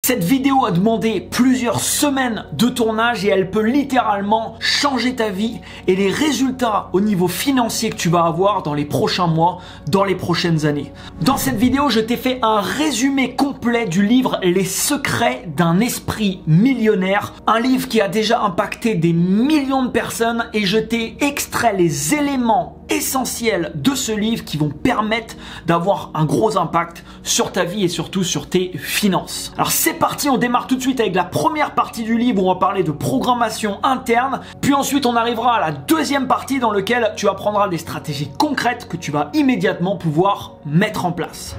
Cette vidéo a demandé plusieurs semaines de tournage et elle peut littéralement changer ta vie et les résultats au niveau financier que tu vas avoir dans les prochains mois, dans les prochaines années. Dans cette vidéo, je t'ai fait un résumé complet du livre Les secrets d'un esprit millionnaire, un livre qui a déjà impacté des millions de personnes et je t'ai extrait les éléments essentiels de ce livre qui vont permettre d'avoir un gros impact sur ta vie et surtout sur tes finances. Alors c'est parti, on démarre tout de suite avec la première partie du livre où on va parler de programmation interne, puis ensuite on arrivera à la deuxième partie dans laquelle tu apprendras des stratégies concrètes que tu vas immédiatement pouvoir mettre en place.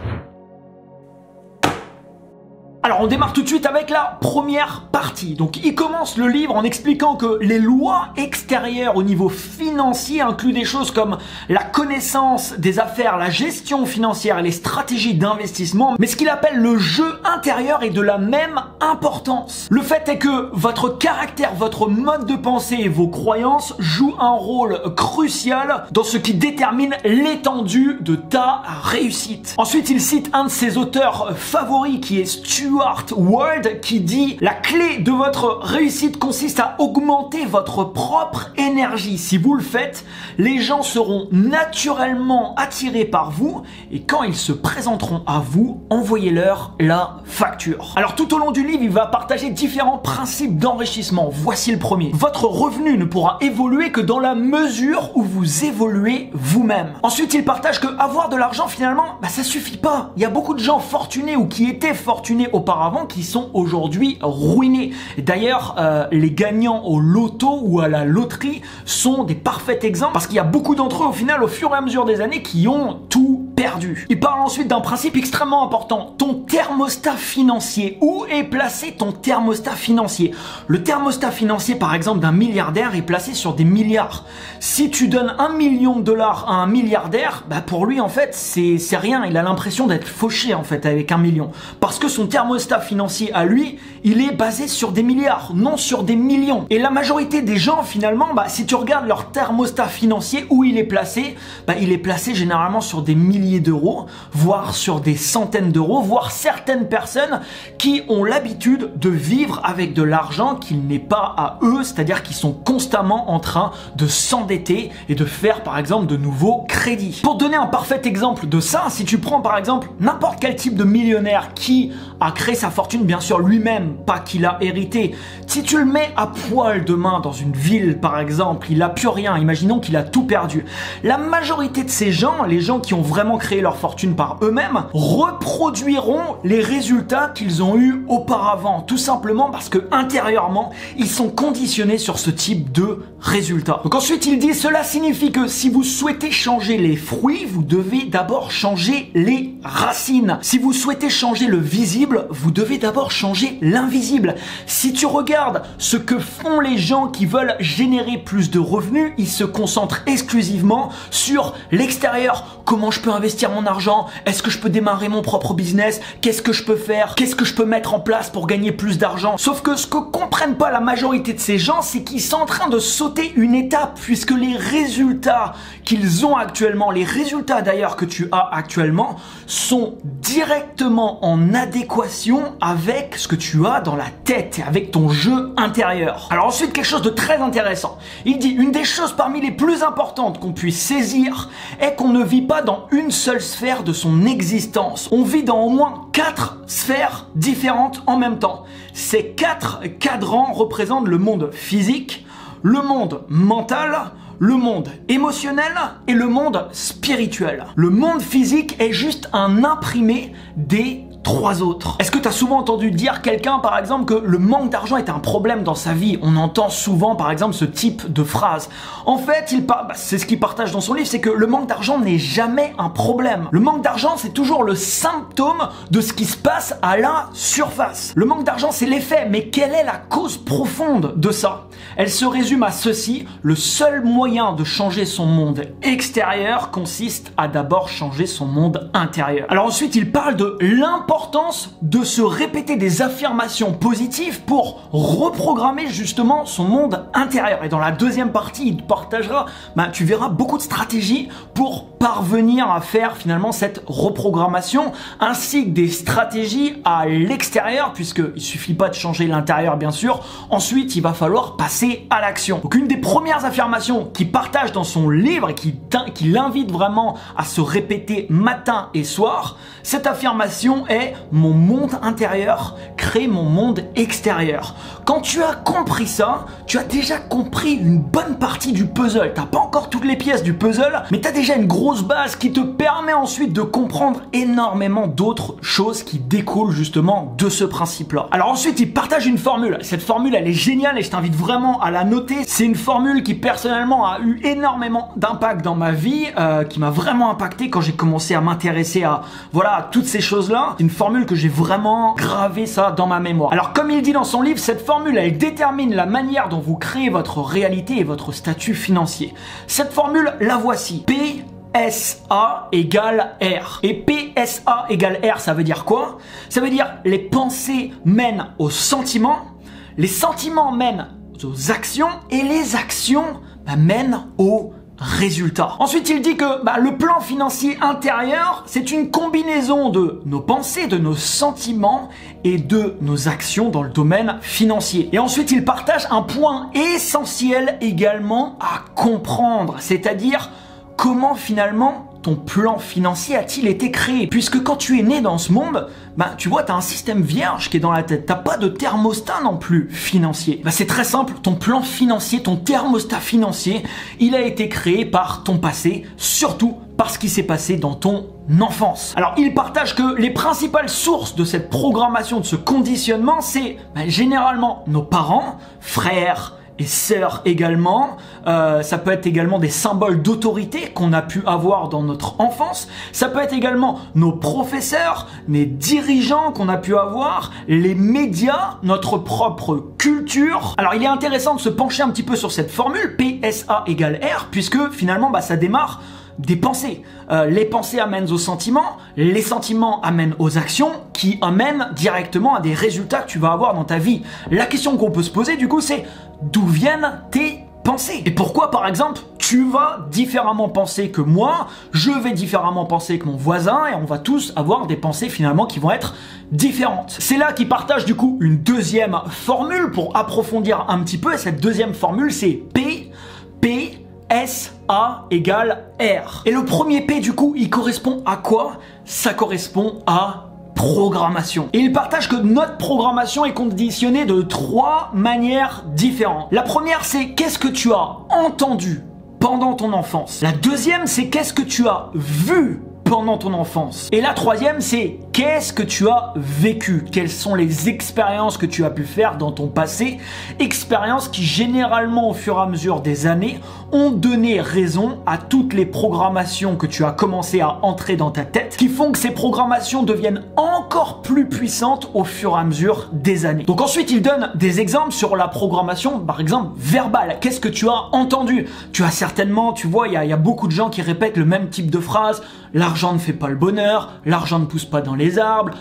Alors on démarre tout de suite avec la première partie. Donc il commence le livre en expliquant que les lois extérieures au niveau financier incluent des choses comme la connaissance des affaires, la gestion financière et les stratégies d'investissement, mais ce qu'il appelle le jeu intérieur est de la même importance. Le fait est que votre caractère, votre mode de pensée et vos croyances jouent un rôle crucial dans ce qui détermine l'étendue de ta réussite. Ensuite il cite un de ses auteurs favoris qui est Stuart Ward qui dit « La clé de votre réussite consiste à augmenter votre propre énergie. Si vous le faites, les gens seront naturellement attirés par vous et quand ils se présenteront à vous, envoyez-leur la facture. » Alors tout au long du livre, il va partager différents principes d'enrichissement. Voici le premier. Votre revenu ne pourra évoluer que dans la mesure où vous évoluez vous-même. Ensuite, il partage que avoir de l'argent finalement, ça suffit pas. Il y a beaucoup de gens fortunés ou qui étaient fortunés auparavant qui sont aujourd'hui ruinés. D'ailleurs, les gagnants au loto ou à la loterie sont des parfaits exemples parce qu'il y a beaucoup d'entre eux au final, au fur et à mesure des années, qui ont tout perdu. Il parle ensuite d'un principe extrêmement important, ton thermostat financier. Où est placé ton thermostat financier? Le thermostat financier, par exemple, d'un milliardaire est placé sur des milliards. Si tu donnes $1 million à un milliardaire, pour lui, en fait, c'est rien. Il a l'impression d'être fauché, en fait, avec 1 million. Parce que son thermostat financier à lui, il est basé sur des milliards, non sur des millions. Et la majorité des gens, finalement, si tu regardes leur thermostat financier, où il est placé, il est placé généralement sur des milliers d'euros, voire sur des centaines d'euros, voire certaines personnes qui ont l'habitude de vivre avec de l'argent qui n'est pas à eux, c'est-à-dire qu'ils sont constamment en train de s'endetter et de faire par exemple de nouveaux crédits. Pour donner un parfait exemple de ça, si tu prends par exemple n'importe quel type de millionnaire qui a créé sa fortune, bien sûr lui-même, pas qu'il a hérité, si tu le mets à poil demain dans une ville par exemple, il n'a plus rien, imaginons qu'il a tout perdu. La majorité de ces gens, les gens qui ont vraiment créé leur fortune par eux-mêmes, reproduiront les résultats qu'ils ont eus auparavant, tout simplement parce que intérieurement, ils sont conditionnés sur ce type de résultats. Donc ensuite, il dit, cela signifie que si vous souhaitez changer les fruits, vous devez d'abord changer les racines. Si vous souhaitez changer le visible, vous devez d'abord changer l'invisible. Si tu regardes ce que font les gens qui veulent générer plus de revenus, ils se concentrent exclusivement sur l'extérieur. Comment je peux investir mon argent? Est-ce que je peux démarrer mon propre business? Qu'est-ce que je peux faire? Qu'est-ce que je peux mettre en place pour gagner plus d'argent? Sauf que ce que comprennent pas la majorité de ces gens, c'est qu'ils sont en train de sauter une étape puisque les résultats qu'ils ont actuellement, les résultats d'ailleurs que tu as actuellement, sont directement en adéquation avec ce que tu as dans la tête et avec ton jeu intérieur. Alors ensuite, quelque chose de très intéressant. Il dit, une des choses parmi les plus importantes qu'on puisse saisir est qu'on ne vit pas dans une seule sphère de son existence. On vit dans au moins 4 sphères différentes en même temps. Ces 4 cadrans représentent le monde physique, le monde mental, le monde émotionnel et le monde spirituel. Le monde physique est juste un imprimé des 3 autres. Est-ce que tu as souvent entendu dire quelqu'un par exemple que le manque d'argent est un problème dans sa vie? On entend souvent par exemple ce type de phrase. En fait, c'est ce qu'il partage dans son livre, c'est que le manque d'argent n'est jamais un problème. Le manque d'argent, c'est toujours le symptôme de ce qui se passe à la surface. Le manque d'argent, c'est l'effet, mais quelle est la cause profonde de ça? Elle se résume à ceci: le seul moyen de changer son monde extérieur consiste à d'abord changer son monde intérieur. Alors ensuite, il parle de l'importance l'importance de se répéter des affirmations positives pour reprogrammer justement son monde intérieur. Et dans la deuxième partie, il te partagera, tu verras beaucoup de stratégies pour parvenir à faire finalement cette reprogrammation, ainsi que des stratégies à l'extérieur, puisqu'il suffit pas de changer l'intérieur bien sûr, ensuite il va falloir passer à l'action. Donc une des premières affirmations qu'il partage dans son livre et qui l'invite vraiment à se répéter matin et soir, cette affirmation est: mon monde intérieur crée mon monde extérieur. Quand tu as compris ça, tu as déjà compris une bonne partie du puzzle. T'as pas encore toutes les pièces du puzzle, mais tu as déjà une grosse base qui te permet ensuite de comprendre énormément d'autres choses qui découlent justement de ce principe-là. Alors ensuite, il partage une formule. Cette formule, elle est géniale et je t'invite vraiment à la noter. C'est une formule qui personnellement a eu énormément d'impact dans ma vie, qui m'a vraiment impacté quand j'ai commencé à m'intéresser à toutes ces choses-là. C'est une formule que j'ai vraiment gravé ça dans ma mémoire. Alors comme il dit dans son livre, cette formule, elle détermine la manière dont vous créez votre réalité et votre statut financier. Cette formule, la voici. PSA égale R. Et PSA égale R, ça veut dire quoi? Ça veut dire les pensées mènent aux sentiments, les sentiments mènent aux actions et les actions mènent aux résultats. Ensuite, il dit que le plan financier intérieur, c'est une combinaison de nos pensées, de nos sentiments et de nos actions dans le domaine financier. Et ensuite, il partage un point essentiel également à comprendre, c'est-à-dire comment finalement ton plan financier a-t-il été créé? Puisque quand tu es né dans ce monde, tu vois, tu as un système vierge qui est dans la tête. Tu n'as pas de thermostat non plus financier. C'est très simple, ton plan financier, ton thermostat financier, il a été créé par ton passé, surtout par ce qui s'est passé dans ton enfance. Alors, il partage que les principales sources de cette programmation, de ce conditionnement, c'est généralement nos parents, frères, et sœurs également. Ça peut être également des symboles d'autorité qu'on a pu avoir dans notre enfance. Ça peut être également nos professeurs, les dirigeants qu'on a pu avoir, les médias, notre propre culture. Alors il est intéressant de se pencher un petit peu sur cette formule PSA égale R, puisque finalement ça démarre des pensées. Les pensées amènent aux sentiments, les sentiments amènent aux actions qui amènent directement à des résultats que tu vas avoir dans ta vie. La question qu'on peut se poser du coup, c'est d'où viennent tes pensées? Et pourquoi par exemple tu vas différemment penser que moi, je vais différemment penser que mon voisin, et on va tous avoir des pensées finalement qui vont être différentes. C'est là qu'il partage du coup une deuxième formule pour approfondir un petit peu, et cette deuxième formule c'est PSA égale R. Et le premier P du coup, il correspond à quoi? Ça correspond à programmation. Et il partage que notre programmation est conditionnée de 3 manières différentes. La première, c'est qu'est-ce que tu as entendu pendant ton enfance. La deuxième, c'est qu'est-ce que tu as vu pendant ton enfance. Et la troisième, c'est qu'est-ce que tu as vécu? Quelles sont les expériences que tu as pu faire dans ton passé? Expériences qui généralement au fur et à mesure des années ont donné raison à toutes les programmations que tu as commencé à entrer dans ta tête, qui font que ces programmations deviennent encore plus puissantes au fur et à mesure des années. Donc ensuite, il donne des exemples sur la programmation, par exemple verbale. Qu'est-ce que tu as entendu? Tu as certainement, tu vois, il y a beaucoup de gens qui répètent le même type de phrase. L'argent ne fait pas le bonheur, l'argent ne pousse pas dans les arbres,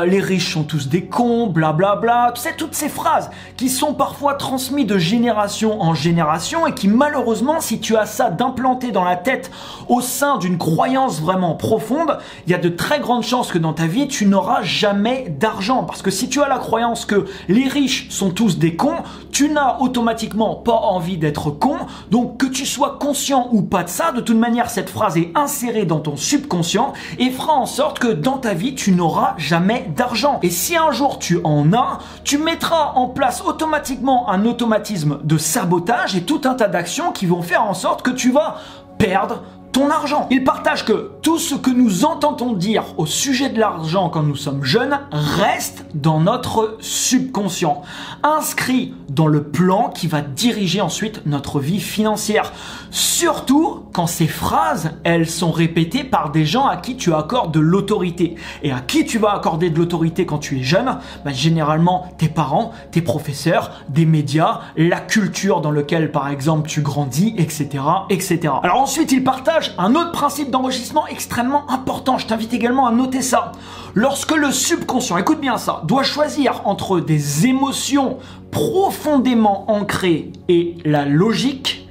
les riches sont tous des cons, blablabla. Bla bla. Tu sais, toutes ces phrases qui sont parfois transmises de génération en génération et qui malheureusement, si tu as ça d'implanté dans la tête au sein d'une croyance vraiment profonde, il y a de très grandes chances que dans ta vie, tu n'auras jamais d'argent. Parce que si tu as la croyance que les riches sont tous des cons, tu n'as automatiquement pas envie d'être con. Donc que tu sois conscient ou pas de ça, de toute manière, cette phrase est insérée dans ton subconscient et fera en sorte que dans ta vie, tu n'auras jamais d'argent. Et si un jour tu en as, tu mettras en place automatiquement un automatisme de sabotage et tout un tas d'actions qui vont faire en sorte que tu vas perdre ton argent. Il partage que tout ce que nous entendons dire au sujet de l'argent quand nous sommes jeunes reste dans notre subconscient, inscrit dans le plan qui va diriger ensuite notre vie financière. Surtout quand ces phrases, elles sont répétées par des gens à qui tu accordes de l'autorité. Et à qui tu vas accorder de l'autorité quand tu es jeune? Généralement tes parents, tes professeurs, des médias, la culture dans laquelle par exemple tu grandis, etc., etc. Alors ensuite il partage partage un autre principe d'enrichissement extrêmement important. Je t'invite également à noter ça. Lorsque le subconscient, écoute bien ça, doit choisir entre des émotions profondément ancrées et la logique,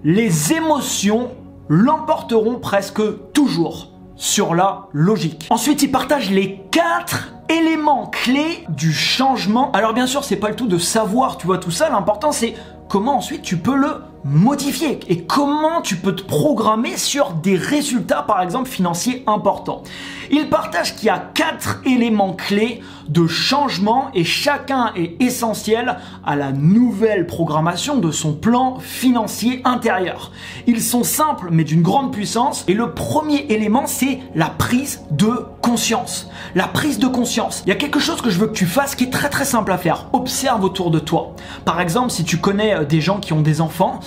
les émotions l'emporteront presque toujours sur la logique. Ensuite, il partage les 4 éléments clés du changement. Alors bien sûr, c'est pas le tout de savoir, tu vois, tout ça. L'important, c'est comment ensuite tu peux le modifier et comment tu peux te programmer sur des résultats, par exemple, financiers importants. Il partage qu'il y a 4 éléments clés de changement et chacun est essentiel à la nouvelle programmation de son plan financier intérieur. Ils sont simples mais d'une grande puissance et le premier élément, c'est la prise de conscience. La prise de conscience. Il y a quelque chose que je veux que tu fasses qui est très très simple à faire. Observe autour de toi. Par exemple, si tu connais des gens qui ont des enfants,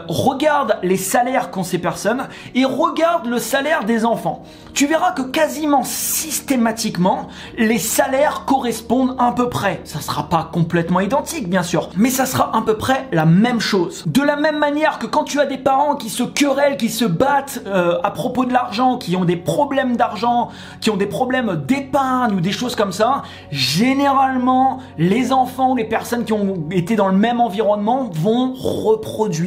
regarde les salaires qu'ont ces personnes et regarde le salaire des enfants. Tu verras que quasiment systématiquement, les salaires correspondent à peu près. Ça sera pas complètement identique, bien sûr, mais ça sera à peu près la même chose. De la même manière que quand tu as des parents qui se querellent, qui se battent à propos de l'argent, qui ont des problèmes d'argent, qui ont des problèmes d'épargne ou des choses comme ça, généralement, les enfants ou les personnes qui ont été dans le même environnement vont reproduire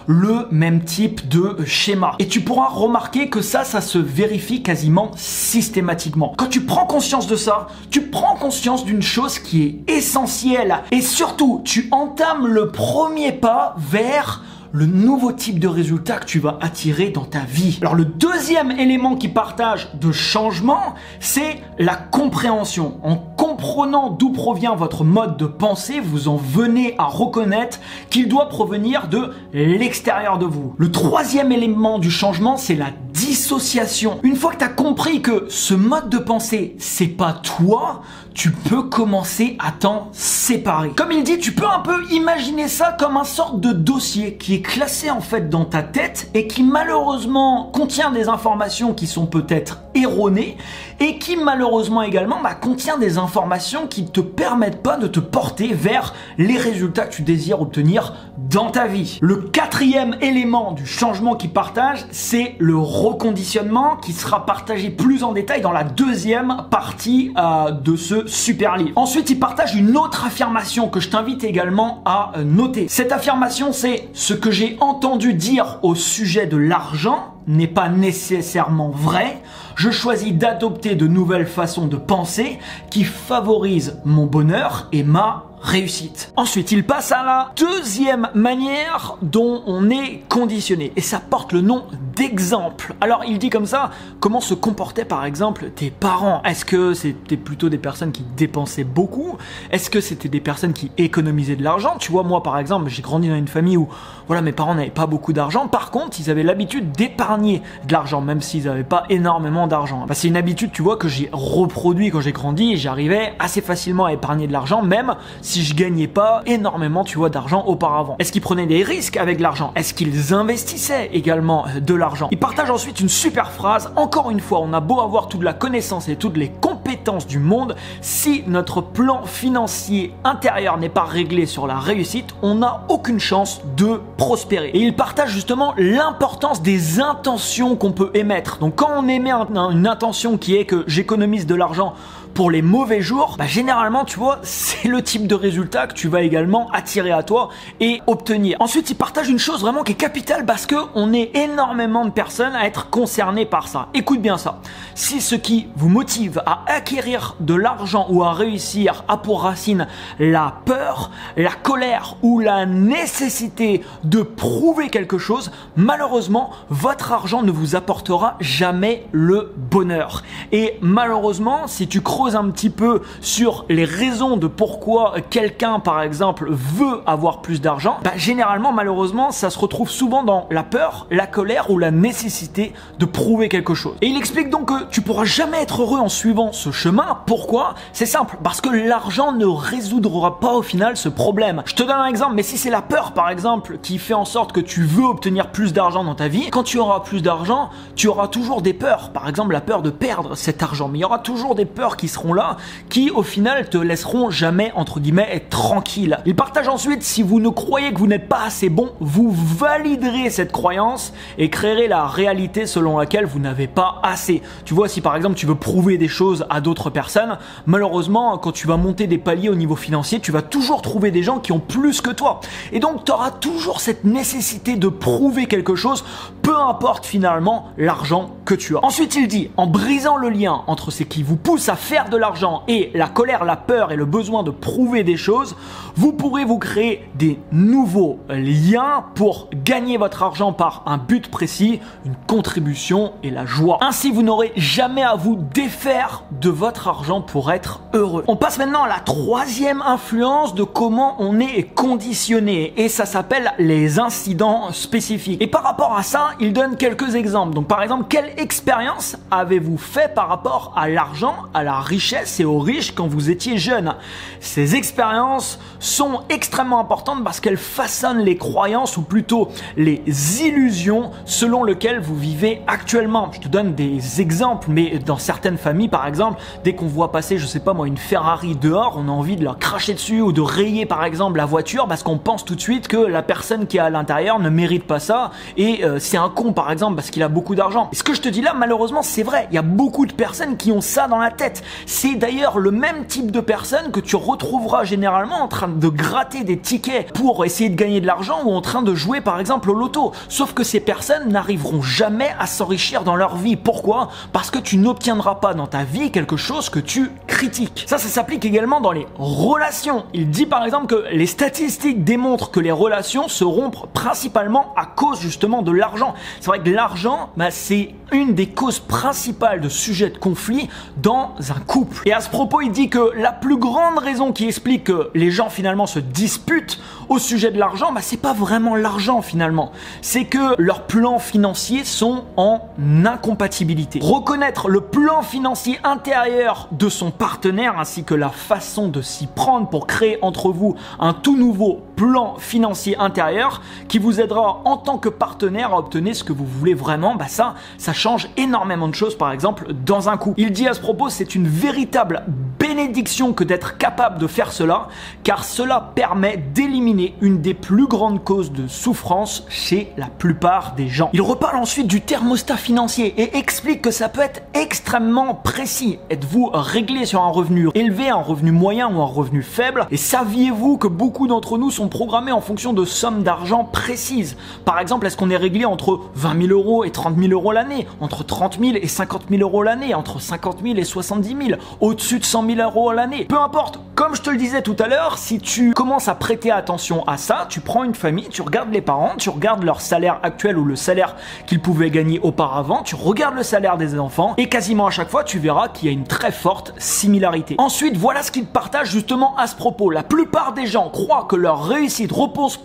le même type de schéma. Et tu pourras remarquer que ça se vérifie quasiment systématiquement. Quand tu prends conscience de ça, tu prends conscience d'une chose qui est essentielle et surtout, tu entames le premier pas vers le nouveau type de résultat que tu vas attirer dans ta vie. Alors le deuxième élément qui partage de changement, c'est la compréhension. En comprenant d'où provient votre mode de pensée, vous en venez à reconnaître qu'il doit provenir de l'extérieur de vous. Le troisième élément du changement, c'est la dissociation. Une fois que tu as compris que ce mode de pensée, c'est pas toi, tu peux commencer à t'en séparer. Comme il dit, tu peux un peu imaginer ça comme un sorte de dossier qui est classé en fait dans ta tête et qui malheureusement contient des informations qui sont peut-être erronées et qui malheureusement également contient des informations qui ne te permettent pas de te porter vers les résultats que tu désires obtenir dans ta vie. Le quatrième élément du changement qu'il partage, c'est le reconditionnement qui sera partagé plus en détail dans la deuxième partie de ce super livre. Ensuite, il partage une autre affirmation que je t'invite également à noter. Cette affirmation, c'est: ce que j'ai entendu dire au sujet de l'argent n'est pas nécessairement vrai. Je choisis d'adopter de nouvelles façons de penser qui favorisent mon bonheur et ma réussite. Ensuite, il passe à la deuxième manière dont on est conditionné et ça porte le nom d'exemple. Alors, il dit comme ça, comment se comportaient par exemple tes parents? Est-ce que c'était plutôt des personnes qui dépensaient beaucoup? Est-ce que c'était des personnes qui économisaient de l'argent? Tu vois, moi par exemple, j'ai grandi dans une famille où voilà, mes parents n'avaient pas beaucoup d'argent. Par contre, ils avaient l'habitude d'épargner de l'argent, même s'ils n'avaient pas énormément d'argent. C'est une habitude, tu vois, que j'ai reproduit quand j'ai grandi et j'arrivais assez facilement à épargner de l'argent, même si je gagnais pas énormément, tu vois, d'argent auparavant. Est-ce qu'ils prenaient des risques avec l'argent? Est-ce qu'ils investissaient également de l'argent? Il partage ensuite une super phrase. Encore une fois, on a beau avoir toute la connaissance et toutes les compétences du monde, si notre plan financier intérieur n'est pas réglé sur la réussite, on n'a aucune chance de prospérer. Et il partage justement l'importance des intentions qu'on peut émettre. Donc quand on émet une intention qui est que j'économise de l'argent pour les mauvais jours, généralement, tu vois, c'est le type de résultat que tu vas également attirer à toi et obtenir. Ensuite, il partage une chose vraiment qui est capitale parce que on est énormément de personnes à être concernées par ça. Écoute bien ça. Si ce qui vous motive à acquérir de l'argent ou à réussir a pour racine la peur, la colère ou la nécessité de prouver quelque chose, malheureusement, votre argent ne vous apportera jamais le bonheur. Et malheureusement, si tu creuses un petit peu sur les raisons de pourquoi quelqu'un, par exemple, veut avoir plus d'argent, généralement, malheureusement, ça se retrouve souvent dans la peur, la colère ou la nécessité de prouver quelque chose. Et il explique donc que tu pourras jamais être heureux en suivant ce chemin. Pourquoi? C'est simple, parce que l'argent ne résoudra pas au final ce problème. Je te donne un exemple, mais si c'est la peur, par exemple, qui fait en sorte que tu veux obtenir plus d'argent dans ta vie, quand tu auras plus d'argent, tu auras toujours des peurs. Par exemple, la peur de perdre cet argent, mais il y aura toujours des peurs qui seront seront là, qui au final te laisseront jamais entre guillemets être tranquille. Il partage ensuite: si vous ne croyez que vous n'êtes pas assez bon, vous validerez cette croyance et créerez la réalité selon laquelle vous n'avez pas assez. Tu vois, si par exemple tu veux prouver des choses à d'autres personnes, malheureusement quand tu vas monter des paliers au niveau financier, tu vas toujours trouver des gens qui ont plus que toi. Et donc tu auras toujours cette nécessité de prouver quelque chose, peu importe finalement l'argent que tu as. Ensuite il dit: en brisant le lien entre ce qui vous pousse à faire de l'argent et la colère, la peur et le besoin de prouver des choses, vous pourrez vous créer des nouveaux liens pour gagner votre argent par un but précis, une contribution et la joie. Ainsi, vous n'aurez jamais à vous défaire de votre argent pour être heureux. On passe maintenant à la troisième influence de comment on est conditionné, et ça s'appelle les incidents spécifiques. Et par rapport à ça, il donne quelques exemples. Donc par exemple, quelle expérience avez-vous fait par rapport à l'argent, à la richesse et aux riches quand vous étiez jeune? Ces expériences sont extrêmement importantes parce qu'elles façonnent les croyances, ou plutôt les illusions selon lesquelles vous vivez actuellement. Je te donne des exemples, mais dans certaines familles par exemple, dès qu'on voit passer, je sais pas moi, une Ferrari dehors, on a envie de leur cracher dessus ou de rayer par exemple la voiture parce qu'on pense tout de suite que la personne qui est à l'intérieur ne mérite pas ça et c'est un con par exemple parce qu'il a beaucoup d'argent. Et ce que je te dis là, malheureusement c'est vrai, il y a beaucoup de personnes qui ont ça dans la tête. C'est d'ailleurs le même type de personnes que tu retrouveras généralement en train de gratter des tickets pour essayer de gagner de l'argent ou en train de jouer par exemple au loto. Sauf que ces personnes n'arriveront jamais à s'enrichir dans leur vie. Pourquoi? Parce que tu n'obtiendras pas dans ta vie quelque chose que tu critiques. Ça s'applique également dans les relations. Il dit par exemple que les statistiques démontrent que les relations se rompent principalement à cause justement de l'argent. C'est vrai que l'argent, c'est une des causes principales de sujets de conflit dans un couple. Et à ce propos, il dit que la plus grande raison qui explique que les gens finalement se disputent au sujet de l'argent, c'est pas vraiment l'argent finalement. C'est que leurs plans financiers sont en incompatibilité. Reconnaître le plan financier intérieur de son partenaire ainsi que la façon de s'y prendre pour créer entre vous un tout nouveau plan financier intérieur qui vous aidera en tant que partenaire à obtenir ce que vous voulez vraiment, ça change énormément de choses par exemple dans un couple. Il dit à ce propos: c'est une véritable bénédiction que d'être capable de faire cela, car cela permet d'éliminer une des plus grandes causes de souffrance chez la plupart des gens. Il reparle ensuite du thermostat financier et explique que ça peut être extrêmement précis. Êtes-vous réglé sur un revenu élevé, un revenu moyen ou un revenu faible? Et saviez-vous que beaucoup d'entre nous sont programmés en fonction de sommes d'argent précises? Par exemple, est-ce qu'on est réglé entre 20 000 euros et 30 000 euros l'année, entre 30 000 et 50 000 euros l'année, entre 50 000 et 70 000, au-dessus de 100 000 euros l'année? Peu importe. Comme je te le disais tout à l'heure, si tu commences à prêter attention à ça, tu prends une famille, tu regardes les parents, tu regardes leur salaire actuel ou le salaire qu'ils pouvaient gagner auparavant, tu regardes le salaire des enfants et quasiment à chaque fois, tu verras qu'il y a une très forte similarité. Ensuite, voilà ce qu'ils partagent justement à ce propos. La plupart des gens croient que leur réussite repose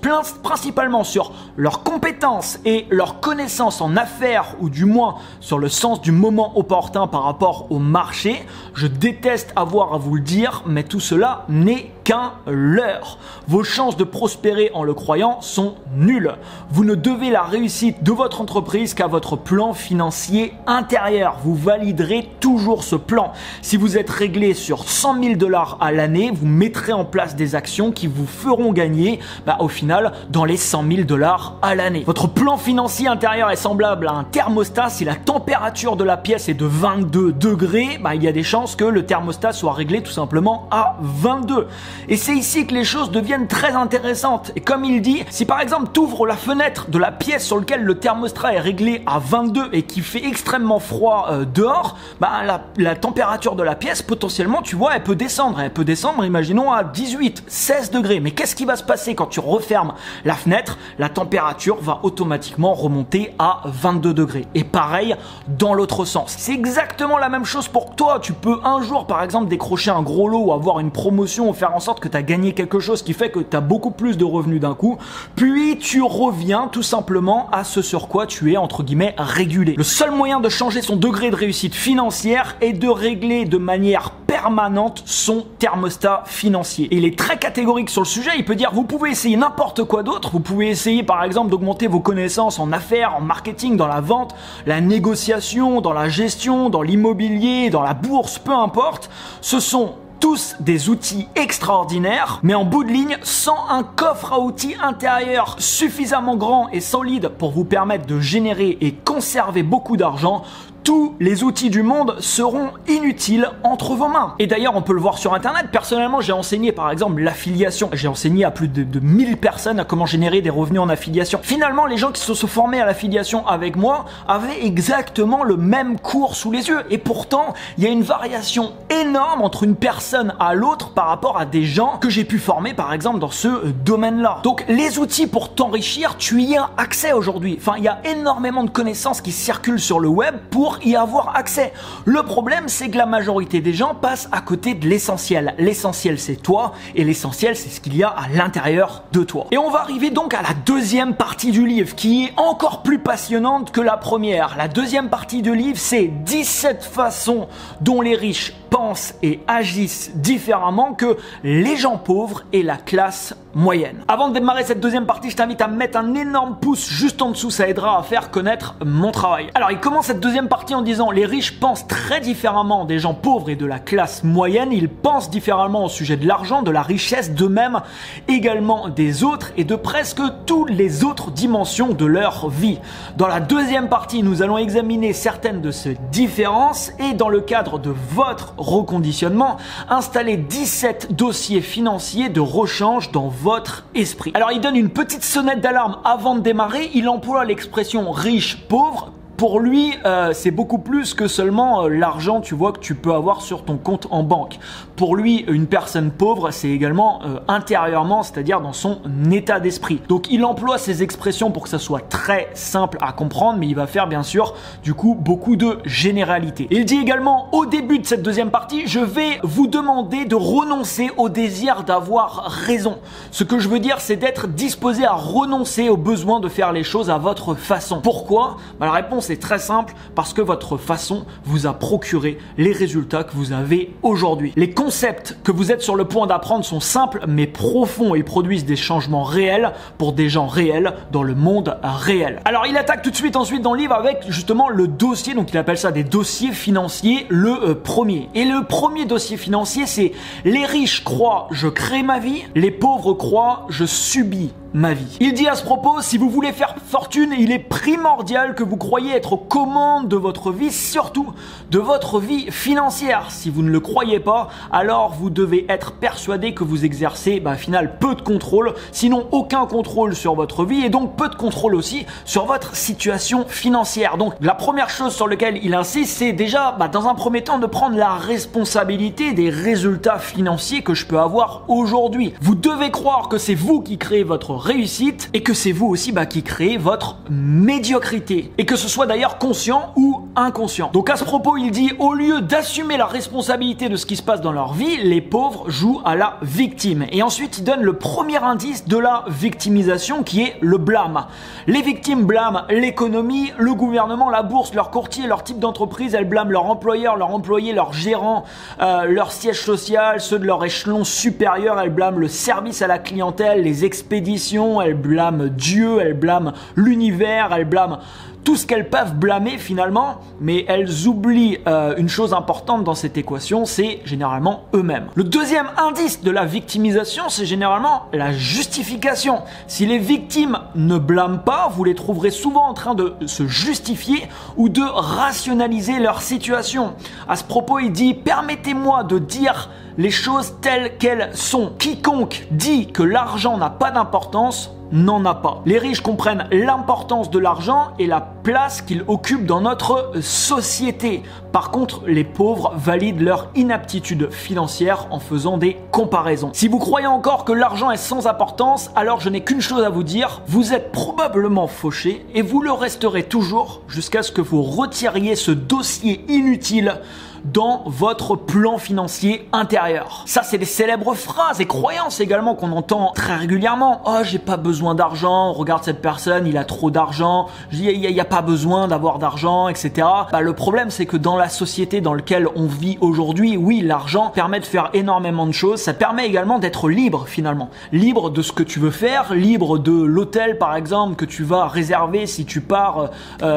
principalement sur leurs compétences et leurs connaissances en affaires, ou du moins sur le sens du moment opportun par rapport au marché. Je déteste avoir à vous le dire, mais tout cela n'est qu'un leurre. Vos chances de prospérer en le croyant sont nulles. Vous ne devez la réussite de votre entreprise qu'à votre plan financier intérieur. Vous validerez toujours ce plan. Si vous êtes réglé sur 100 000 $ à l'année, vous mettrez en place des actions qui vous feront gagner au final dans les 100 000 $ à l'année. Votre plan financier intérieur est semblable à un thermostat. Si la température de la pièce est de 22 degrés, il y a des chances que le thermostat soit réglé tout simplement à 22. Et c'est ici que les choses deviennent très intéressantes. Et comme il dit, si par exemple tu ouvres la fenêtre de la pièce sur laquelle le thermostat est réglé à 22 et qui fait extrêmement froid dehors, la température de la pièce potentiellement, tu vois, elle peut descendre. Elle peut descendre, imaginons, à 18, 16 degrés. Mais qu'est-ce qui va se passer quand tu refermes la fenêtre? La température va automatiquement remonter à 22 degrés. Et pareil dans l'autre sens. C'est exactement la même chose pour toi. Tu peux un jour par exemple décrocher un gros lot ou avoir une promotion ou faire en sorte que tu as gagné quelque chose qui fait que tu as beaucoup plus de revenus d'un coup, puis tu reviens tout simplement à ce sur quoi tu es entre guillemets régulé. Le seul moyen de changer son degré de réussite financière est de régler de manière permanente son thermostat financier. Et il est très catégorique sur le sujet, il peut dire vous pouvez essayer n'importe quoi d'autre, vous pouvez essayer par exemple d'augmenter vos connaissances en affaires, en marketing, dans la vente, la négociation, dans la gestion, dans l'immobilier, dans la bourse, peu importe. Ce sont tous des outils extraordinaires, mais en bout de ligne, sans un coffre à outils intérieur suffisamment grand et solide pour vous permettre de générer et conserver beaucoup d'argent, tous les outils du monde seront inutiles entre vos mains. Et d'ailleurs, on peut le voir sur Internet. Personnellement, j'ai enseigné par exemple l'affiliation. J'ai enseigné à plus de 1000 personnes à comment générer des revenus en affiliation. Finalement, les gens qui se sont formés à l'affiliation avec moi avaient exactement le même cours sous les yeux. Et pourtant, il y a une variation énorme entre une personne à l'autre par rapport à des gens que j'ai pu former par exemple dans ce domaine-là. Donc, les outils pour t'enrichir, tu y as accès aujourd'hui. Enfin, il y a énormément de connaissances qui circulent sur le web pour y avoir accès. Le problème, c'est que la majorité des gens passent à côté de l'essentiel. L'essentiel, c'est toi, et l'essentiel, c'est ce qu'il y a à l'intérieur de toi. Et on va arriver donc à la deuxième partie du livre, qui est encore plus passionnante que la première. La deuxième partie du livre, c'est 17 façons dont les riches pensent et agissent différemment que les gens pauvres et la classe moyenne. Avant de démarrer cette deuxième partie, je t'invite à mettre un énorme pouce juste en dessous, ça aidera à faire connaître mon travail. Alors, il commence cette deuxième partie en disant les riches pensent très différemment des gens pauvres et de la classe moyenne, ils pensent différemment au sujet de l'argent, de la richesse, d'eux-mêmes, également des autres et de presque toutes les autres dimensions de leur vie. Dans la deuxième partie, nous allons examiner certaines de ces différences et dans le cadre de votre reconditionnement, installer 17 dossiers financiers de rechange dans votre esprit. Alors, il donne une petite sonnette d'alarme avant de démarrer. Il emploie l'expression riche-pauvre. Pour lui, c'est beaucoup plus que seulement l'argent, tu vois, que tu peux avoir sur ton compte en banque. Pour lui, une personne pauvre, c'est également intérieurement, c'est-à-dire dans son état d'esprit. Donc, il emploie ces expressions pour que ça soit très simple à comprendre, mais il va faire bien sûr, du coup, beaucoup de généralités. Il dit également, au début de cette deuxième partie, je vais vous demander de renoncer au désir d'avoir raison. Ce que je veux dire, c'est d'être disposé à renoncer au besoin de faire les choses à votre façon. Pourquoi ? La réponse est très simple, parce que votre façon vous a procuré les résultats que vous avez aujourd'hui. Les concepts que vous êtes sur le point d'apprendre sont simples mais profonds et produisent des changements réels pour des gens réels dans le monde réel. Alors il attaque tout de suite ensuite dans le livre avec justement le dossier, donc il appelle ça des dossiers financiers, le premier. Et le premier dossier financier, c'est les riches croient je crée ma vie, les pauvres croient je subis ma vie. Il dit à ce propos, si vous voulez faire fortune, il est primordial que vous croyez être aux commandes de votre vie, surtout de votre vie financière. Si vous ne le croyez pas, alors vous devez être persuadé que vous exercez, au final, peu de contrôle, sinon aucun contrôle sur votre vie et donc peu de contrôle aussi sur votre situation financière. Donc la première chose sur laquelle il insiste, c'est déjà, dans un premier temps, de prendre la responsabilité des résultats financiers que je peux avoir aujourd'hui. Vous devez croire que c'est vous qui créez votre réussite et que c'est vous aussi qui créez votre médiocrité et que ce soit d'ailleurs conscient ou inconscient. Donc à ce propos, il dit au lieu d'assumer la responsabilité de ce qui se passe dans leur vie, les pauvres jouent à la victime. Et ensuite, il donne le premier indice de la victimisation qui est le blâme. Les victimes blâment l'économie, le gouvernement, la bourse, leur courtier, leur type d'entreprise, elles blâment leur employeur, leur employé, leur gérant, leur siège social, ceux de leur échelon supérieur, elles blâment le service à la clientèle, les expéditions, elles blâment Dieu, elles blâment l'univers, elles blâment tout ce qu'elles peuvent blâmer finalement, mais elles oublient une chose importante dans cette équation, c'est généralement eux-mêmes. Le deuxième indice de la victimisation, c'est généralement la justification. Si les victimes ne blâment pas, vous les trouverez souvent en train de se justifier ou de rationaliser leur situation. À ce propos, il dit « Permettez-moi de dire les choses telles qu'elles sont. Quiconque dit que l'argent n'a pas d'importance, n'en a pas. Les riches comprennent l'importance de l'argent et la place qu'il occupe dans notre société. Par contre, les pauvres valident leur inaptitude financière en faisant des comparaisons. Si vous croyez encore que l'argent est sans importance, alors je n'ai qu'une chose à vous dire, vous êtes probablement fauché et vous le resterez toujours jusqu'à ce que vous retiriez ce dossier inutile dans votre plan financier intérieur. Ça, c'est des célèbres phrases et croyances également qu'on entend très régulièrement. Oh, j'ai pas besoin d'argent, regarde cette personne, il a trop d'argent, il y a pas besoin d'avoir d'argent, etc. Le problème, c'est que dans la société dans laquelle on vit aujourd'hui, oui, l'argent permet de faire énormément de choses. Ça permet également d'être libre finalement. Libre de ce que tu veux faire, libre de l'hôtel par exemple que tu vas réserver si tu pars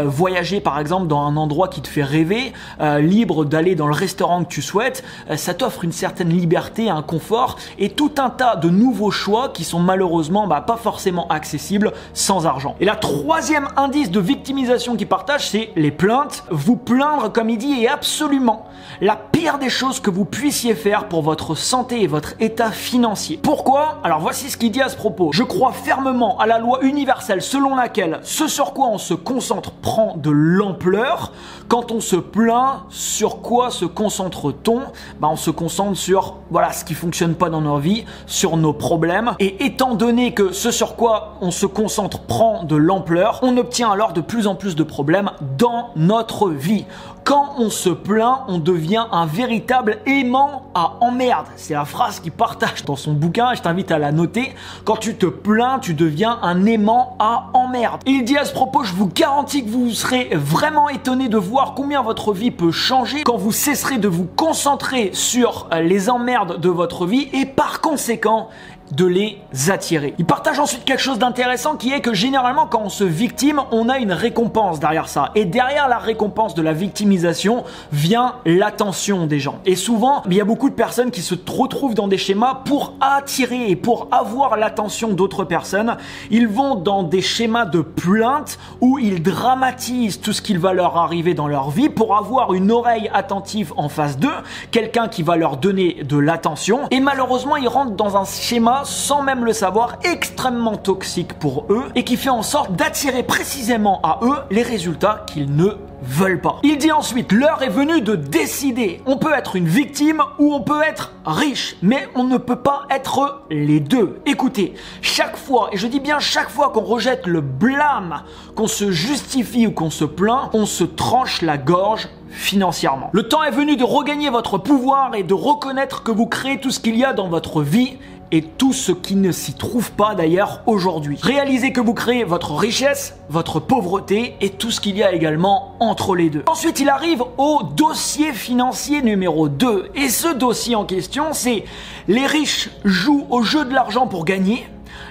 voyager par exemple dans un endroit qui te fait rêver, libre d'aller dans le restaurant que tu souhaites. Ça t'offre une certaine liberté, un confort et tout un tas de nouveaux choix qui sont malheureusement pas forcément accessibles sans argent. Et la troisième indice de victimisation qu'il partage, c'est les plaintes. Vous plaindre, comme il dit, est absolument la pire des choses que vous puissiez faire pour votre santé et votre état financier. Pourquoi? Alors voici ce qu'il dit à ce propos. Je crois fermement à la loi universelle selon laquelle ce sur quoi on se concentre prend de l'ampleur. Quand on se plaint, sur quoi se concentre-t-on? On se concentre sur ce qui fonctionne pas dans nos vies, sur nos problèmes. Et étant donné que ce sur quoi on se concentre prend de l'ampleur, on obtient alors de plus en plus de problèmes dans notre vie. Quand on se plaint, on devient un véritable aimant à emmerde. C'est la phrase qu'il partage dans son bouquin, je t'invite à la noter. Quand tu te plains, tu deviens un aimant à emmerde. Et il dit à ce propos, je vous garantis que vous serez vraiment étonné de voir combien votre vie peut changer quand vous cesserez de vous concentrer sur les emmerdes de votre vie et par conséquent, de les attirer. Il partage ensuite quelque chose d'intéressant qui est que généralement quand on se victime, on a une récompense derrière ça. Et derrière la récompense de la victimisation vient l'attention des gens. Et souvent, il y a beaucoup de personnes qui se retrouvent dans des schémas pour attirer et pour avoir l'attention d'autres personnes. Ils vont dans des schémas de plainte où ils dramatisent tout ce qui va leur arriver dans leur vie pour avoir une oreille attentive en face d'eux, quelqu'un qui va leur donner de l'attention. Et malheureusement, ils rentrent dans un schéma sans même le savoir, extrêmement toxique pour eux et qui fait en sorte d'attirer précisément à eux les résultats qu'ils ne veulent pas. Il dit ensuite, l'heure est venue de décider. On peut être une victime ou on peut être riche, mais on ne peut pas être les deux. Écoutez, chaque fois, et je dis bien chaque fois qu'on rejette le blâme, qu'on se justifie ou qu'on se plaint, on se tranche la gorge financièrement. Le temps est venu de regagner votre pouvoir et de reconnaître que vous créez tout ce qu'il y a dans votre vie et tout ce qui ne s'y trouve pas d'ailleurs aujourd'hui. Réalisez que vous créez votre richesse, votre pauvreté et tout ce qu'il y a également entre les deux. Ensuite, il arrive au dossier financier numéro 2. Et ce dossier en question, c'est les riches jouent au jeu de l'argent pour gagner.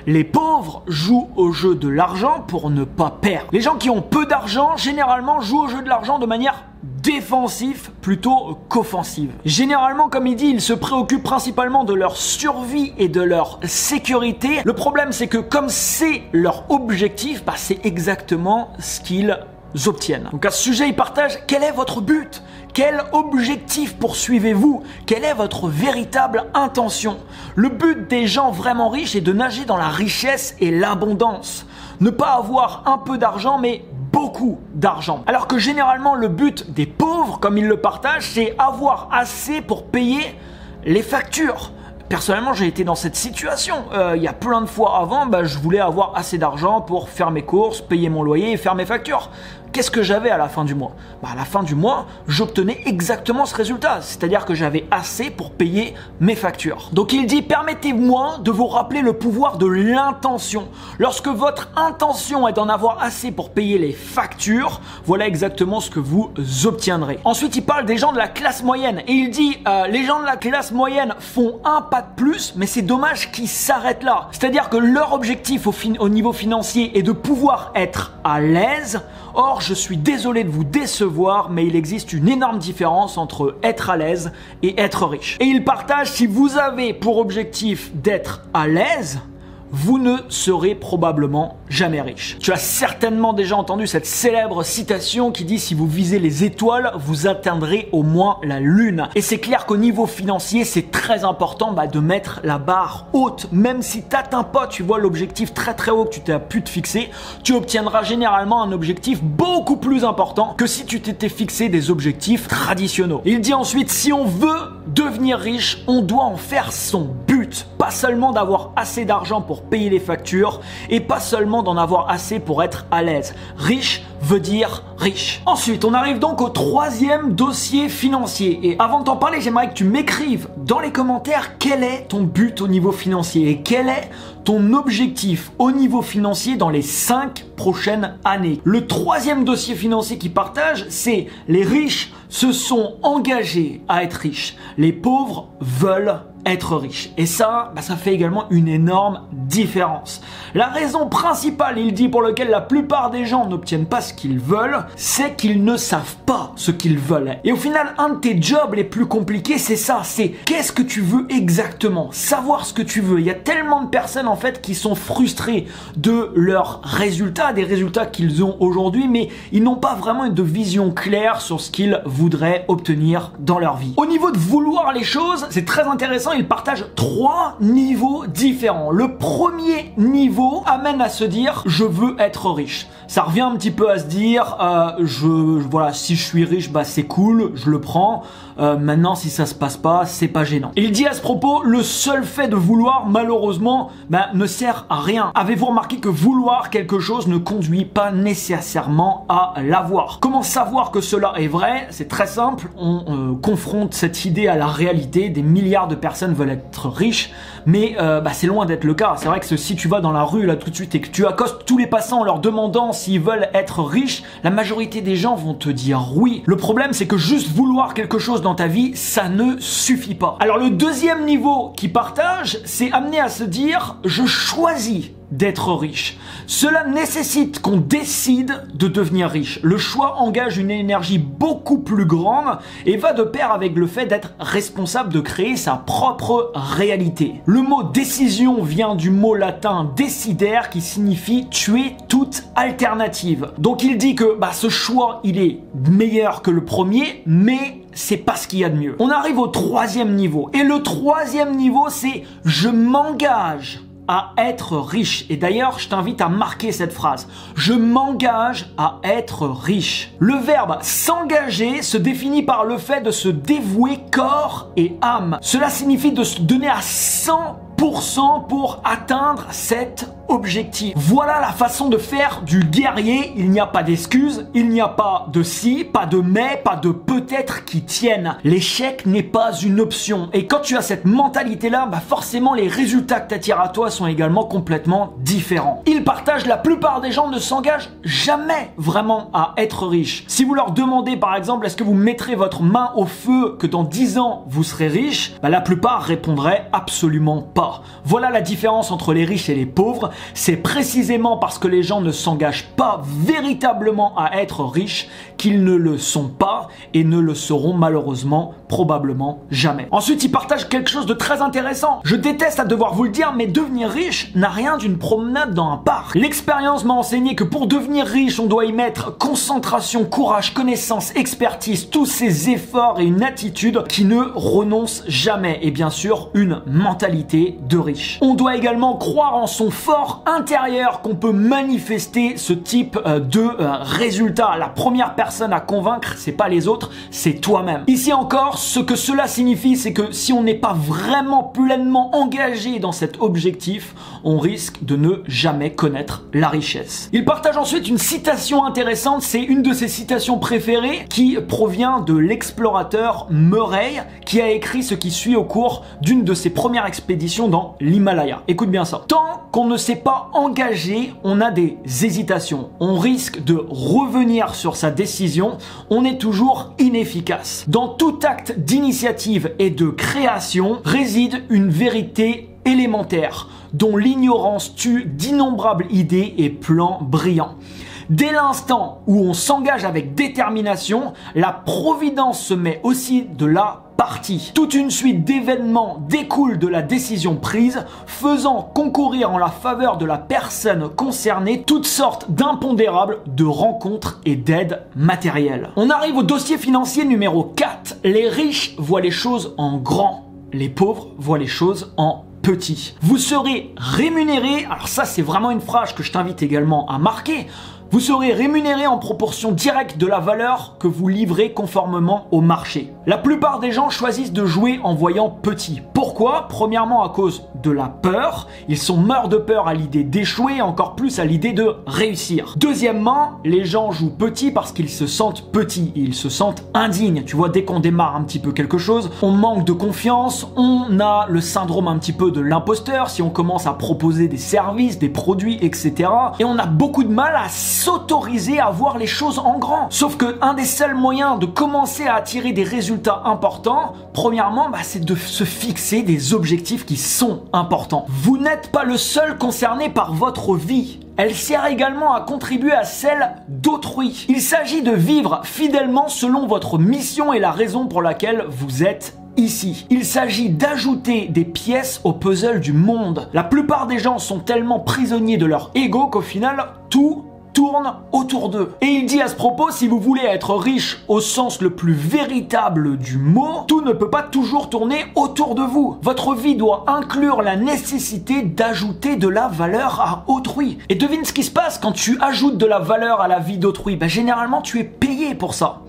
Les pauvres jouent au jeu de l'argent pour ne pas perdre. Les gens qui ont peu d'argent, généralement, jouent au jeu de l'argent de manière défensive plutôt qu'offensive. Généralement, comme il dit, ils se préoccupent principalement de leur survie et de leur sécurité. Le problème, c'est que comme c'est leur objectif, c'est exactement ce qu'ils obtiennent. Donc à ce sujet, il partage quel est votre but? Quel objectif poursuivez-vous? Quelle est votre véritable intention? Le but des gens vraiment riches est de nager dans la richesse et l'abondance. Ne pas avoir un peu d'argent, mais beaucoup d'argent. Alors que généralement, le but des pauvres, comme ils le partagent, c'est avoir assez pour payer les factures. Personnellement, j'ai été dans cette situation. Il y a plein de fois avant, je voulais avoir assez d'argent pour faire mes courses, payer mon loyer et faire mes factures. Qu'est-ce que j'avais à la fin du mois? À la fin du mois, j'obtenais exactement ce résultat. C'est-à-dire que j'avais assez pour payer mes factures. Donc il dit, permettez-moi de vous rappeler le pouvoir de l'intention. Lorsque votre intention est d'en avoir assez pour payer les factures, voilà exactement ce que vous obtiendrez. Ensuite, il parle des gens de la classe moyenne. Et il dit, les gens de la classe moyenne font un pas de plus, mais c'est dommage qu'ils s'arrêtent là. C'est-à-dire que leur objectif au niveau financier est de pouvoir être à l'aise. Or, je suis désolé de vous décevoir, mais il existe une énorme différence entre être à l'aise et être riche. Et il partage, si vous avez pour objectif d'être à l'aise, vous ne serez probablement jamais riche. Tu as certainement déjà entendu cette célèbre citation qui dit « Si vous visez les étoiles, vous atteindrez au moins la lune ». Et c'est clair qu'au niveau financier, c'est très important de mettre la barre haute. Même si tu n'atteins pas, tu vois l'objectif très très haut que tu t'as pu te fixer, tu obtiendras généralement un objectif beaucoup plus important que si tu t'étais fixé des objectifs traditionnels. Il dit ensuite « Si on veut devenir riche, on doit en faire son but ». but, pas seulement d'avoir assez d'argent pour payer les factures et pas seulement d'en avoir assez pour être à l'aise. Riche veut dire riche. Ensuite, on arrive donc au troisième dossier financier. Et avant de t'en parler, j'aimerais que tu m'écrives dans les commentaires quel est ton but au niveau financier et quel est ton objectif au niveau financier dans les 5 prochaines années. Le troisième dossier financier qui partage, c'est les riches se sont engagés à être riches. Les pauvres veulent être riches. Et ça, ça fait également une énorme différence. La raison principale, il dit, pour laquelle la plupart des gens n'obtiennent pas ce qu'ils veulent, c'est qu'ils ne savent pas ce qu'ils veulent. Et au final, un de tes jobs les plus compliqués, c'est ça, c'est qu'est-ce que tu veux exactement, savoir ce que tu veux. Il y a tellement de personnes en fait qui sont frustrées de leurs résultats, des résultats qu'ils ont aujourd'hui, mais ils n'ont pas vraiment de vision claire sur ce qu'ils voudraient obtenir dans leur vie. Au niveau de vouloir les choses, c'est très intéressant. Il partage 3 niveaux différents. Le premier niveau amène à se dire je veux être riche. Ça revient un petit peu à se dire voilà, si je suis riche, c'est cool, je le prends. Maintenant, si ça se passe pas, c'est pas gênant. Il dit à ce propos, le seul fait de vouloir, malheureusement, ne sert à rien. Avez-vous remarqué que vouloir quelque chose ne conduit pas nécessairement à l'avoir? Comment savoir que cela est vrai? C'est très simple. On confronte cette idée à la réalité. Des milliards de personnes veulent être riches, mais c'est loin d'être le cas. C'est vrai que si tu vas dans la rue là tout de suite et que tu accostes tous les passants en leur demandant s'ils veulent être riches, la majorité des gens vont te dire oui. Le problème, c'est que juste vouloir quelque chose dans ta vie, ça ne suffit pas. Alors le deuxième niveau qui partage, c'est amener à se dire je choisis d'être riche. Cela nécessite qu'on décide de devenir riche. Le choix engage une énergie beaucoup plus grande et va de pair avec le fait d'être responsable de créer sa propre réalité. Le mot décision vient du mot latin decidere qui signifie tuer toute alternative. Donc il dit que ce choix, il est meilleur que le premier, mais c'est pas ce qu'il y a de mieux. On arrive au troisième niveau. Et le troisième niveau, c'est je m'engage à être riche. Et d'ailleurs, je t'invite à marquer cette phrase. Je m'engage à être riche. Le verbe s'engager se définit par le fait de se dévouer corps et âme. Cela signifie de se donner à 100% pour atteindre cet objectif. Voilà la façon de faire du guerrier. Il n'y a pas d'excuses, il n'y a pas de si, pas de mais, pas de peut-être qui tiennent. L'échec n'est pas une option. Et quand tu as cette mentalité-là, forcément les résultats que tu attires à toi sont également complètement différents. Ils partagent, la plupart des gens ne s'engagent jamais vraiment à être riches. Si vous leur demandez par exemple, est-ce que vous mettrez votre main au feu que dans 10 ans vous serez riche, la plupart répondraient absolument pas. Voilà la différence entre les riches et les pauvres. C'est précisément parce que les gens ne s'engagent pas véritablement à être riches qu'ils ne le sont pas et ne le seront malheureusement probablement jamais. Ensuite, il partage quelque chose de très intéressant. Je déteste à devoir vous le dire, mais devenir riche n'a rien d'une promenade dans un parc. L'expérience m'a enseigné que pour devenir riche, on doit y mettre concentration, courage, connaissance, expertise, tous ces efforts et une attitude qui ne renonce jamais. Et bien sûr, une mentalité de riche. On doit également croire en son fort intérieur qu'on peut manifester ce type de résultat. La première personne à convaincre, c'est pas les autres, c'est toi-même. Ici encore, ce que cela signifie, c'est que si on n'est pas vraiment pleinement engagé dans cet objectif, on risque de ne jamais connaître la richesse. Il partage ensuite une citation intéressante, c'est une de ses citations préférées qui provient de l'explorateur Murray qui a écrit ce qui suit au cours d'une de ses premières expéditions dans l'Himalaya. Écoute bien ça. Tant qu'on ne s'est pas engagé, on a des hésitations. On risque de revenir sur sa décision, on est toujours inefficace. Dans tout acte d'initiative et de création réside une vérité élémentaire, dont l'ignorance tue d'innombrables idées et plans brillants. Dès l'instant où on s'engage avec détermination, la providence se met aussi de la partie. Toute une suite d'événements découle de la décision prise, faisant concourir en la faveur de la personne concernée toutes sortes d'impondérables, de rencontres et d'aides matérielles. On arrive au dossier financier numéro 4. Les riches voient les choses en grand, les pauvres voient les choses en petit. Vous serez rémunéré, alors ça c'est vraiment une phrase que je t'invite également à marquer, Vous serez rémunéré en proportion directe de la valeur que vous livrez conformément au marché. La plupart des gens choisissent de jouer en voyant petit. Pourquoi? Premièrement à cause de la peur. Ils sont morts de peur à l'idée d'échouer, encore plus à l'idée de réussir. Deuxièmement, les gens jouent petit parce qu'ils se sentent petits. Ils se sentent indignes. Tu vois, dès qu'on démarre un petit peu quelque chose, on manque de confiance, on a le syndrome un petit peu de l'imposteur si on commence à proposer des services, des produits, etc. Et on a beaucoup de mal à s'autoriser à voir les choses en grand. Sauf que un des seuls moyens de commencer à attirer des résultats importants, premièrement, c'est de se fixer des objectifs qui sont importants. Vous n'êtes pas le seul concerné par votre vie. Elle sert également à contribuer à celle d'autrui. Il s'agit de vivre fidèlement selon votre mission et la raison pour laquelle vous êtes ici. Il s'agit d'ajouter des pièces au puzzle du monde. La plupart des gens sont tellement prisonniers de leur ego qu'au final, tout tourne autour d'eux. Et il dit à ce propos, si vous voulez être riche au sens le plus véritable du mot, tout ne peut pas toujours tourner autour de vous. Votre vie doit inclure la nécessité d'ajouter de la valeur à autrui. Et devine ce qui se passe quand tu ajoutes de la valeur à la vie d'autrui. Généralement, tu es payé pour ça.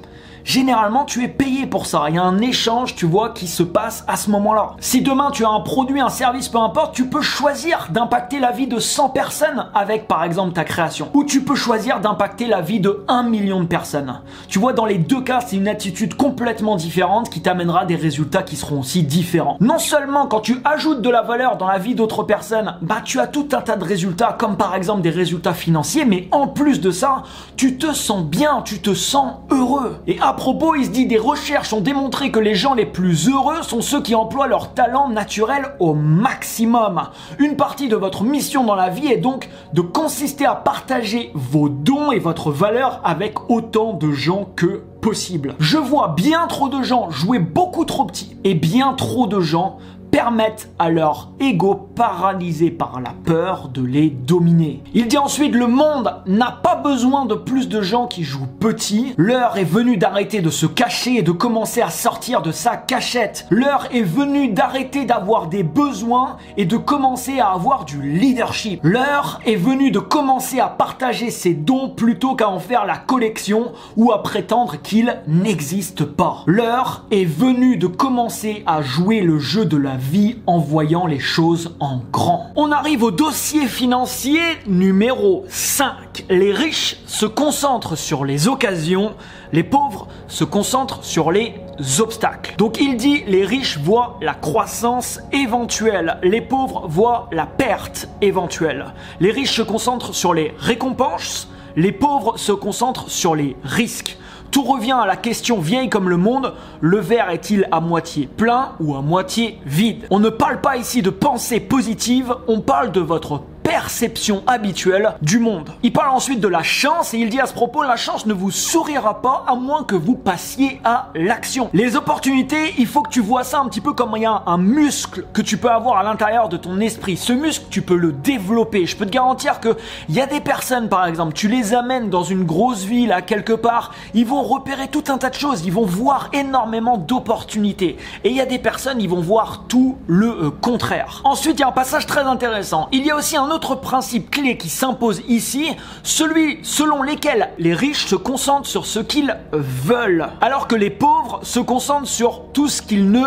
Généralement, tu es payé pour ça. Il y a un échange, tu vois, qui se passe à ce moment-là. Si demain, tu as un produit, un service, peu importe, tu peux choisir d'impacter la vie de 100 personnes avec, par exemple, ta création. Ou tu peux choisir d'impacter la vie de 1 million de personnes. Tu vois, dans les deux cas, c'est une attitude complètement différente qui t'amènera des résultats qui seront aussi différents. Non seulement quand tu ajoutes de la valeur dans la vie d'autres personnes, tu as tout un tas de résultats, comme par exemple des résultats financiers, mais en plus de ça, tu te sens bien, tu te sens heureux. Et à propos, il se dit des recherches ont démontré que les gens les plus heureux sont ceux qui emploient leur talent naturel au maximum. Une partie de votre mission dans la vie est donc de consister à partager vos dons et votre valeur avec autant de gens que possible. Je vois bien trop de gens jouer beaucoup trop petit et bien trop de gens permettent à leur ego paralysé par la peur de les dominer. Il dit ensuite, le monde n'a pas besoin de plus de gens qui jouent petit. L'heure est venue d'arrêter de se cacher et de commencer à sortir de sa cachette. L'heure est venue d'arrêter d'avoir des besoins et de commencer à avoir du leadership. L'heure est venue de commencer à partager ses dons plutôt qu'à en faire la collection ou à prétendre qu'ils n'existent pas. L'heure est venue de commencer à jouer le jeu de la vie en voyant les choses en grand. On arrive au dossier financier numéro 5. Les riches se concentrent sur les occasions, les pauvres se concentrent sur les obstacles. Donc il dit, les riches voient la croissance éventuelle, les pauvres voient la perte éventuelle. Les riches se concentrent sur les récompenses, les pauvres se concentrent sur les risques. Tout revient à la question vieille comme le monde, le verre est-il à moitié plein ou à moitié vide? On ne parle pas ici de pensée positive, on parle de votre perception habituelle du monde. Il parle ensuite de la chance et il dit à ce propos, la chance ne vous sourira pas à moins que vous passiez à l'action. Les opportunités, il faut que tu vois ça un petit peu comme il y a un muscle que tu peux avoir à l'intérieur de ton esprit. Ce muscle, tu peux le développer. Je peux te garantir que il y a des personnes, par exemple, tu les amènes dans une grosse ville à quelque part, ils vont repérer tout un tas de choses, ils vont voir énormément d'opportunités. Et il y a des personnes, ils vont voir tout le contraire. Ensuite, il y a un passage très intéressant. Il y a aussi un autre principe clé qui s'impose ici, celui selon lequel les riches se concentrent sur ce qu'ils veulent, alors que les pauvres se concentrent sur tout ce qu'ils ne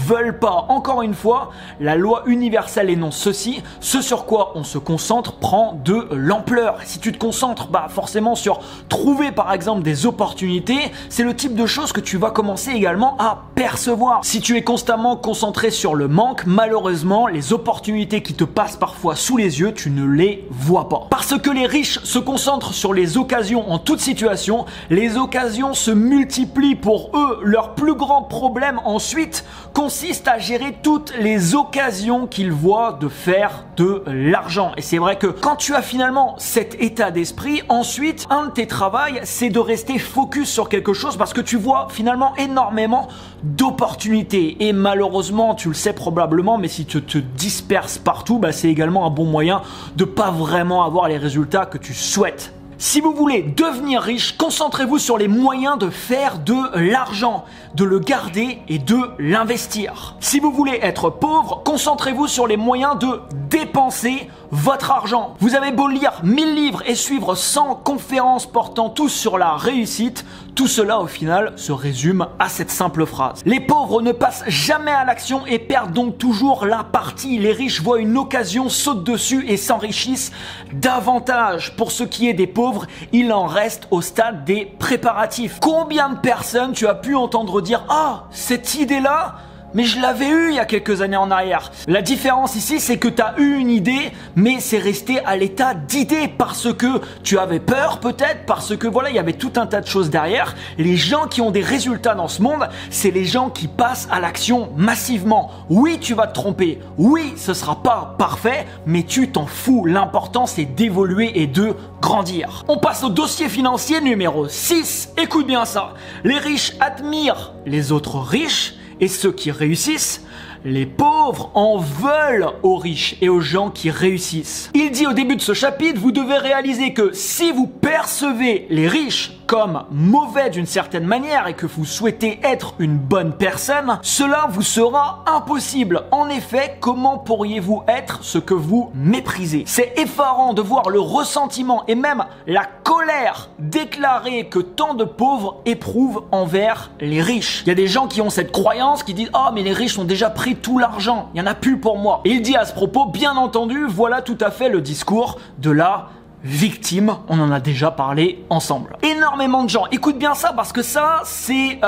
veulent pas. Encore une fois, la loi universelle énonce ceci, ce sur quoi on se concentre prend de l'ampleur. Si tu te concentres forcément sur trouver par exemple des opportunités, c'est le type de choses que tu vas commencer également à percevoir. Si tu es constamment concentré sur le manque, malheureusement, les opportunités qui te passent parfois sous les yeux, tu ne les vois pas. Parce que les riches se concentrent sur les occasions en toute situation, les occasions se multiplient pour eux. Leur plus grand problème ensuite consiste à gérer toutes les occasions qu'ils voient de faire de l'argent. Et c'est vrai que quand tu as finalement cet état d'esprit, ensuite, un de tes travails, c'est de rester focus sur quelque chose parce que tu vois finalement énormément d'opportunités. Et malheureusement, tu le sais probablement, mais si tu te disperses partout, c'est également un bon moyen de pas vraiment avoir les résultats que tu souhaites. Si vous voulez devenir riche, concentrez-vous sur les moyens de faire de l'argent, de le garder et de l'investir. Si vous voulez être pauvre, concentrez-vous sur les moyens de dépenser votre argent. Vous avez beau lire 1000 livres et suivre 100 conférences portant tous sur la réussite, tout cela au final se résume à cette simple phrase. Les pauvres ne passent jamais à l'action et perdent donc toujours la partie. Les riches voient une occasion, sautent dessus et s'enrichissent davantage. Pour ce qui est des pauvres, il en reste au stade des préparatifs. Combien de personnes tu as pu entendre dire « Ah, cette idée-là » mais je l'avais eu il y a quelques années en arrière. La différence ici, c'est que tu as eu une idée, mais c'est resté à l'état d'idée parce que tu avais peur peut-être, parce que voilà, il y avait tout un tas de choses derrière. Les gens qui ont des résultats dans ce monde, c'est les gens qui passent à l'action massivement. Oui, tu vas te tromper. Oui, ce sera pas parfait, mais tu t'en fous. L'important, c'est d'évoluer et de grandir. On passe au dossier financier numéro 6. Écoute bien ça. Les riches admirent les autres riches. Et ceux qui réussissent, les pauvres en veulent aux riches et aux gens qui réussissent. Il dit au début de ce chapitre, vous devez réaliser que si vous percevez les riches comme mauvais d'une certaine manière et que vous souhaitez être une bonne personne, cela vous sera impossible. En effet, comment pourriez-vous être ce que vous méprisez? C'est effarant de voir le ressentiment et même la colère déclarée que tant de pauvres éprouvent envers les riches. Il y a des gens qui ont cette croyance qui disent « Ah, mais les riches ont déjà pris tout l'argent, il n'y en a plus pour moi. » Et il dit à ce propos, bien entendu, voilà tout à fait le discours de la victime, on en a déjà parlé ensemble. Énormément de gens, écoute bien ça parce que ça c'est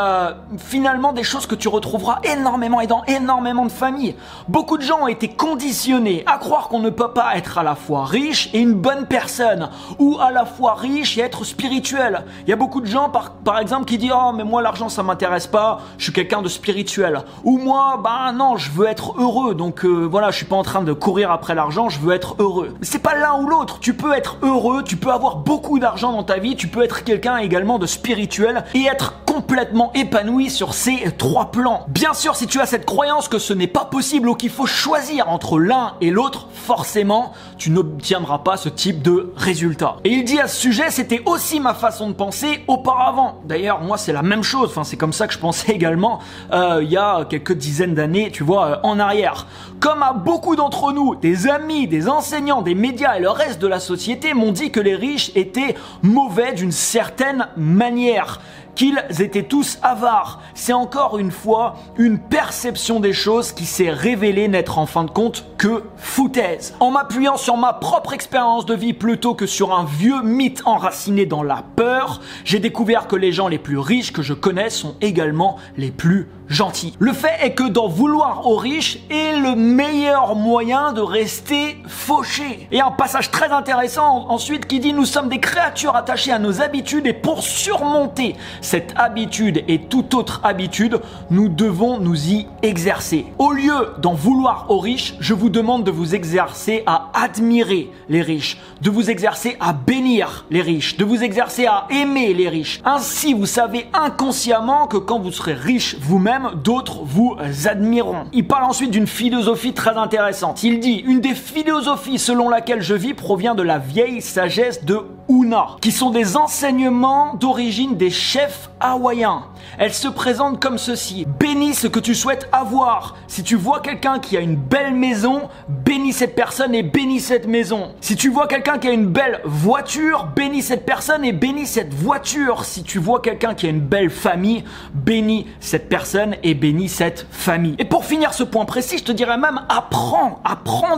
finalement des choses que tu retrouveras énormément et dans énormément de familles. Beaucoup de gens ont été conditionnés à croire qu'on ne peut pas être à la fois riche et une bonne personne, ou à la fois riche et être spirituel. Il y a beaucoup de gens par exemple qui disent « Oh mais moi l'argent ça m'intéresse pas, je suis quelqu'un de spirituel. » Ou moi, bah non, je veux être heureux, donc voilà, je suis pas en train de courir après l'argent, je veux être heureux. C'est pas l'un ou l'autre, tu peux être heureux, tu peux avoir beaucoup d'argent dans ta vie, tu peux être quelqu'un également de spirituel et être complètement épanoui sur ces trois plans. Bien sûr, si tu as cette croyance que ce n'est pas possible ou qu'il faut choisir entre l'un et l'autre, forcément, tu n'obtiendras pas ce type de résultat. Et il dit à ce sujet, c'était aussi ma façon de penser auparavant. D'ailleurs, moi, c'est la même chose. Enfin, c'est comme ça que je pensais également il y a quelques dizaines d'années, tu vois, en arrière. Comme à beaucoup d'entre nous, des amis, des enseignants, des médias et le reste de la société m'ont dit que les riches étaient mauvais d'une certaine manière, qu'ils étaient tous avares. C'est encore une fois une perception des choses qui s'est révélée n'être en fin de compte que foutaise. En m'appuyant sur ma propre expérience de vie plutôt que sur un vieux mythe enraciné dans la peur, j'ai découvert que les gens les plus riches que je connais sont également les plus gentils. Le fait est que d'en vouloir aux riches est le meilleur moyen de rester fauché. Et un passage très intéressant ensuite qui dit « Nous sommes des créatures attachées à nos habitudes et pour surmonter cette habitude et toute autre habitude, nous devons nous y exercer. » Au lieu d'en vouloir aux riches, je vous demande de vous exercer à admirer les riches, de vous exercer à bénir les riches, de vous exercer à aimer les riches. Ainsi, vous savez inconsciemment que quand vous serez riche vous-même, d'autres vous admireront. Il parle ensuite d'une philosophie très intéressante. Il dit « Une des philosophies selon laquelle je vis provient de la vieille sagesse de Huna, qui sont des enseignements d'origine des chefs hawaïens. Elle se présente comme ceci. Bénis ce que tu souhaites avoir. Si tu vois quelqu'un qui a une belle maison, bénis cette personne et bénis cette maison. Si tu vois quelqu'un qui a une belle voiture, bénis cette personne et bénis cette voiture. Si tu vois quelqu'un qui a une belle famille, bénis cette personne et bénis cette famille. » Et pour finir ce point précis, je te dirais même apprends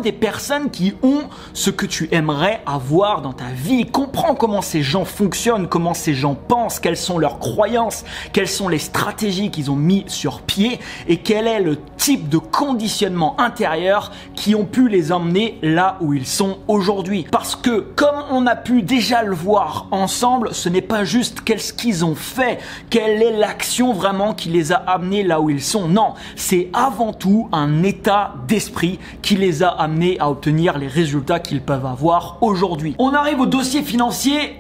des personnes qui ont ce que tu aimerais avoir dans ta vie. Comprends comment ces gens fonctionnent, comment ces gens pensent, quelles sont leurs croyances, quelles sont les stratégies qu'ils ont mis sur pied et quel est le type de conditionnement intérieur qui ont pu les emmener là où ils sont aujourd'hui. Parce que comme on a pu déjà le voir ensemble, ce n'est pas juste qu'est-ce qu'ils ont fait, quelle est l'action vraiment qui les a amenés là où ils sont. Non, c'est avant tout un état d'esprit qui les a amenés à obtenir les résultats qu'ils peuvent avoir aujourd'hui. On arrive au dossier financier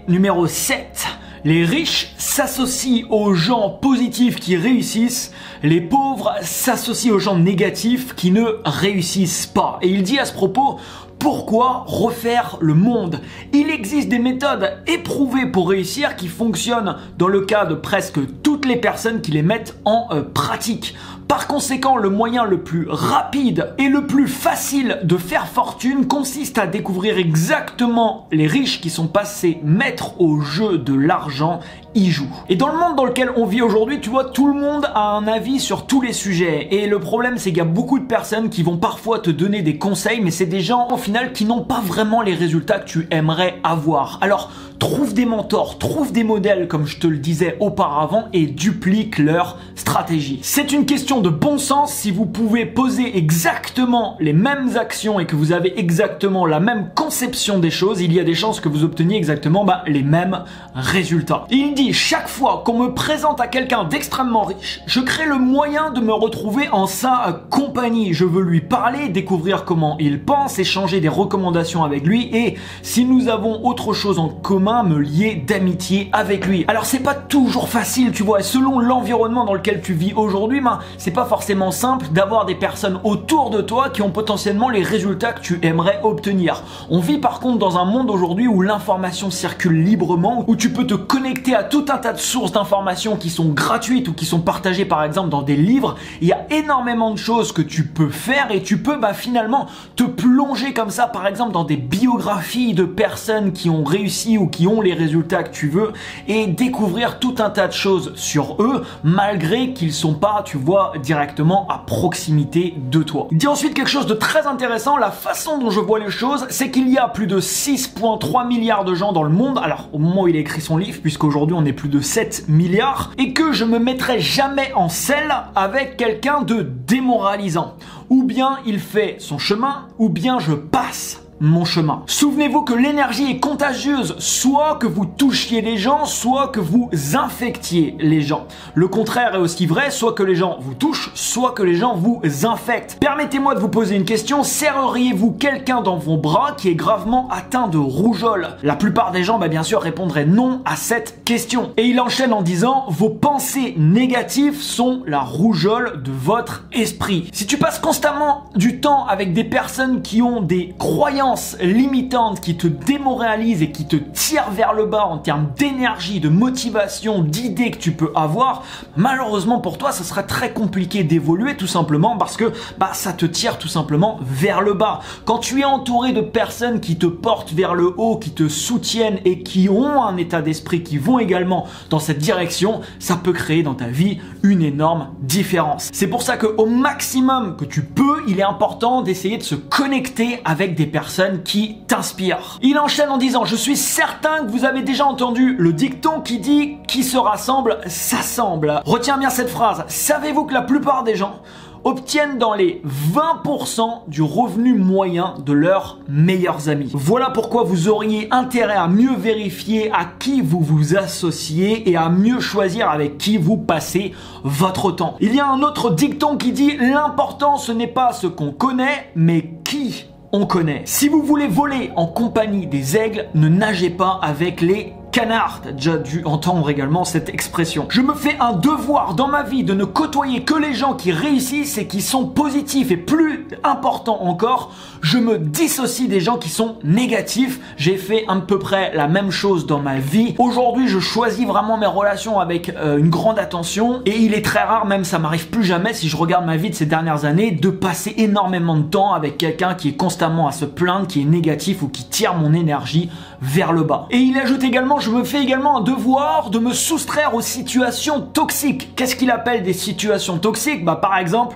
numéro 7. Les riches s'associent aux gens positifs qui réussissent, les pauvres s'associent aux gens négatifs qui ne réussissent pas. Et il dit à ce propos, Pourquoi refaire le monde? Il existe des méthodes éprouvées pour réussir qui fonctionnent dans le cas de presque toutes les personnes qui les mettent en pratique. Par conséquent, le moyen le plus rapide et le plus facile de faire fortune consiste à découvrir exactement les riches qui sont passés maîtres au jeu de l'argent y jouent. Et dans le monde dans lequel on vit aujourd'hui, tu vois, tout le monde a un avis sur tous les sujets. Et le problème, c'est qu'il y a beaucoup de personnes qui vont parfois te donner des conseils, mais c'est des gens, au final, qui n'ont pas vraiment les résultats que tu aimerais avoir. Alors, trouve des mentors, trouve des modèles, comme je te le disais auparavant, et duplique leur stratégie. C'est une question de bon sens. Si vous pouvez poser exactement les mêmes actions et que vous avez exactement la même conception des choses, il y a des chances que vous obteniez exactement les mêmes résultats. Il dit, chaque fois qu'on me présente à quelqu'un d'extrêmement riche, je crée le moyen de me retrouver en sa compagnie. Je veux lui parler, découvrir comment il pense, échanger des recommandations avec lui et, si nous avons autre chose en commun, me lier d'amitié avec lui. Alors c'est pas toujours facile, tu vois, et selon l'environnement dans lequel tu vis aujourd'hui, c'est pas forcément simple d'avoir des personnes autour de toi qui ont potentiellement les résultats que tu aimerais obtenir. On vit par contre dans un monde aujourd'hui où l'information circule librement, où tu peux te connecter à tout un tas de sources d'informations qui sont gratuites ou qui sont partagées par exemple dans des livres. Il y a énormément de choses que tu peux faire et tu peux finalement te plonger comme ça par exemple dans des biographies de personnes qui ont réussi ou qui ont les résultats que tu veux et découvrir tout un tas de choses sur eux malgré qu'ils sont pas, tu vois, directement à proximité de toi. Il dit ensuite quelque chose de très intéressant, la façon dont je vois les choses, c'est qu'il y a plus de 6,3 milliards de gens dans le monde, alors au moment où il a écrit son livre, puisqu'aujourd'hui on est plus de 7 milliards, et que je me mettrai jamais en selle avec quelqu'un de démoralisant. Ou bien il fait son chemin, ou bien je passe mon chemin. Souvenez-vous que l'énergie est contagieuse, soit que vous touchiez les gens, soit que vous infectiez les gens. Le contraire est aussi vrai, soit que les gens vous touchent, soit que les gens vous infectent. Permettez-moi de vous poser une question, serreriez-vous quelqu'un dans vos bras qui est gravement atteint de rougeole? La plupart des gens, bien sûr, répondraient non à cette question. Et il enchaîne en disant, vos pensées négatives sont la rougeole de votre esprit. Si tu passes constamment du temps avec des personnes qui ont des croyances limitantes qui te démoralisent et qui te tirent vers le bas en termes d'énergie, de motivation, d'idées que tu peux avoir, malheureusement pour toi, ça sera très compliqué d'évoluer tout simplement parce que ça te tire tout simplement vers le bas. Quand tu es entouré de personnes qui te portent vers le haut, qui te soutiennent et qui ont un état d'esprit qui vont également dans cette direction, ça peut créer dans ta vie une énorme différence. C'est pour ça qu'au maximum que tu peux, il est important d'essayer de se connecter avec des personnes qui t'inspirent. Il enchaîne en disant, je suis certain que vous avez déjà entendu le dicton qui dit qui se rassemble s'assemble. Retiens bien cette phrase. Savez-vous que la plupart des gens obtiennent dans les 20% du revenu moyen de leurs meilleurs amis. Voilà pourquoi vous auriez intérêt à mieux vérifier à qui vous vous associez et à mieux choisir avec qui vous passez votre temps. Il y a un autre dicton qui dit, l'important ce n'est pas ce qu'on connaît, mais qui on connaît. Si vous voulez voler en compagnie des aigles, ne nagez pas avec les canard, t'as déjà dû entendre également cette expression. Je me fais un devoir dans ma vie de ne côtoyer que les gens qui réussissent et qui sont positifs et plus important encore, je me dissocie des gens qui sont négatifs. J'ai fait à peu près la même chose dans ma vie. Aujourd'hui, je choisis vraiment mes relations avec une grande attention et il est très rare, même ça m'arrive plus jamais si je regarde ma vie de ces dernières années, de passer énormément de temps avec quelqu'un qui est constamment à se plaindre, qui est négatif ou qui tire mon énergie vers le bas. Et il ajoute également, je me fais également un devoir de me soustraire aux situations toxiques. Qu'est-ce qu'il appelle des situations toxiques? Par exemple,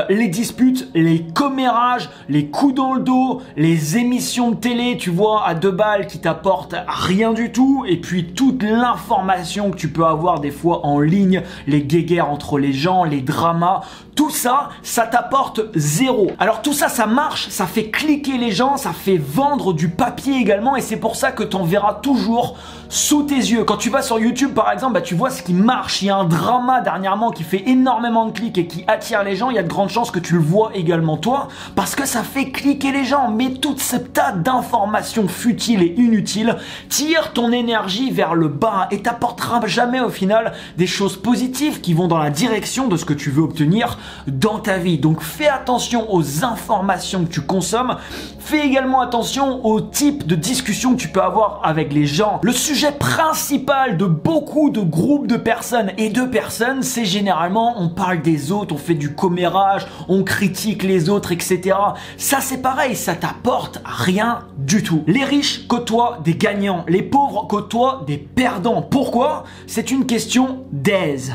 les disputes, les commérages, les coups dans le dos, les émissions de télé, tu vois, à 2 balles qui t'apportent rien du tout, et puis toute l'information que tu peux avoir des fois en ligne, les guéguerres entre les gens, les dramas, tout ça, ça t'apporte zéro. Alors tout ça, ça marche, ça fait cliquer les gens, ça fait vendre du papier également, et c'est pour ça que t'en verras toujours sous tes yeux. Quand tu vas sur YouTube par exemple, tu vois ce qui marche. Il y a un drama dernièrement qui fait énormément de clics et qui attire les gens. Il y a de grandes chances que tu le vois également toi, parce que ça fait cliquer les gens. Mais toute cette tas d'informations futiles et inutiles tire ton énergie vers le bas et t'apportera jamais au final des choses positives qui vont dans la direction de ce que tu veux obtenir dans ta vie. Donc fais attention aux informations que tu consommes. Fais également attention au type de discussion que tu peux avoir avec les gens. Le sujet principal de beaucoup de groupes de personnes et de personnes, c'est généralement on parle des autres, on fait du commérage, on critique les autres, etc. Ça c'est pareil, ça t'apporte rien du tout. Les riches côtoient des gagnants, les pauvres côtoient des perdants. Pourquoi? C'est une question d'aise.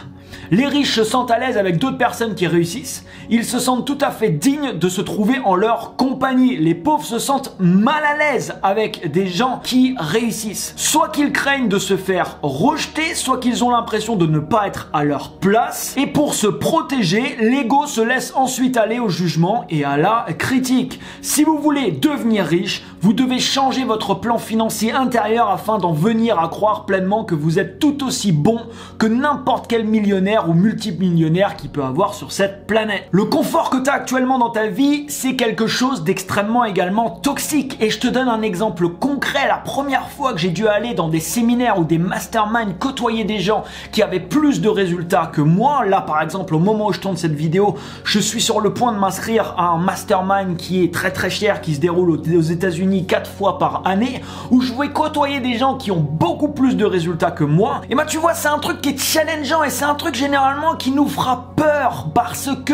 Les riches se sentent à l'aise avec d'autres personnes qui réussissent. Ils se sentent tout à fait dignes de se trouver en leur compagnie. Les pauvres se sentent mal à l'aise avec des gens qui réussissent. Soit qu'ils craignent de se faire rejeter, soit qu'ils ont l'impression de ne pas être à leur place. Et pour se protéger, l'ego se laisse ensuite aller au jugement et à la critique. Si vous voulez devenir riche, vous devez changer votre plan financier intérieur afin d'en venir à croire pleinement que vous êtes tout aussi bon que n'importe quel millionnaire ou multimillionnaire qui peut avoir sur cette planète. Le confort que tu as actuellement dans ta vie, c'est quelque chose d'extrêmement également toxique. Et je te donne un exemple concret. La première fois que j'ai dû aller dans des séminaires ou des masterminds, côtoyer des gens qui avaient plus de résultats que moi, là par exemple au moment où je tourne cette vidéo, je suis sur le point de m'inscrire à un mastermind qui est très très cher, qui se déroule aux États-Unis 4 fois par année, où je vais côtoyer des gens qui ont beaucoup plus de résultats que moi. Et bah tu vois, c'est un truc qui est challengeant et c'est un truc généralement qui nous fera peur parce que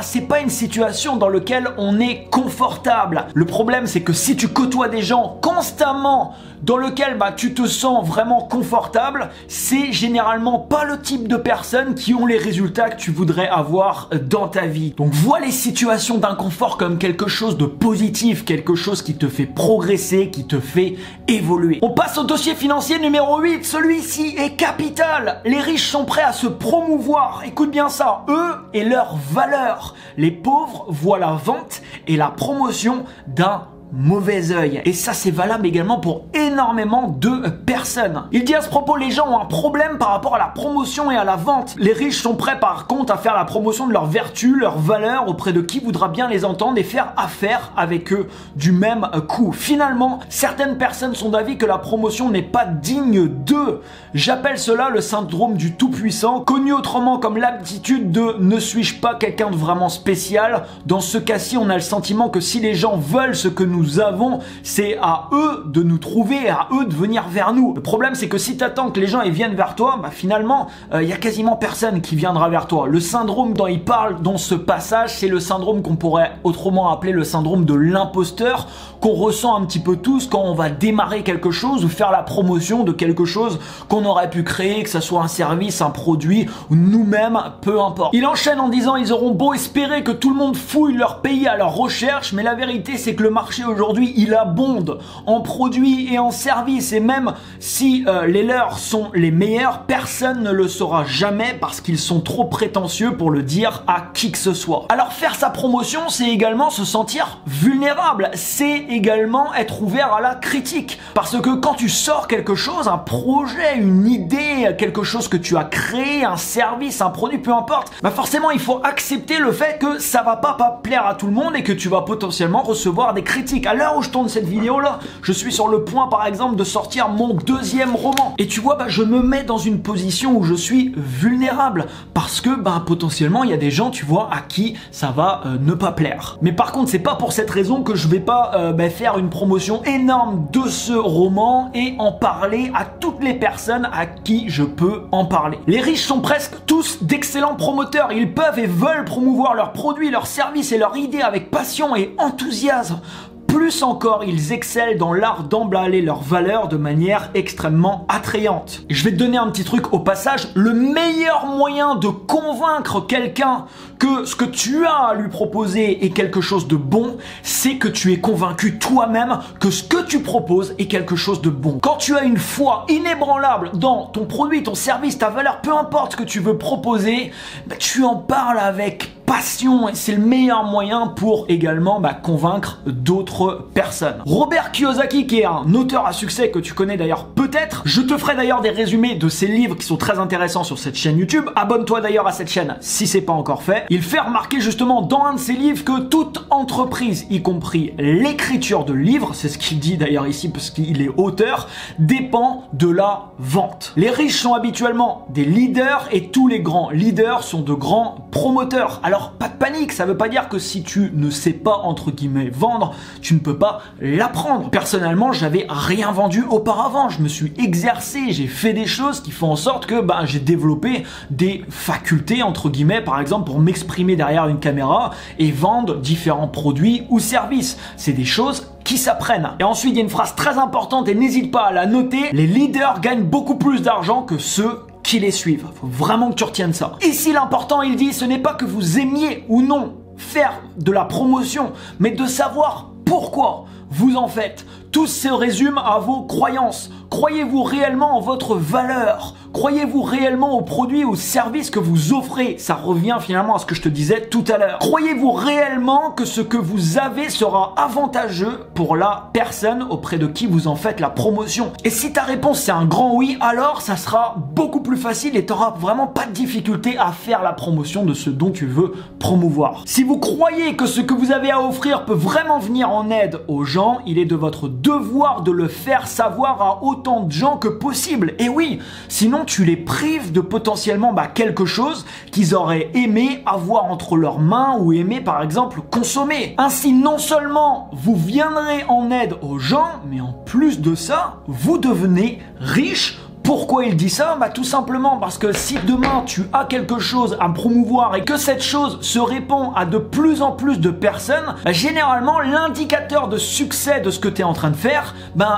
c'est pas une situation dans laquelle on est confortable. Le problème c'est que si tu côtoies des gens constamment dans lequel tu te sens vraiment confortable, c'est généralement pas le type de personnes qui ont les résultats que tu voudrais avoir dans ta vie. Donc vois les situations d'inconfort comme quelque chose de positif, quelque chose qui te fait progresser, qui te fait évoluer. On passe au dossier financier numéro 8. Celui-ci est capital. Les riches sont prêts à se promouvoir. Écoute bien ça, eux et leurs valeurs. Les pauvres voient la vente et la promotion d'un mauvais œil. Et ça c'est valable également pour énormément de personnes. Il dit à ce propos, les gens ont un problème par rapport à la promotion et à la vente. Les riches sont prêts par contre à faire la promotion de leurs vertus, leurs valeurs auprès de qui voudra bien les entendre et faire affaire avec eux du même coup. Finalement, certaines personnes sont d'avis que la promotion n'est pas digne d'eux. J'appelle cela le syndrome du tout-puissant, connu autrement comme l'aptitude de ne suis-je pas quelqu'un de vraiment spécial. Dans ce cas-ci, on a le sentiment que si les gens veulent ce que nous avons, c'est à eux de nous trouver, à eux de venir vers nous. Le problème c'est que si tu attends que les gens ils viennent vers toi, finalement il y a quasiment personne qui viendra vers toi. Le syndrome dont il parle dans ce passage, c'est le syndrome qu'on pourrait autrement appeler le syndrome de l'imposteur, qu'on ressent un petit peu tous quand on va démarrer quelque chose ou faire la promotion de quelque chose qu'on aurait pu créer, que ce soit un service, un produit ou nous-mêmes, peu importe. Il enchaîne en disant: ils auront beau espérer que tout le monde fouille leur pays à leur recherche, mais la vérité c'est que le marché aujourd'hui il abonde en produits et en services, et même si les leurs sont les meilleurs, personne ne le saura jamais parce qu'ils sont trop prétentieux pour le dire à qui que ce soit. Alors faire sa promotion, c'est également se sentir vulnérable, c'est également être ouvert à la critique, parce que quand tu sors quelque chose, un projet, une idée, quelque chose que tu as créé, un service, un produit, peu importe, forcément il faut accepter le fait que ça va pas plaire à tout le monde et que tu vas potentiellement recevoir des critiques. À l'heure où je tourne cette vidéo là, je suis sur le point par exemple de sortir mon deuxième roman, et tu vois, je me mets dans une position où je suis vulnérable parce que potentiellement il y a des gens, tu vois, à qui ça va ne pas plaire. Mais par contre c'est pas pour cette raison que je vais pas faire une promotion énorme de ce roman et en parler à toutes les personnes à qui je peux en parler. Les riches sont presque tous d'excellents promoteurs, ils peuvent et veulent promouvoir leurs produits, leurs services et leurs idées avec passion et enthousiasme. Plus encore, ils excellent dans l'art d'emballer leurs valeurs de manière extrêmement attrayante. Et je vais te donner un petit truc au passage. Le meilleur moyen de convaincre quelqu'un que ce que tu as à lui proposer est quelque chose de bon, c'est que tu es convaincu toi-même que ce que tu proposes est quelque chose de bon. Quand tu as une foi inébranlable dans ton produit, ton service, ta valeur, peu importe ce que tu veux proposer, tu en parles avec passion et c'est le meilleur moyen pour également convaincre d'autres personnes. Robert Kiyosaki, qui est un auteur à succès que tu connais d'ailleurs peut-être, je te ferai d'ailleurs des résumés de ses livres qui sont très intéressants sur cette chaîne YouTube. Abonne-toi d'ailleurs à cette chaîne si c'est pas encore fait. Il fait remarquer justement dans un de ses livres que toute entreprise, y compris l'écriture de livres, c'est ce qu'il dit d'ailleurs ici parce qu'il est auteur, dépend de la vente. Les riches sont habituellement des leaders et tous les grands leaders sont de grands promoteurs. Alors D'ailleurs, pas de panique, ça veut pas dire que si tu ne sais pas, entre guillemets, vendre, tu ne peux pas l'apprendre. Personnellement, j'avais rien vendu auparavant, je me suis exercé, j'ai fait des choses qui font en sorte que j'ai développé des facultés, entre guillemets, par exemple, pour m'exprimer derrière une caméra et vendre différents produits ou services. C'est des choses qui s'apprennent. Et ensuite, il y a une phrase très importante et n'hésite pas à la noter, les leaders gagnent beaucoup plus d'argent que ceux qui les suivent. Faut vraiment que tu retiennes ça. Ici, l'important, il dit, ce n'est pas que vous aimiez ou non faire de la promotion, mais de savoir pourquoi vous en faites. Tout se résume à vos croyances. Croyez-vous réellement en votre valeur? Croyez-vous réellement aux produits et aux services que vous offrez? Ça revient finalement à ce que je te disais tout à l'heure. Croyez-vous réellement que ce que vous avez sera avantageux pour la personne auprès de qui vous en faites la promotion? Et si ta réponse c'est un grand oui, alors ça sera beaucoup plus facile et tu n'auras vraiment pas de difficulté à faire la promotion de ce dont tu veux promouvoir. Si vous croyez que ce que vous avez à offrir peut vraiment venir en aide aux gens, il est de votre devoir de le faire savoir à autant de gens que possible. Et oui, sinon tu les prives de potentiellement quelque chose qu'ils auraient aimé avoir entre leurs mains ou aimé par exemple consommer. Ainsi, non seulement vous viendrez en aide aux gens, mais en plus de ça, vous devenez riche. Pourquoi il dit ça? Tout simplement parce que si demain tu as quelque chose à promouvoir et que cette chose se répand à de plus en plus de personnes, généralement l'indicateur de succès de ce que tu es en train de faire,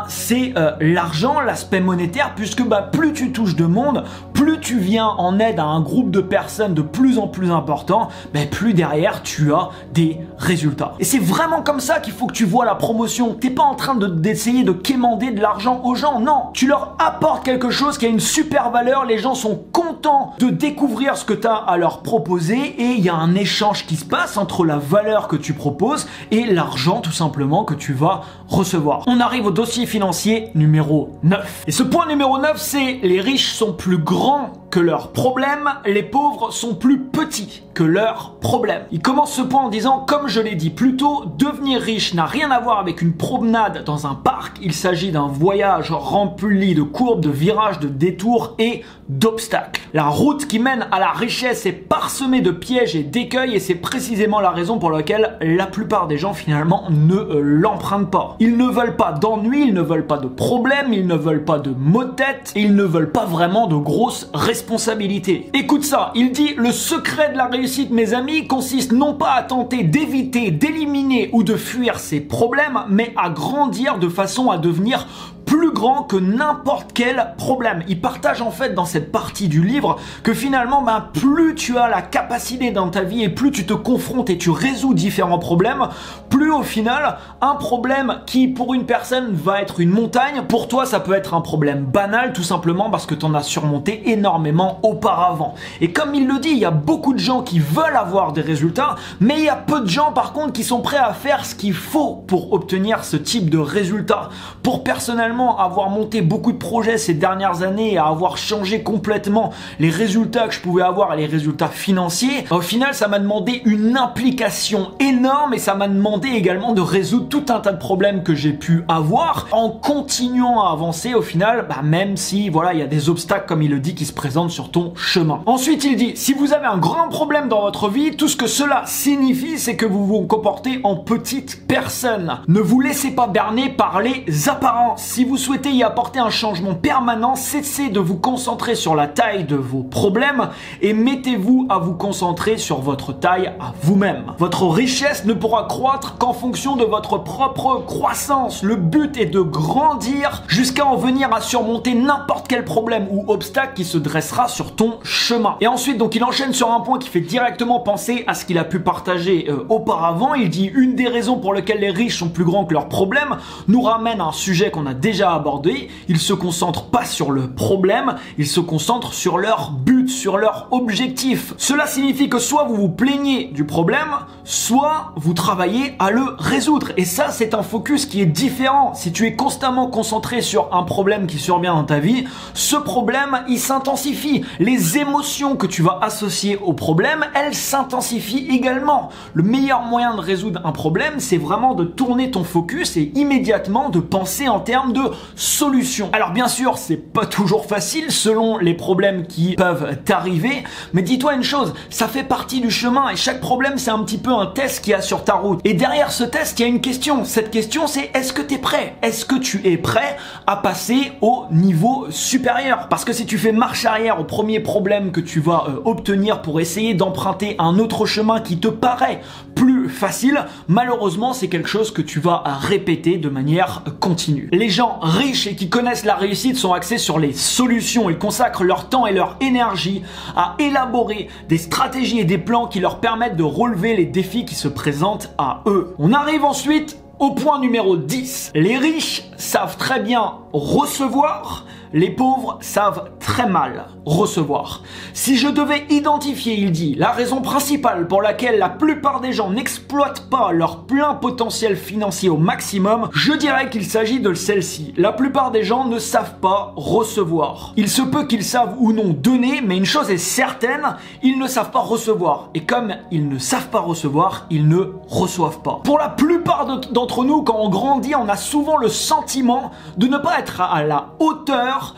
c'est l'argent, l'aspect monétaire, puisque plus tu touches de monde, plus tu viens en aide à un groupe de personnes de plus en plus important, plus derrière tu as des résultats. Et c'est vraiment comme ça qu'il faut que tu vois la promotion. T'es pas en train d'essayer de quémander de l'argent aux gens, non, tu leur apportes quelque chose qui a une super valeur, les gens sont contents de découvrir ce que tu as à leur proposer et il y a un échange qui se passe entre la valeur que tu proposes et l'argent tout simplement que tu vas recevoir. On arrive au dossier financier numéro 9. Et ce point numéro 9, c'est les riches sont plus grands que leurs problèmes, les pauvres sont plus petits que leurs problèmes. Il commence ce point en disant, comme je l'ai dit plus tôt, devenir riche n'a rien à voir avec une promenade dans un parc, il s'agit d'un voyage rempli de courbes, de virages, de détours et d'obstacles. La route qui mène à la richesse est parsemée de pièges et d'écueils et c'est précisément la raison pour laquelle la plupart des gens finalement ne l'empruntent pas. Ils ne veulent pas d'ennui, ils ne veulent pas de problèmes, ils ne veulent pas de maux de tête, et ils ne veulent pas vraiment de grosses responsabilités. Écoute ça, il dit « Le secret de la réussite, mes amis, consiste non pas à tenter d'éviter, d'éliminer ou de fuir ces problèmes, mais à grandir de façon à devenir plus grand que n'importe quel problème. » Il partage en fait dans cette partie du livre que finalement, plus tu as la capacité dans ta vie et plus tu te confrontes et tu résous différents problèmes, plus au final, un problème qui pour une personne va être une montagne, pour toi ça peut être un problème banal tout simplement parce que tu en as surmonté énormément auparavant. Et comme il le dit, il y a beaucoup de gens qui veulent avoir des résultats, mais il y a peu de gens par contre qui sont prêts à faire ce qu'il faut pour obtenir ce type de résultats. Pour personnellement avoir monté beaucoup de projets ces dernières années et à avoir changé complètement les résultats que je pouvais avoir et les résultats financiers, au final ça m'a demandé une implication énorme et ça m'a demandé également de résoudre tout un tas de problèmes que j'ai pu avoir en continuant à avancer au final, même si voilà il y a des obstacles comme il le dit qui se présentent sur ton chemin. Ensuite il dit, si vous avez un grand problème dans votre vie, tout ce que cela signifie c'est que vous vous comportez en petite personne. Ne vous laissez pas berner par les apparences. Si vous souhaitez y apporter un changement permanent, cessez de vous concentrer sur la taille de vos problèmes et mettez-vous à vous concentrer sur votre taille à vous-même. Votre richesse ne pourra croître qu'en fonction de votre propre croissance. Le but est de grandir jusqu'à en venir à surmonter n'importe quel problème ou obstacle qui se dressera sur ton chemin. Et ensuite, donc, il enchaîne sur un point qui fait directement penser à ce qu'il a pu partager auparavant. Il dit, une des raisons pour lesquelles les riches sont plus grands que leurs problèmes nous ramène à un sujet qu'on a déjà abordé. Ils se concentrent pas sur le problème, ils se concentrent sur leur but, sur leur objectif. Cela signifie que soit vous vous plaignez du problème, soit vous travaillez à le résoudre. Et ça, c'est un focus qui est différent. Si tu es constamment concentré sur un problème qui survient dans ta vie, ce problème, il s'intensifie. Les émotions que tu vas associer au problème, elles s'intensifient également. Le meilleur moyen de résoudre un problème, c'est vraiment de tourner ton focus et immédiatement de penser en termes de solutions. Alors bien sûr, c'est pas toujours facile selon les problèmes qui peuvent t'arriver, mais dis-toi une chose, ça fait partie du chemin et chaque problème, c'est un petit peu un test qu'il y a sur ta route. Et derrière ce test, il y a une question. Cette question, c'est est-ce que tu es prêt? Est-ce que tu es prêt à passer au niveau supérieur? Parce que si tu fais marche arrière au premier problème que tu vas obtenir pour essayer d'emprunter un autre chemin qui te paraît plus facile, malheureusement, c'est quelque chose que tu vas répéter de manière continue. Les gens riches et qui connaissent la réussite sont axés sur les solutions. Ils consacrent leur temps et leur énergie à élaborer des stratégies et des plans qui leur permettent de relever les défis qui se présentent à eux. On arrive ensuite au point numéro 10. Les riches savent très bien recevoir, les pauvres savent très mal recevoir. Si je devais identifier, il dit, la raison principale pour laquelle la plupart des gens n'exploitent pas leur plein potentiel financier au maximum, je dirais qu'il s'agit de celle-ci. La plupart des gens ne savent pas recevoir. Il se peut qu'ils savent ou non donner, mais une chose est certaine, ils ne savent pas recevoir. Et comme ils ne savent pas recevoir, ils ne reçoivent pas. Pour la plupart d'entre nous, quand on grandit, on a souvent le sentiment de ne pas être à la hauteur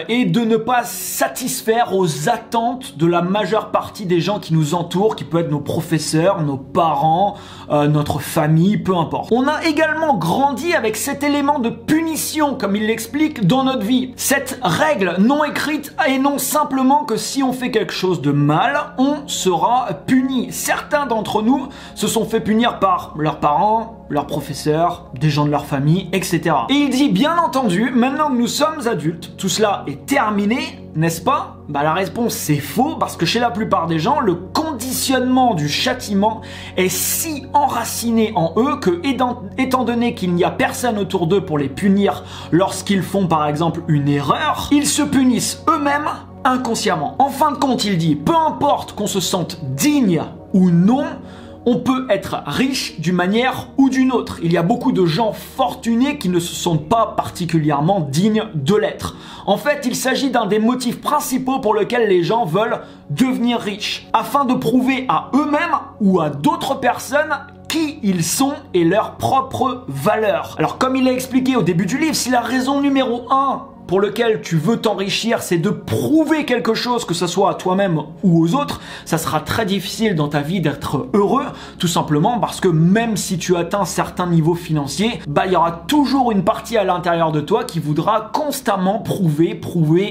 et de ne pas satisfaire aux attentes de la majeure partie des gens qui nous entourent, qui peuvent être nos professeurs, nos parents, notre famille, peu importe. On a également grandi avec cet élément de punition, comme il l'explique, dans notre vie. Cette règle non écrite énonce simplement que si on fait quelque chose de mal, on sera puni. Certains d'entre nous se sont fait punir par leurs parents, leurs professeurs, des gens de leur famille, etc. Et il dit, bien entendu, maintenant que nous sommes adultes, tout cela est terminé, n'est-ce pas? Bah la réponse c'est faux, parce que chez la plupart des gens, le conditionnement du châtiment est si enraciné en eux que, étant donné qu'il n'y a personne autour d'eux pour les punir lorsqu'ils font par exemple une erreur, ils se punissent eux-mêmes inconsciemment. En fin de compte, il dit, peu importe qu'on se sente digne ou non, on peut être riche d'une manière ou d'une autre. Il y a beaucoup de gens fortunés qui ne se sentent pas particulièrement dignes de l'être. En fait, il s'agit d'un des motifs principaux pour lesquels les gens veulent devenir riches, afin de prouver à eux-mêmes ou à d'autres personnes qui ils sont et leur propre valeur. Alors comme il a expliqué au début du livre, si la raison numéro 1 pour lequel tu veux t'enrichir, c'est de prouver quelque chose, que ce soit à toi-même ou aux autres, ça sera très difficile dans ta vie d'être heureux, tout simplement parce que même si tu atteins certains niveaux financiers, bah il y aura toujours une partie à l'intérieur de toi qui voudra constamment prouver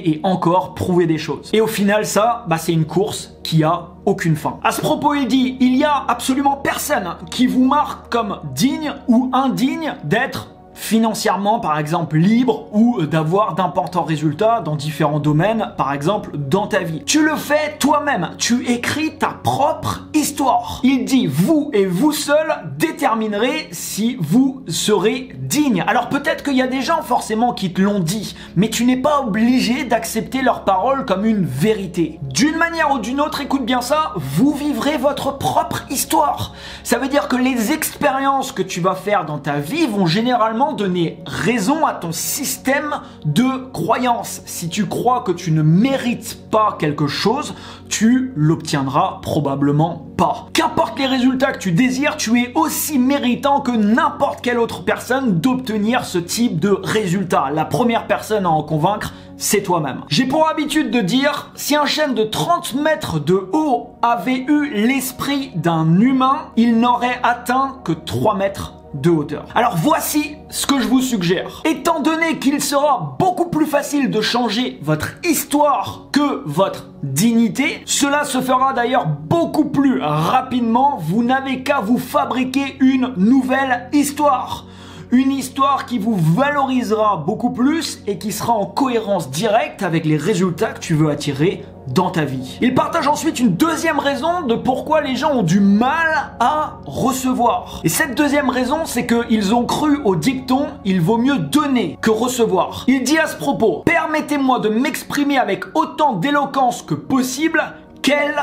et encore prouver des choses. Et au final, ça, bah c'est une course qui a aucune fin. À ce propos, il dit, il y a absolument personne qui vous marque comme digne ou indigne d'être financièrement par exemple libre ou d'avoir d'importants résultats dans différents domaines, par exemple dans ta vie. Tu le fais toi-même, tu écris ta propre histoire. Il dit, vous et vous seul déterminerez si vous serez digne. Alors peut-être qu'il y a des gens forcément qui te l'ont dit, mais tu n'es pas obligé d'accepter leurs paroles comme une vérité. D'une manière ou d'une autre, écoute bien ça, vous vivrez votre propre histoire. Ça veut dire que les expériences que tu vas faire dans ta vie vont généralement donner raison à ton système de croyance. Si tu crois que tu ne mérites pas quelque chose, tu l'obtiendras probablement pas. Qu'importe les résultats que tu désires, tu es aussi méritant que n'importe quelle autre personne d'obtenir ce type de résultat. La première personne à en convaincre, c'est toi-même. J'ai pour habitude de dire, si un chêne de 30 mètres de haut avait eu l'esprit d'un humain, il n'aurait atteint que 3 mètres de hauteur. Alors voici ce que je vous suggère. Étant donné qu'il sera beaucoup plus facile de changer votre histoire que votre dignité, cela se fera d'ailleurs beaucoup plus rapidement. Vous n'avez qu'à vous fabriquer une nouvelle histoire. Une histoire qui vous valorisera beaucoup plus et qui sera en cohérence directe avec les résultats que tu veux attirer dans ta vie. Il partage ensuite une deuxième raison de pourquoi les gens ont du mal à recevoir. Et cette deuxième raison, c'est qu'ils ont cru au dicton « il vaut mieux donner que recevoir ». Il dit à ce propos « Permettez-moi de m'exprimer avec autant d'éloquence que possible, quelle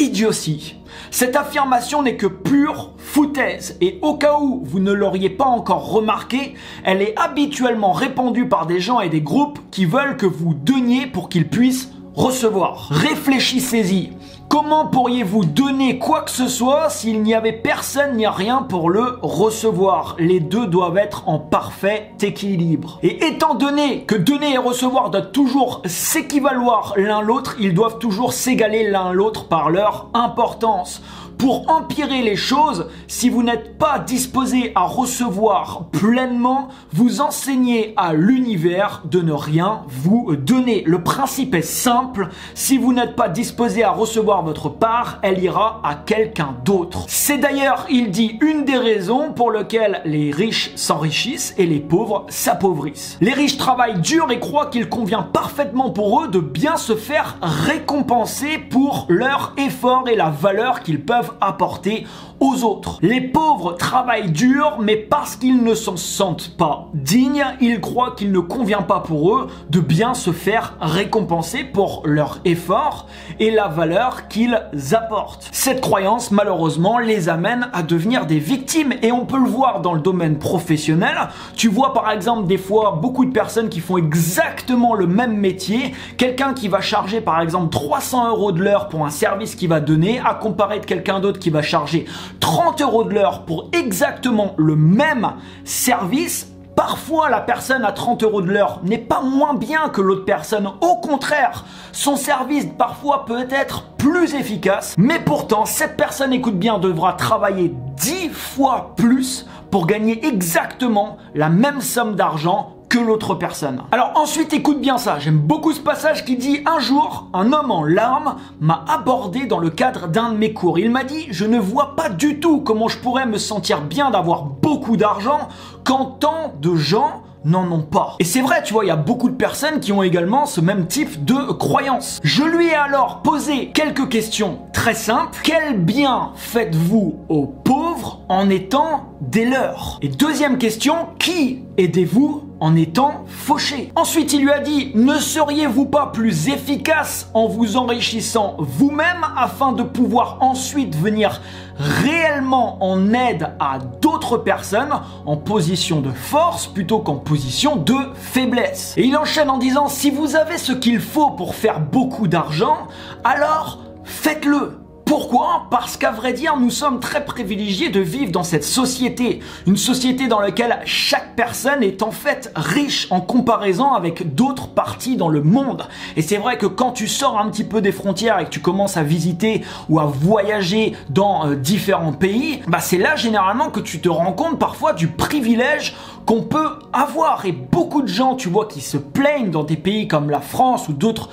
idiotie. Cette affirmation n'est que pure foutaise et au cas où vous ne l'auriez pas encore remarqué, elle est habituellement répandue par des gens et des groupes qui veulent que vous donniez pour qu'ils puissent recevoir. Réfléchissez-y. Comment pourriez-vous donner quoi que ce soit s'il n'y avait personne ni rien pour le recevoir? Les deux doivent être en parfait équilibre. Et étant donné que donner et recevoir doivent toujours s'équivaloir l'un l'autre, ils doivent toujours s'égaler l'un l'autre par leur importance. Pour empirer les choses, si vous n'êtes pas disposé à recevoir pleinement, vous enseignez à l'univers de ne rien vous donner. Le principe est simple, si vous n'êtes pas disposé à recevoir votre part, elle ira à quelqu'un d'autre. C'est d'ailleurs, il dit, une des raisons pour lesquelles les riches s'enrichissent et les pauvres s'appauvrissent. Les riches travaillent dur et croient qu'il convient parfaitement pour eux de bien se faire récompenser pour leur effort et la valeur qu'ils peuvent apporter aux autres. Les pauvres travaillent dur, mais parce qu'ils ne s'en sentent pas dignes, ils croient qu'il ne convient pas pour eux de bien se faire récompenser pour leur effort et la valeur qu'ils apportent. Cette croyance, malheureusement, les amène à devenir des victimes et on peut le voir dans le domaine professionnel. Tu vois par exemple des fois beaucoup de personnes qui font exactement le même métier, quelqu'un qui va charger par exemple 300 € de l'heure pour un service qu'il va donner, à comparer de quelqu'un d'autre qui va charger 30 € de l'heure pour exactement le même service. Parfois, la personne à 30 € de l'heure n'est pas moins bien que l'autre personne. Au contraire, son service parfois peut être plus efficace. Mais pourtant, cette personne, écoute bien, devra travailler 10 fois plus pour gagner exactement la même somme d'argent que l'autre personne. Alors ensuite, écoute bien ça, j'aime beaucoup ce passage qui dit: un jour, un homme en larmes m'a abordé dans le cadre d'un de mes cours. Il m'a dit: je ne vois pas du tout comment je pourrais me sentir bien d'avoir beaucoup d'argent quand tant de gens n'en ont pas. Et c'est vrai, tu vois, il y a beaucoup de personnes qui ont également ce même type de croyance. Je lui ai alors posé quelques questions très simples. Quel bien faites-vous aux pauvres en étant des leurs? Et deuxième question, qui aidez-vous en étant fauché? Ensuite, il lui a dit: ne seriez-vous pas plus efficace en vous enrichissant vous-même afin de pouvoir ensuite venir réellement en aide à d'autres personnes en position de force plutôt qu'en position de faiblesse? Et il enchaîne en disant: si vous avez ce qu'il faut pour faire beaucoup d'argent, alors faites-le. Pourquoi? Parce qu'à vrai dire, nous sommes très privilégiés de vivre dans cette société. Une société dans laquelle chaque personne est en fait riche en comparaison avec d'autres parties dans le monde. Et c'est vrai que quand tu sors un petit peu des frontières et que tu commences à visiter ou à voyager dans différents pays, bah c'est là généralement que tu te rends compte parfois du privilège qu'on peut avoir. Et beaucoup de gens, tu vois, qui se plaignent dans des pays comme la France ou d'autres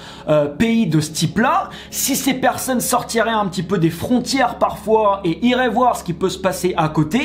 pays de ce type-là, si ces personnes sortiraient un petit peu des frontières parfois et iraient voir ce qui peut se passer à côté,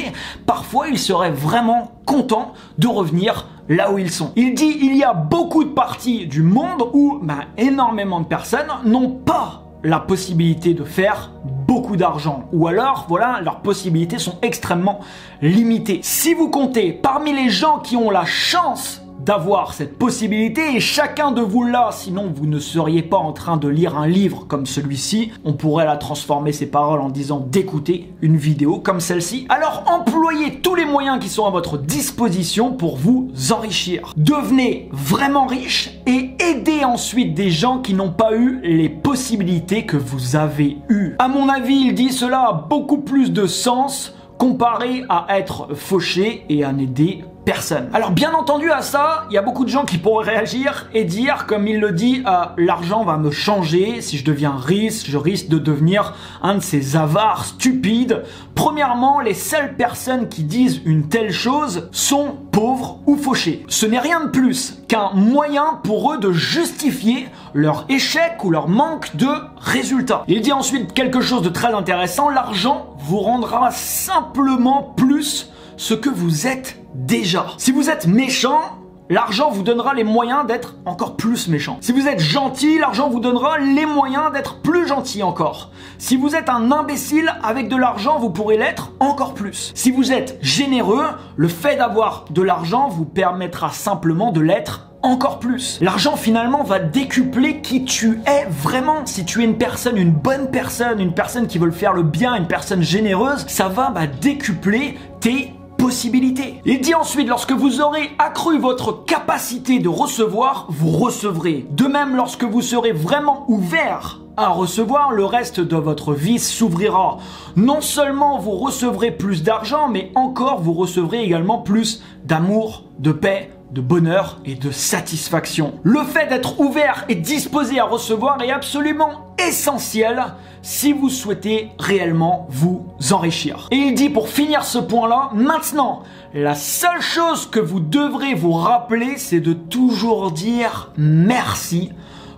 parfois ils seraient vraiment contents de revenir là où ils sont. Il dit: il y a beaucoup de parties du monde où énormément de personnes n'ont pas la possibilité de faire beaucoup d'argent, ou alors voilà, leurs possibilités sont extrêmement limitées. Si vous comptez parmi les gens qui ont la chance d'avoir cette possibilité, et chacun de vous là, sinon vous ne seriez pas en train de lire un livre comme celui-ci, on pourrait la transformer ces paroles en disant d'écouter une vidéo comme celle-ci. Alors employez tous les moyens qui sont à votre disposition pour vous enrichir. Devenez vraiment riche et aidez ensuite des gens qui n'ont pas eu les possibilités que vous avez eues. À mon avis, il dit cela a beaucoup plus de sens comparé à être fauché et à n'aider personne. Alors bien entendu à ça, il y a beaucoup de gens qui pourraient réagir et dire, comme il le dit, l'argent va me changer, si je deviens riche, je risque de devenir un de ces avares stupides. Premièrement, les seules personnes qui disent une telle chose sont pauvres ou fauchés. Ce n'est rien de plus qu'un moyen pour eux de justifier leur échec ou leur manque de résultats. Il dit ensuite quelque chose de très intéressant: l'argent vous rendra simplement plus ce que vous êtes déjà. Si vous êtes méchant, l'argent vous donnera les moyens d'être encore plus méchant. Si vous êtes gentil, l'argent vous donnera les moyens d'être plus gentil encore. Si vous êtes un imbécile, avec de l'argent, vous pourrez l'être encore plus. Si vous êtes généreux, le fait d'avoir de l'argent vous permettra simplement de l'être encore plus. L'argent finalement va décupler qui tu es vraiment. Si tu es une personne, une bonne personne, une personne qui veut le faire le bien, une personne généreuse, ça va décupler tes possibilités. Il dit ensuite, lorsque vous aurez accru votre capacité de recevoir, vous recevrez. De même, lorsque vous serez vraiment ouvert à recevoir, le reste de votre vie s'ouvrira. Non seulement vous recevrez plus d'argent, mais encore vous recevrez également plus d'amour, de paix, de bonheur et de satisfaction. Le fait d'être ouvert et disposé à recevoir est absolument essentiel si vous souhaitez réellement vous enrichir. Et il dit pour finir ce point-là, maintenant, la seule chose que vous devrez vous rappeler, c'est de toujours dire merci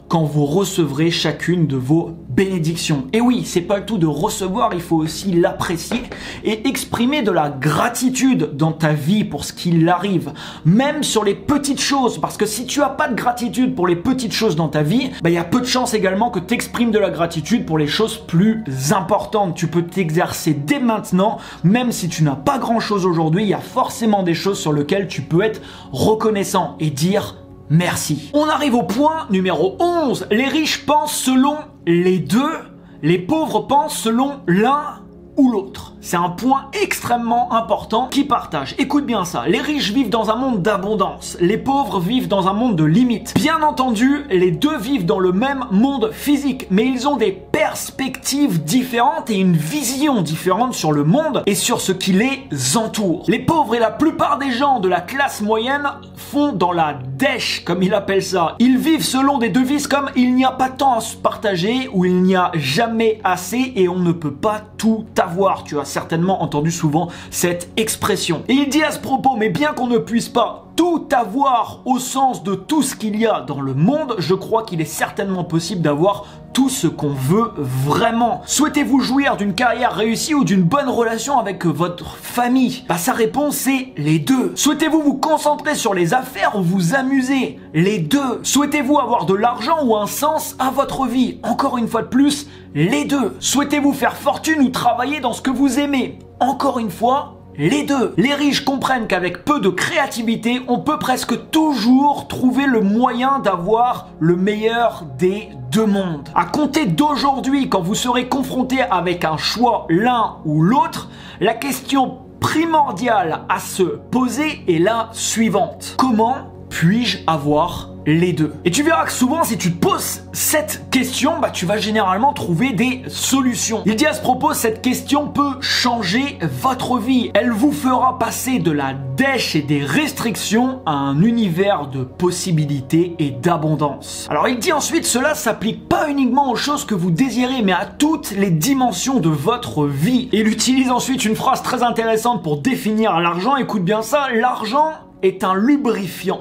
quand vous recevrez chacune de vos bénédictions. Et oui, c'est pas le tout de recevoir, il faut aussi l'apprécier et exprimer de la gratitude dans ta vie pour ce qui arrive, même sur les petites choses, parce que si tu as pas de gratitude pour les petites choses dans ta vie, il y a peu de chances également que tu exprimes de la gratitude pour les choses plus importantes. Tu peux t'exercer dès maintenant, même si tu n'as pas grand chose aujourd'hui, il y a forcément des choses sur lesquelles tu peux être reconnaissant et dire merci. On arrive au point numéro 11. Les riches pensent selon les deux, les pauvres pensent selon l'un ou l'autre. C'est un point extrêmement important qui partage. Écoute bien ça. Les riches vivent dans un monde d'abondance. Les pauvres vivent dans un monde de limites. Bien entendu, les deux vivent dans le même monde physique, mais ils ont des perspectives différentes et une vision différente sur le monde et sur ce qui les entoure. Les pauvres et la plupart des gens de la classe moyenne font dans la dèche, comme il appelle ça. Ils vivent selon des devises comme « il n'y a pas de temps à se partager » ou « il n'y a jamais assez et on ne peut pas tout avoir ». Tu as certainement entendu souvent cette expression. Et il dit à ce propos, mais bien qu'on ne puisse pas tout avoir au sens de tout ce qu'il y a dans le monde, je crois qu'il est certainement possible d'avoir tout ce qu'on veut vraiment. Souhaitez-vous jouir d'une carrière réussie ou d'une bonne relation avec votre famille? Sa réponse est les deux. Souhaitez-vous vous concentrer sur les affaires ou vous amuser? Les deux. Souhaitez-vous avoir de l'argent ou un sens à votre vie? Encore une fois de plus, les deux. Souhaitez-vous faire fortune ou travailler dans ce que vous aimez? Encore une fois, les deux. Les riches comprennent qu'avec peu de créativité, on peut presque toujours trouver le moyen d'avoir le meilleur des deux mondes. À compter d'aujourd'hui, quand vous serez confronté avec un choix l'un ou l'autre, la question primordiale à se poser est la suivante. Comment puis-je avoir les deux? Et tu verras que souvent, si tu te poses cette question, tu vas généralement trouver des solutions. Il dit à ce propos, cette question peut changer votre vie. Elle vous fera passer de la dèche et des restrictions à un univers de possibilités et d'abondance. Alors il dit ensuite, cela s'applique pas uniquement aux choses que vous désirez, mais à toutes les dimensions de votre vie. Et il utilise ensuite une phrase très intéressante pour définir l'argent. Écoute bien ça, l'argent est un lubrifiant.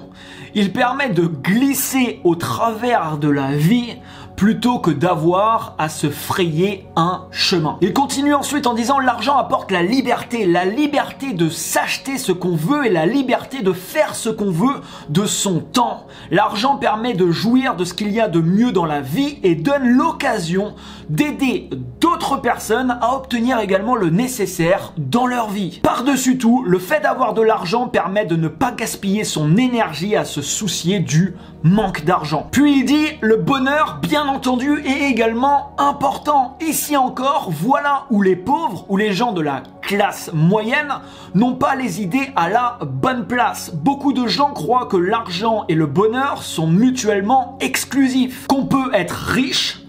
Il permet de glisser au travers de la vie plutôt que d'avoir à se frayer un chemin. Il continue ensuite en disant l'argent apporte la liberté de s'acheter ce qu'on veut et la liberté de faire ce qu'on veut de son temps. L'argent permet de jouir de ce qu'il y a de mieux dans la vie et donne l'occasion d'aider d'autres personnes à obtenir également le nécessaire dans leur vie. Par-dessus tout, le fait d'avoir de l'argent permet de ne pas gaspiller son énergie à se soucier du manque d'argent. Puis il dit, le bonheur, bien entendu, est également important. Ici encore, voilà où les pauvres ou les gens de la classe moyenne n'ont pas les idées à la bonne place. Beaucoup de gens croient que l'argent et le bonheur sont mutuellement exclusifs, qu'on peut être riche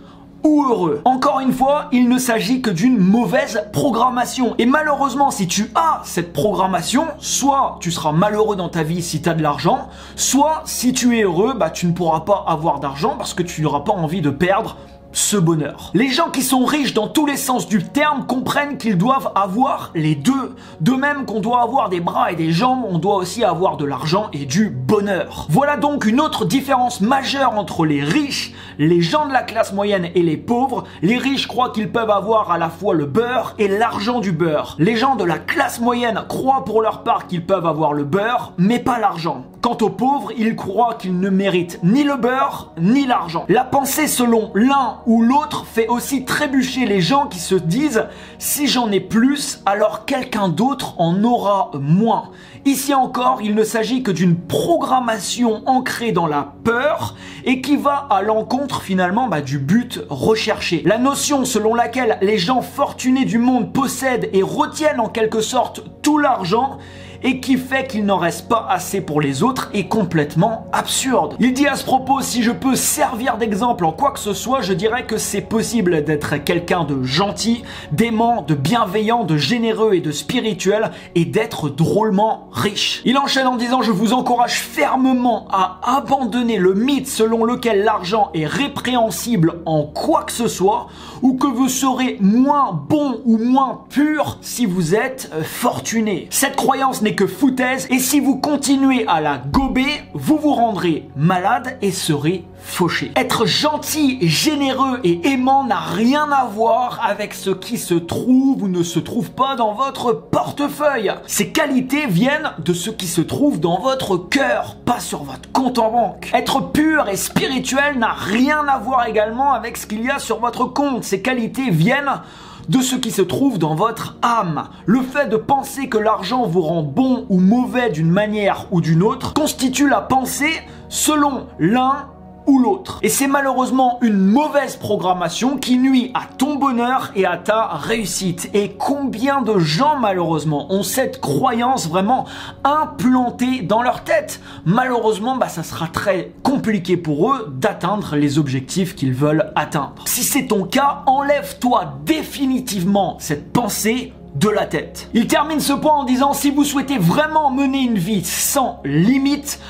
ou heureux. Encore une fois, il ne s'agit que d'une mauvaise programmation. Et malheureusement, si tu as cette programmation, soit tu seras malheureux dans ta vie si tu as de l'argent, soit si tu es heureux, tu ne pourras pas avoir d'argent parce que tu n'auras pas envie de perdre ce bonheur. Les gens qui sont riches dans tous les sens du terme comprennent qu'ils doivent avoir les deux. De même qu'on doit avoir des bras et des jambes, on doit aussi avoir de l'argent et du bonheur. Voilà donc une autre différence majeure entre les riches, les gens de la classe moyenne et les pauvres. Les riches croient qu'ils peuvent avoir à la fois le beurre et l'argent du beurre. Les gens de la classe moyenne croient pour leur part qu'ils peuvent avoir le beurre, mais pas l'argent. Quant aux pauvres, ils croient qu'ils ne méritent ni le beurre ni l'argent. La pensée selon l'un ou l'autre fait aussi trébucher les gens qui se disent « si j'en ai plus, alors quelqu'un d'autre en aura moins ». Ici encore, il ne s'agit que d'une programmation ancrée dans la peur et qui va à l'encontre finalement du but recherché. La notion selon laquelle les gens fortunés du monde possèdent et retiennent en quelque sorte tout l'argent et qui fait qu'il n'en reste pas assez pour les autres est complètement absurde. Il dit à ce propos, si je peux servir d'exemple en quoi que ce soit, je dirais que c'est possible d'être quelqu'un de gentil, d'aimant, de bienveillant, de généreux et de spirituel et d'être drôlement riche. Il enchaîne en disant, je vous encourage fermement à abandonner le mythe selon lequel l'argent est répréhensible en quoi que ce soit ou que vous serez moins bon ou moins pur si vous êtes fortuné. Cette croyance n'est que foutaise et si vous continuez à la gober, vous vous rendrez malade et serez fauché. Être gentil, généreux et aimant n'a rien à voir avec ce qui se trouve ou ne se trouve pas dans votre portefeuille. Ces qualités viennent de ce qui se trouve dans votre cœur, pas sur votre compte en banque. Être pur et spirituel n'a rien à voir également avec ce qu'il y a sur votre compte. Ces qualités viennent de ce qui se trouve dans votre âme. Le fait de penser que l'argent vous rend bon ou mauvais d'une manière ou d'une autre constitue la pensée selon l'un ou l'autre. Et c'est malheureusement une mauvaise programmation qui nuit à ton bonheur et à ta réussite. Et combien de gens malheureusement ont cette croyance vraiment implantée dans leur tête? Malheureusement, ça sera très compliqué pour eux d'atteindre les objectifs qu'ils veulent atteindre. Si c'est ton cas, enlève-toi définitivement cette pensée de la tête. Il termine ce point en disant, si vous souhaitez vraiment mener une vie sans limite,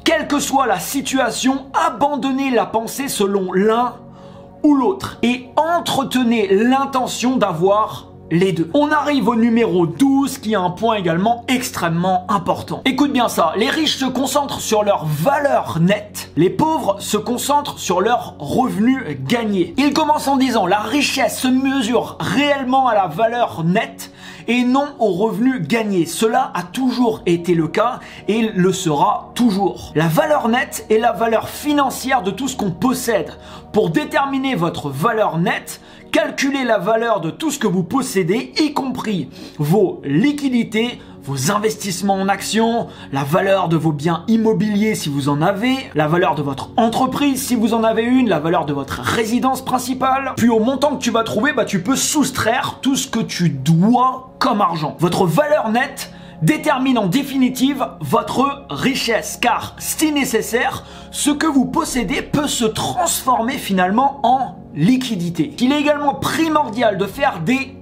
quelle que soit la situation, abandonnez la pensée selon l'un ou l'autre et entretenez l'intention d'avoir les deux. On arrive au numéro 12 qui est un point également extrêmement important. Écoute bien ça, les riches se concentrent sur leur valeur nette, les pauvres se concentrent sur leur revenu gagné. Il commence en disant, la richesse se mesure réellement à la valeur nette et non au revenu gagné. Cela a toujours été le cas et le sera toujours. La valeur nette est la valeur financière de tout ce qu'on possède. Pour déterminer votre valeur nette, calculez la valeur de tout ce que vous possédez, y compris vos liquidités, vos investissements en actions, la valeur de vos biens immobiliers si vous en avez, la valeur de votre entreprise si vous en avez une, la valeur de votre résidence principale. Puis au montant que tu vas trouver, tu peux soustraire tout ce que tu dois comme argent. Votre valeur nette détermine en définitive votre richesse, car si nécessaire, ce que vous possédez peut se transformer finalement en liquidité. Il est également primordial de faire des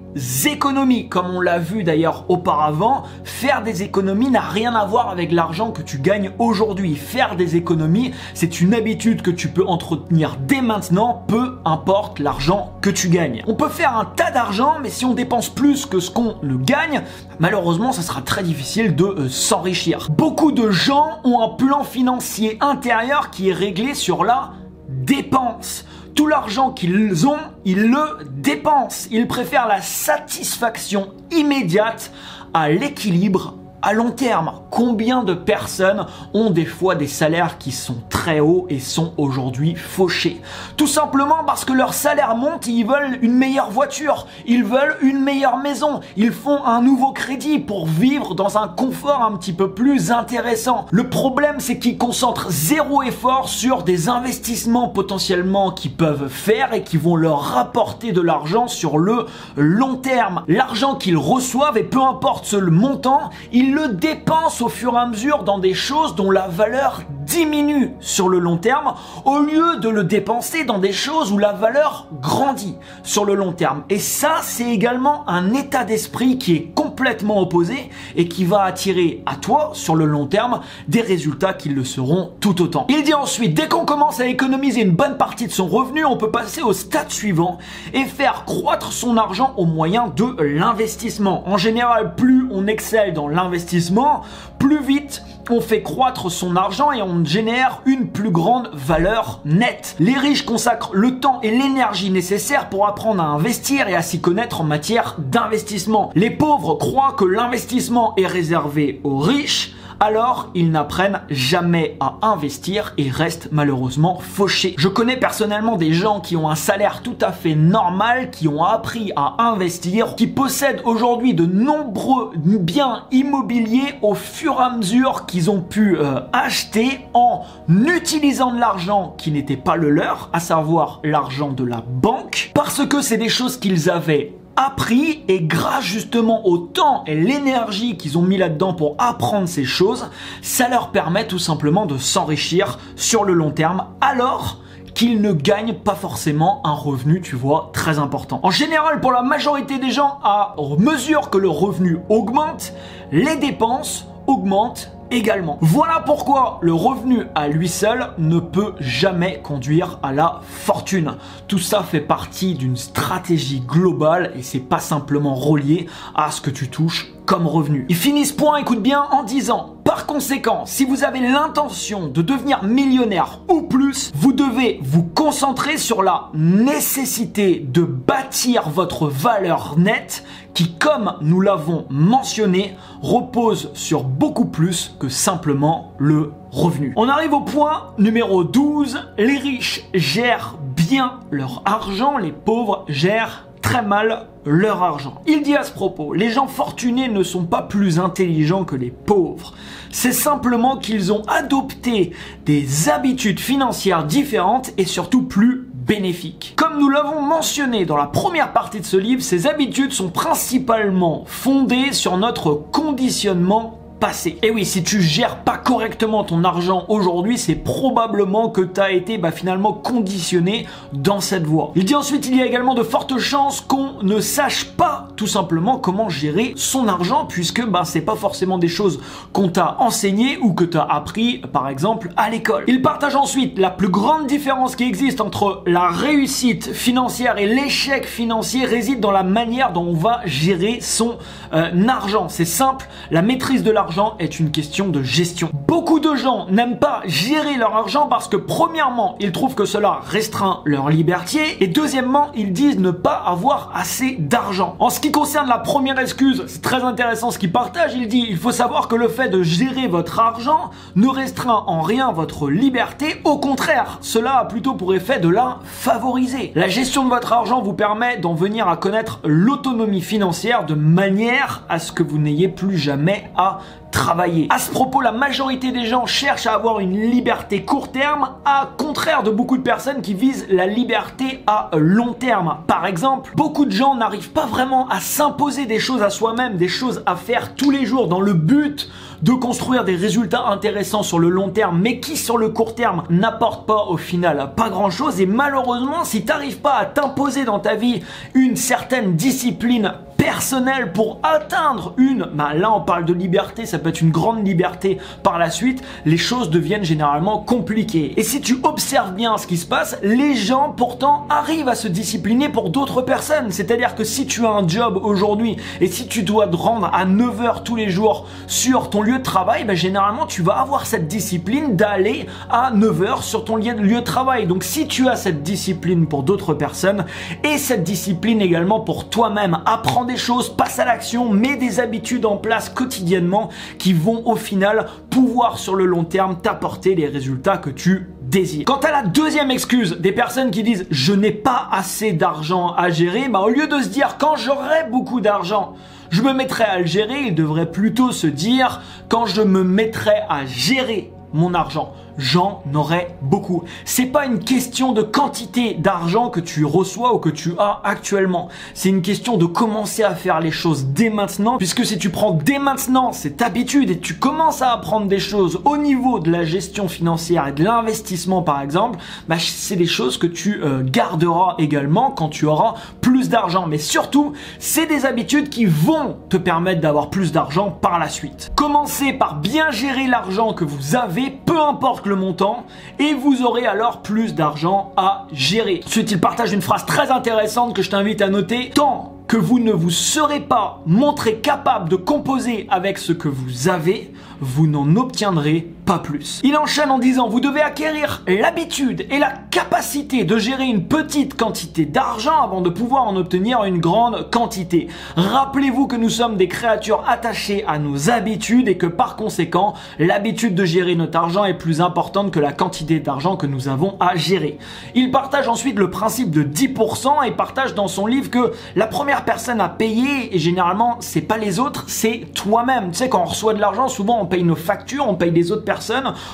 économies, comme on l'a vu d'ailleurs auparavant. Faire des économies n'a rien à voir avec l'argent que tu gagnes aujourd'hui. Faire des économies, c'est une habitude que tu peux entretenir dès maintenant, peu importe l'argent que tu gagnes. On peut faire un tas d'argent, mais si on dépense plus que ce qu'on ne gagne, malheureusement, ça sera très difficile de s'enrichir. Beaucoup de gens ont un plan financier intérieur qui est réglé sur la dépense. Tout l'argent qu'ils ont, ils le dépensent. Ils préfèrent la satisfaction immédiate à l'équilibre à long terme. Combien de personnes ont des fois des salaires qui sont très hauts et sont aujourd'hui fauchés? Tout simplement parce que leur salaire monte et ils veulent une meilleure voiture, ils veulent une meilleure maison, ils font un nouveau crédit pour vivre dans un confort un petit peu plus intéressant. Le problème, c'est qu'ils concentrent zéro effort sur des investissements potentiellement qu'ils peuvent faire et qui vont leur rapporter de l'argent sur le long terme. L'argent qu'ils reçoivent, et peu importe le montant, ils le dépensent au fur et à mesure dans des choses dont la valeur diminue sur le long terme, au lieu de le dépenser dans des choses où la valeur grandit sur le long terme. Et ça, c'est également un état d'esprit qui est complètement opposé et qui va attirer à toi, sur le long terme, des résultats qui le seront tout autant. Il dit ensuite, dès qu'on commence à économiser une bonne partie de son revenu, on peut passer au stade suivant et faire croître son argent au moyen de l'investissement. En général, plus on excelle dans l'investissement, plus vite on fait croître son argent et on génère une plus grande valeur nette. Les riches consacrent le temps et l'énergie nécessaires pour apprendre à investir et à s'y connaître en matière d'investissement. Les pauvres croient que l'investissement est réservé aux riches, alors ils n'apprennent jamais à investir et restent malheureusement fauchés. Je connais personnellement des gens qui ont un salaire tout à fait normal, qui ont appris à investir, qui possèdent aujourd'hui de nombreux biens immobiliers au fur et à mesure qu'ils ont pu acheter en utilisant de l'argent qui n'était pas le leur, à savoir l'argent de la banque, parce que c'est des choses qu'ils avaient appris et grâce justement au temps et l'énergie qu'ils ont mis là-dedans pour apprendre ces choses, ça leur permet tout simplement de s'enrichir sur le long terme alors qu'ils ne gagnent pas forcément un revenu, tu vois, très important. En général, pour la majorité des gens, à mesure que le revenu augmente, les dépenses augmentent également. Voilà pourquoi le revenu à lui seul ne peut jamais conduire à la fortune. Tout ça fait partie d'une stratégie globale et c'est pas simplement relié à ce que tu touches comme revenu. Ils finissent point, écoute bien, en disant: par conséquent, si vous avez l'intention de devenir millionnaire ou plus, vous devez vous concentrer sur la nécessité de bâtir votre valeur nette qui, comme nous l'avons mentionné, repose sur beaucoup plus que simplement le revenu. On arrive au point numéro 12. Les riches gèrent bien leur argent, les pauvres gèrent très mal leur argent. Il dit à ce propos: les gens fortunés ne sont pas plus intelligents que les pauvres. C'est simplement qu'ils ont adopté des habitudes financières différentes et surtout plus bénéfiques. Comme nous l'avons mentionné dans la première partie de ce livre, ces habitudes sont principalement fondées sur notre conditionnement passé. Et oui, si tu gères pas correctement ton argent aujourd'hui, c'est probablement que tu as été finalement conditionné dans cette voie. Il dit ensuite: il y a également de fortes chances qu'on ne sache pas tout simplement comment gérer son argent, puisque c'est pas forcément des choses qu'on t'a enseignées ou que tu as appris par exemple à l'école. Il partage ensuite la plus grande différence qui existe entre la réussite financière et l'échec financier réside dans la manière dont on va gérer son argent. C'est simple, la maîtrise de l'argent est une question de gestion. Beaucoup de gens n'aiment pas gérer leur argent parce que premièrement, ils trouvent que cela restreint leur liberté et deuxièmement, ils disent ne pas avoir assez d'argent. En ce qui concerne la première excuse, c'est très intéressant ce qu'il partage. Il dit: il faut savoir que le fait de gérer votre argent ne restreint en rien votre liberté. Au contraire, cela a plutôt pour effet de la favoriser. La gestion de votre argent vous permet d'en venir à connaître l'autonomie financière de manière à ce que vous n'ayez plus jamais à travailler. À ce propos, la majorité des gens cherchent à avoir une liberté court terme, à contraire de beaucoup de personnes qui visent la liberté à long terme. Par exemple, beaucoup de gens n'arrivent pas vraiment à s'imposer des choses à soi-même, des choses à faire tous les jours dans le but de construire des résultats intéressants sur le long terme, mais qui sur le court terme n'apportent pas au final pas grand chose. Et malheureusement, si tu n'arrives pas à t'imposer dans ta vie une certaine discipline personnelle pour atteindre là on parle de liberté, ça peut être une grande liberté par la suite, les choses deviennent généralement compliquées. Et si tu observes bien ce qui se passe, les gens pourtant arrivent à se discipliner pour d'autres personnes. C'est-à-dire que si tu as un job aujourd'hui et si tu dois te rendre à 9 h tous les jours sur ton lieu de travail, généralement tu vas avoir cette discipline d'aller à 9 h sur ton lieu de travail. Donc si tu as cette discipline pour d'autres personnes et cette discipline également pour toi-même, apprends des choses, passe à l'action, mets des habitudes en place quotidiennement qui vont au final pouvoir sur le long terme t'apporter les résultats que tu désires. Quant à la deuxième excuse des personnes qui disent je n'ai pas assez d'argent à gérer, au lieu de se dire quand j'aurai beaucoup d'argent je me mettrai à le gérer, ils devraient plutôt se dire quand je me mettrai à gérer mon argent, j'en aurai beaucoup. C'est pas une question de quantité d'argent que tu reçois ou que tu as actuellement. C'est une question de commencer à faire les choses dès maintenant, puisque si tu prends dès maintenant cette habitude et tu commences à apprendre des choses au niveau de la gestion financière et de l'investissement par exemple, c'est des choses que tu garderas également quand tu auras plus d'argent. Mais surtout, c'est des habitudes qui vont te permettre d'avoir plus d'argent par la suite. Commencez par bien gérer l'argent que vous avez, peu importe le montant, et vous aurez alors plus d'argent à gérer. Ensuite, il partage une phrase très intéressante que je t'invite à noter: tant que vous ne vous serez pas montré capable de composer avec ce que vous avez, vous n'en obtiendrez pas pas plus. Il enchaîne en disant: vous devez acquérir l'habitude et la capacité de gérer une petite quantité d'argent avant de pouvoir en obtenir une grande quantité. Rappelez-vous que nous sommes des créatures attachées à nos habitudes et que par conséquent, l'habitude de gérer notre argent est plus importante que la quantité d'argent que nous avons à gérer. Il partage ensuite le principe de 10% et partage dans son livre que la première personne à payer, et généralement c'est pas les autres, c'est toi-même. Tu sais, quand on reçoit de l'argent, souvent on paye nos factures, on paye des autres personnes,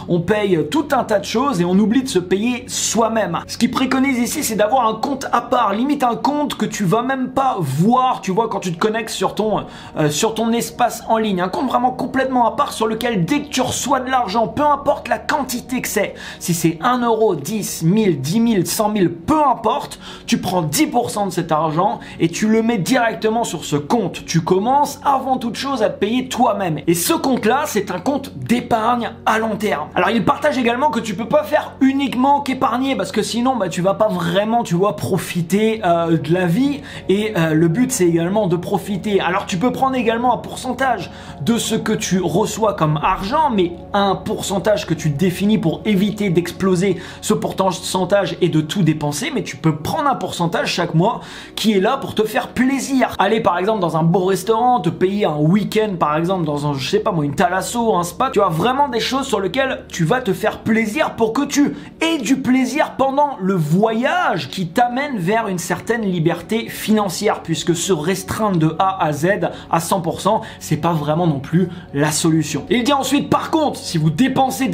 on paye tout un tas de choses et on oublie de se payer soi-même. Ce qu'il préconise ici, c'est d'avoir un compte à part, limite un compte que tu vas même pas voir, tu vois, quand tu te connectes sur ton espace en ligne, un compte vraiment complètement à part sur lequel dès que tu reçois de l'argent, peu importe la quantité que c'est, si c'est 1 euro, 10, 1000, 10 000, 100 000, peu importe, tu prends 10% de cet argent et tu le mets directement sur ce compte. Tu commences avant toute chose à te payer toi-même. Et ce compte-là, c'est un compte d'épargne à long terme. Alors il partage également que tu peux pas faire uniquement qu'épargner parce que sinon tu vas pas vraiment, tu vois, profiter de la vie et le but c'est également de profiter. Alors tu peux prendre également un pourcentage de ce que tu reçois comme argent, mais un pourcentage que tu définis pour éviter d'exploser ce pourcentage et de tout dépenser, mais tu peux prendre un pourcentage chaque mois qui est là pour te faire plaisir. Aller par exemple dans un beau restaurant, te payer un week-end par exemple dans un, je sais pas moi, une thalasso, un spa, tu as vraiment des choses sur lesquelles tu vas te faire plaisir pour que tu aies du plaisir pendant le voyage qui t'amène vers une certaine liberté financière, puisque se restreindre de A à Z à 100%, c'est pas vraiment non plus la solution. Il dit ensuite, par contre, si vous dépensez,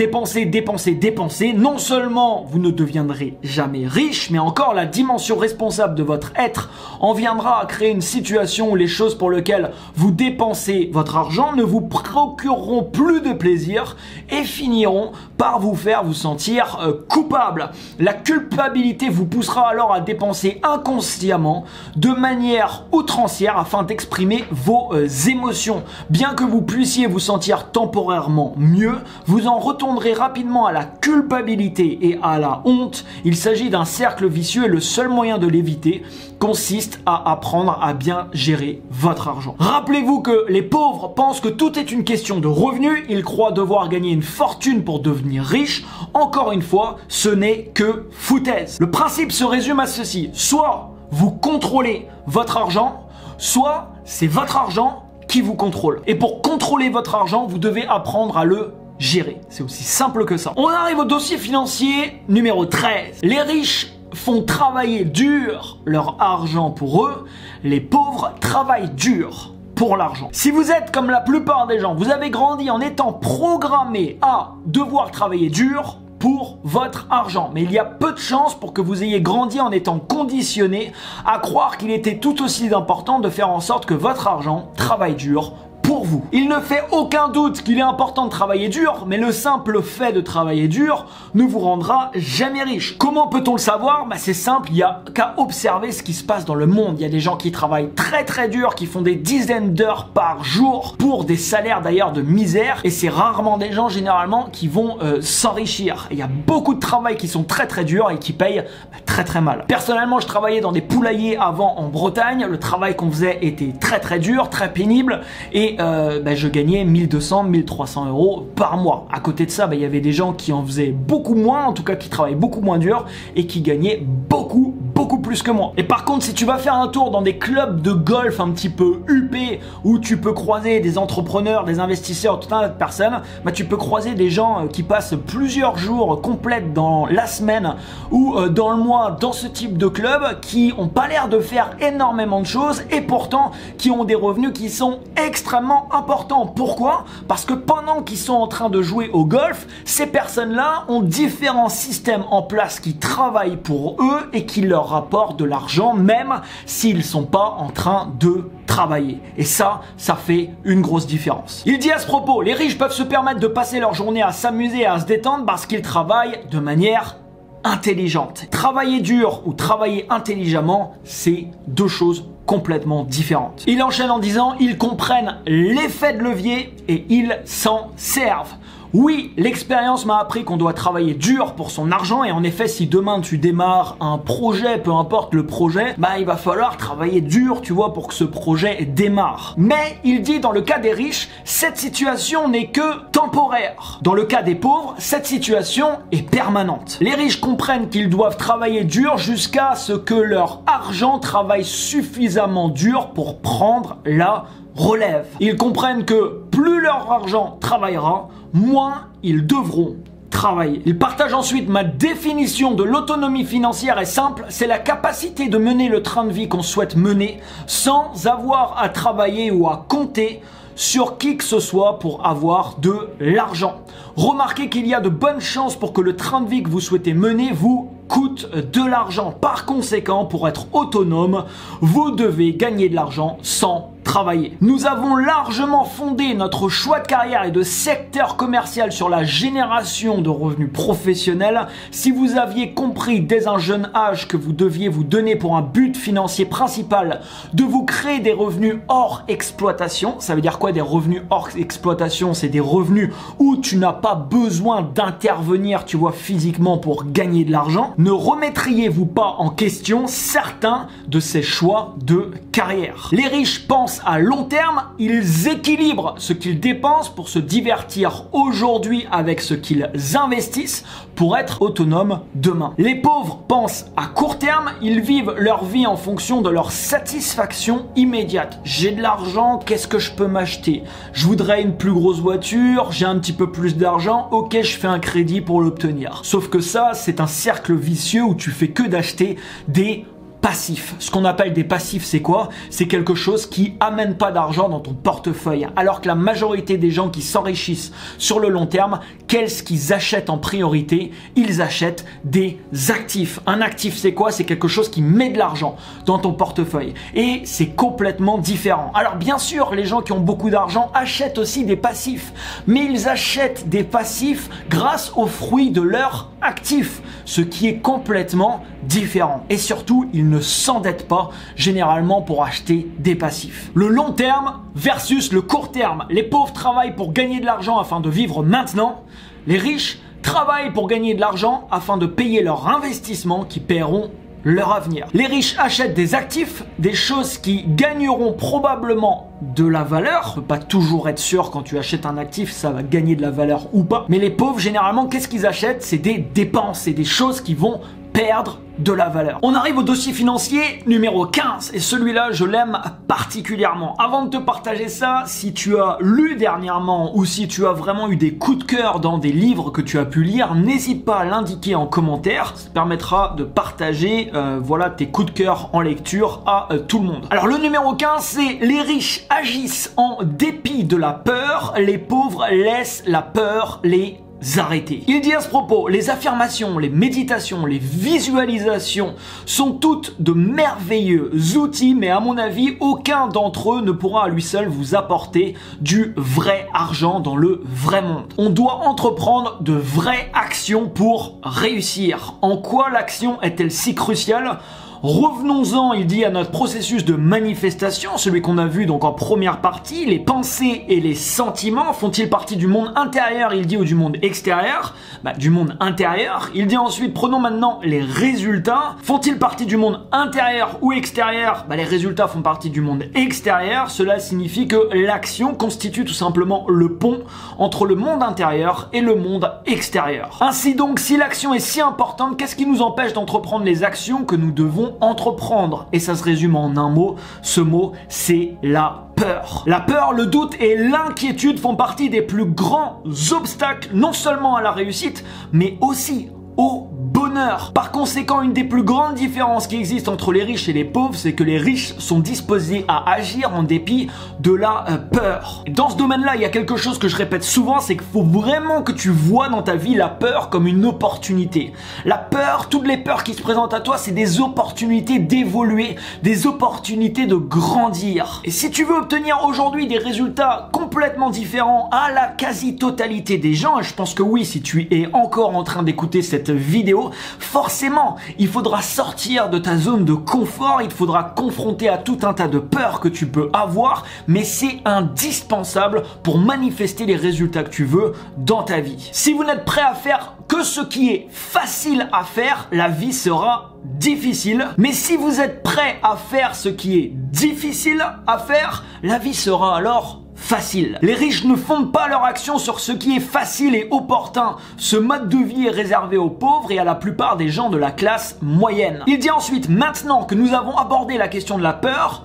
non seulement vous ne deviendrez jamais riche, mais encore la dimension responsable de votre être en viendra à créer une situation où les choses pour lesquelles vous dépensez votre argent ne vous procureront plus de plaisir et finiront par vous faire vous sentir coupable. La culpabilité vous poussera alors à dépenser inconsciemment de manière outrancière afin d'exprimer vos émotions. Bien que vous puissiez vous sentir temporairement mieux, vous en retournerez rapidement à la culpabilité et à la honte. Il s'agit d'un cercle vicieux et le seul moyen de l'éviter consiste à apprendre à bien gérer votre argent. Rappelez-vous que les pauvres pensent que tout est une question de revenus, ils croient devoir gagner une fortune pour devenir riche. Encore une fois, ce n'est que foutaise. Le principe se résume à ceci: soit vous contrôlez votre argent, soit c'est votre argent qui vous contrôle. Et pour contrôler votre argent, vous devez apprendre à le gérer. C'est aussi simple que ça. On arrive au dossier financier numéro 13. Les riches font travailler dur leur argent pour eux, les pauvres travaillent dur pour l'argent. Si vous êtes comme la plupart des gens, vous avez grandi en étant programmé à devoir travailler dur pour votre argent. Mais il y a peu de chances pour que vous ayez grandi en étant conditionné à croire qu'il était tout aussi important de faire en sorte que votre argent travaille dur pour vous. Il ne fait aucun doute qu'il est important de travailler dur, mais le simple fait de travailler dur ne vous rendra jamais riche. Comment peut-on le savoir? C'est simple, il n'y a qu'à observer ce qui se passe dans le monde. Il y a des gens qui travaillent très très dur, qui font des dizaines d'heures par jour pour des salaires d'ailleurs de misère, et c'est rarement des gens généralement qui vont s'enrichir. Il y a beaucoup de travail qui sont très très durs et qui payent très très mal. Personnellement, je travaillais dans des poulaillers avant en Bretagne. Le travail qu'on faisait était très très dur, très pénible, et je gagnais 1200, 1300 euros par mois. À côté de ça, il y avait des gens qui en faisaient beaucoup moins, en tout cas qui travaillaient beaucoup moins dur et qui gagnaient beaucoup plus que moi. Et par contre, si tu vas faire un tour dans des clubs de golf un petit peu huppés où tu peux croiser des entrepreneurs, des investisseurs, tout un tas de personnes, tu peux croiser des gens qui passent plusieurs jours complètes dans la semaine ou dans le mois dans ce type de club, qui ont pas l'air de faire énormément de choses et pourtant qui ont des revenus qui sont extrêmement importants. Pourquoi? Parce que pendant qu'ils sont en train de jouer au golf, ces personnes-là ont différents systèmes en place qui travaillent pour eux et qui leur rapportent de l'argent, même s'ils sont pas en train de travailler. Et ça fait une grosse différence. Il dit à ce propos, les riches peuvent se permettre de passer leur journée à s'amuser et à se détendre parce qu'ils travaillent de manière intelligente. Travailler dur ou travailler intelligemment, c'est deux choses complètement différentes. Il enchaîne en disant, ils comprennent l'effet de levier et ils s'en servent. Oui, l'expérience m'a appris qu'on doit travailler dur pour son argent, et en effet, si demain tu démarres un projet, peu importe le projet, bah il va falloir travailler dur, tu vois, pour que ce projet démarre. Mais il dit dans le cas des riches, cette situation n'est que temporaire. Dans le cas des pauvres, cette situation est permanente. Les riches comprennent qu'ils doivent travailler dur jusqu'à ce que leur argent travaille suffisamment dur pour prendre la relève. Ils comprennent que plus leur argent travaillera, moins ils devront travailler. Ils partagent ensuite ma définition de l'autonomie financière est simple, c'est la capacité de mener le train de vie qu'on souhaite mener sans avoir à travailler ou à compter sur qui que ce soit pour avoir de l'argent. Remarquez qu'il y a de bonnes chances pour que le train de vie que vous souhaitez mener vous coûte de l'argent. Par conséquent, pour être autonome, vous devez gagner de l'argent sans travailler. Nous avons largement fondé notre choix de carrière et de secteur commercial sur la génération de revenus professionnels. Si vous aviez compris dès un jeune âge que vous deviez vous donner pour un but financier principal de vous créer des revenus hors exploitation, ça veut dire quoi des revenus hors exploitation? C'est des revenus où tu n'as pas besoin d'intervenir, tu vois, physiquement pour gagner de l'argent. Ne remettriez-vous pas en question certains de ces choix de carrière? Les riches pensent à long terme, ils équilibrent ce qu'ils dépensent pour se divertir aujourd'hui avec ce qu'ils investissent pour être autonomes demain. Les pauvres pensent à court terme, ils vivent leur vie en fonction de leur satisfaction immédiate. J'ai de l'argent, qu'est-ce que je peux m'acheter? Je voudrais une plus grosse voiture, j'ai un petit peu plus d'argent, ok, je fais un crédit pour l'obtenir. Sauf que ça, c'est un cercle vicieux où tu fais que d'acheter des passifs. Ce qu'on appelle des passifs, c'est quoi? C'est quelque chose qui amène pas d'argent dans ton portefeuille. Alors que la majorité des gens qui s'enrichissent sur le long terme, qu'est-ce qu'ils achètent en priorité? Ils achètent des actifs. Un actif, c'est quoi? C'est quelque chose qui met de l'argent dans ton portefeuille. Et c'est complètement différent. Alors bien sûr, les gens qui ont beaucoup d'argent achètent aussi des passifs. Mais ils achètent des passifs grâce aux fruits de leurs actifs. Ce qui est complètement différent. Et surtout, ils ne s'endettent pas généralement pour acheter des passifs. Le long terme versus le court terme. Les pauvres travaillent pour gagner de l'argent afin de vivre maintenant. Les riches travaillent pour gagner de l'argent afin de payer leur investissement qui paieront leur avenir. Les riches achètent des actifs, des choses qui gagneront probablement de la valeur. Tu peux pas toujours être sûr quand tu achètes un actif, ça va gagner de la valeur ou pas. Mais les pauvres, généralement, qu'est-ce qu'ils achètent? C'est des dépenses, c'est des choses qui vont perdre de la valeur. On arrive au dossier financier numéro 15 et celui-là je l'aime particulièrement. Avant de te partager ça, si tu as lu dernièrement ou si tu as vraiment eu des coups de cœur dans des livres que tu as pu lire, n'hésite pas à l'indiquer en commentaire, ça te permettra de partager voilà tes coups de cœur en lecture à tout le monde. Alors le numéro 15 c'est: les riches agissent en dépit de la peur, les pauvres laissent la peur les arrêter. Il dit à ce propos: les affirmations, les méditations, les visualisations sont toutes de merveilleux outils, mais à mon avis, aucun d'entre eux ne pourra à lui seul vous apporter du vrai argent dans le vrai monde. On doit entreprendre de vraies actions pour réussir. En quoi l'action est-elle si cruciale ? Revenons-en, il dit, à notre processus de manifestation, celui qu'on a vu donc en première partie. Les pensées et les sentiments font-ils partie du monde intérieur, il dit, ou du monde extérieur? Du monde intérieur. Il dit ensuite: prenons maintenant les résultats. Font-ils partie du monde intérieur ou extérieur? Les résultats font partie du monde extérieur. Cela signifie que l'action constitue tout simplement le pont entre le monde intérieur et le monde extérieur. Ainsi donc, si l'action est si importante, qu'est-ce qui nous empêche d'entreprendre les actions que nous devons entreprendre? Et ça se résume en un mot, ce mot c'est la peur. La peur, le doute et l'inquiétude font partie des plus grands obstacles non seulement à la réussite mais aussi au bonheur. Par conséquent, une des plus grandes différences qui existent entre les riches et les pauvres, c'est que les riches sont disposés à agir en dépit de la peur. Et dans ce domaine-là, il y a quelque chose que je répète souvent, c'est qu'il faut vraiment que tu vois dans ta vie la peur comme une opportunité. La peur, toutes les peurs qui se présentent à toi, c'est des opportunités d'évoluer, des opportunités de grandir. Et si tu veux obtenir aujourd'hui des résultats complètement différents à la quasi-totalité des gens, et je pense que oui, si tu es encore en train d'écouter cette vidéo, forcément, il faudra sortir de ta zone de confort, il faudra confronter à tout un tas de peurs que tu peux avoir, mais c'est indispensable pour manifester les résultats que tu veux dans ta vie. Si vous n'êtes prêt à faire que ce qui est facile à faire, la vie sera difficile. Mais si vous êtes prêt à faire ce qui est difficile à faire, la vie sera alors facile. Les riches ne fondent pas leur action sur ce qui est facile et opportun. Ce mode de vie est réservé aux pauvres et à la plupart des gens de la classe moyenne. Il dit ensuite, maintenant que nous avons abordé la question de la peur,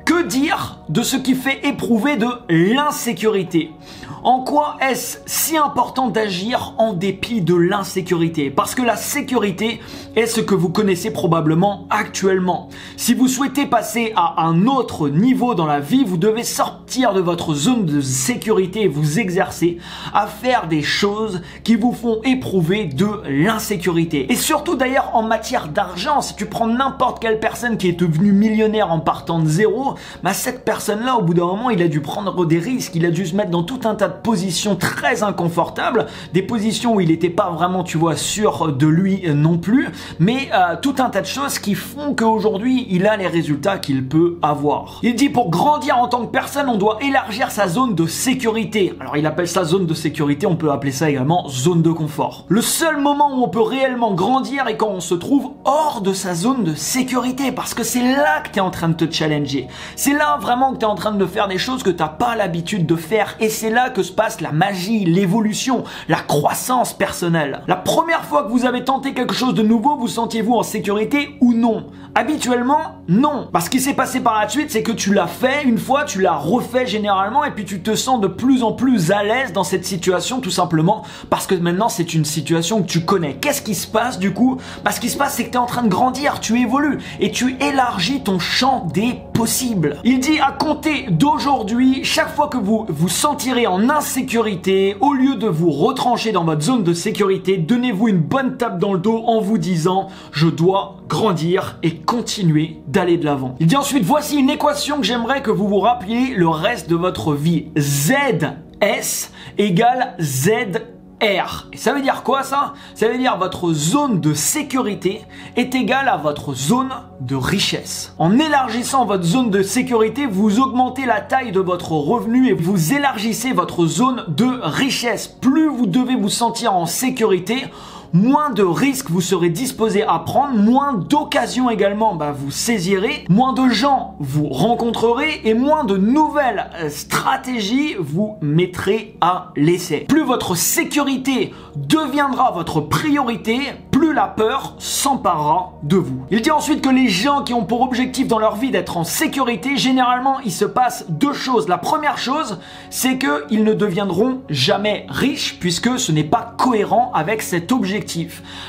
que dire de ce qui fait éprouver de l'insécurité? En quoi est-ce si important d'agir en dépit de l'insécurité? Parce que la sécurité est ce que vous connaissez probablement actuellement. Si vous souhaitez passer à un autre niveau dans la vie, vous devez sortir de votre zone de sécurité et vous exercer à faire des choses qui vous font éprouver de l'insécurité. Et surtout d'ailleurs en matière d'argent, si tu prends n'importe quelle personne qui est devenue millionnaire en partant de zéro, bah cette personne-là, au bout d'un moment, il a dû prendre des risques, il a dû se mettre dans tout un tas de positions très inconfortables, des positions où il n'était pas vraiment, tu vois, sûr de lui non plus, mais tout un tas de choses qui font qu'aujourd'hui, il a les résultats qu'il peut avoir. Il dit, pour grandir en tant que personne, on doit élargir sa zone de sécurité. Alors, il appelle ça zone de sécurité, on peut appeler ça également zone de confort. Le seul moment où on peut réellement grandir est quand on se trouve hors de sa zone de sécurité, parce que c'est là que tu es en train de te challenger. C'est là vraiment que tu es en train de faire des choses que tu n'as pas l'habitude de faire, et c'est là que se passe la magie, l'évolution, la croissance personnelle. La première fois que vous avez tenté quelque chose de nouveau, vous sentiez-vous en sécurité ou non? Habituellement, non. Parce ce qui s'est passé par la suite, c'est que tu l'as fait une fois, tu l'as refait généralement, et puis tu te sens de plus en plus à l'aise dans cette situation, tout simplement parce que maintenant c'est une situation que tu connais. Qu'est-ce qui se passe du coup? Bah, ce qui se passe, c'est que tu es en train de grandir, tu évolues, et tu élargis ton champ des possibles. Il dit, à compter d'aujourd'hui, chaque fois que vous vous sentirez en insécurité, au lieu de vous retrancher dans votre zone de sécurité, donnez-vous une bonne tape dans le dos en vous disant « Je dois grandir et continuer d'aller de l'avant ». Il dit ensuite, voici une équation que j'aimerais que vous vous rappeliez le reste de votre vie. ZS égale ZR. Et ça veut dire quoi ça? Ça veut dire votre zone de sécurité est égale à votre zone de richesse. En élargissant votre zone de sécurité, vous augmentez la taille de votre revenu et vous élargissez votre zone de richesse. Plus vous devez vous sentir en sécurité, moins de risques vous serez disposé à prendre, moins d'occasions également vous saisirez, moins de gens vous rencontrerez et moins de nouvelles stratégies vous mettrez à l'essai. Plus votre sécurité deviendra votre priorité, plus la peur s'emparera de vous. Il dit ensuite que les gens qui ont pour objectif dans leur vie d'être en sécurité, généralement il se passe deux choses. La première chose, c'est qu'ils ne deviendront jamais riches puisque ce n'est pas cohérent avec cet objectif.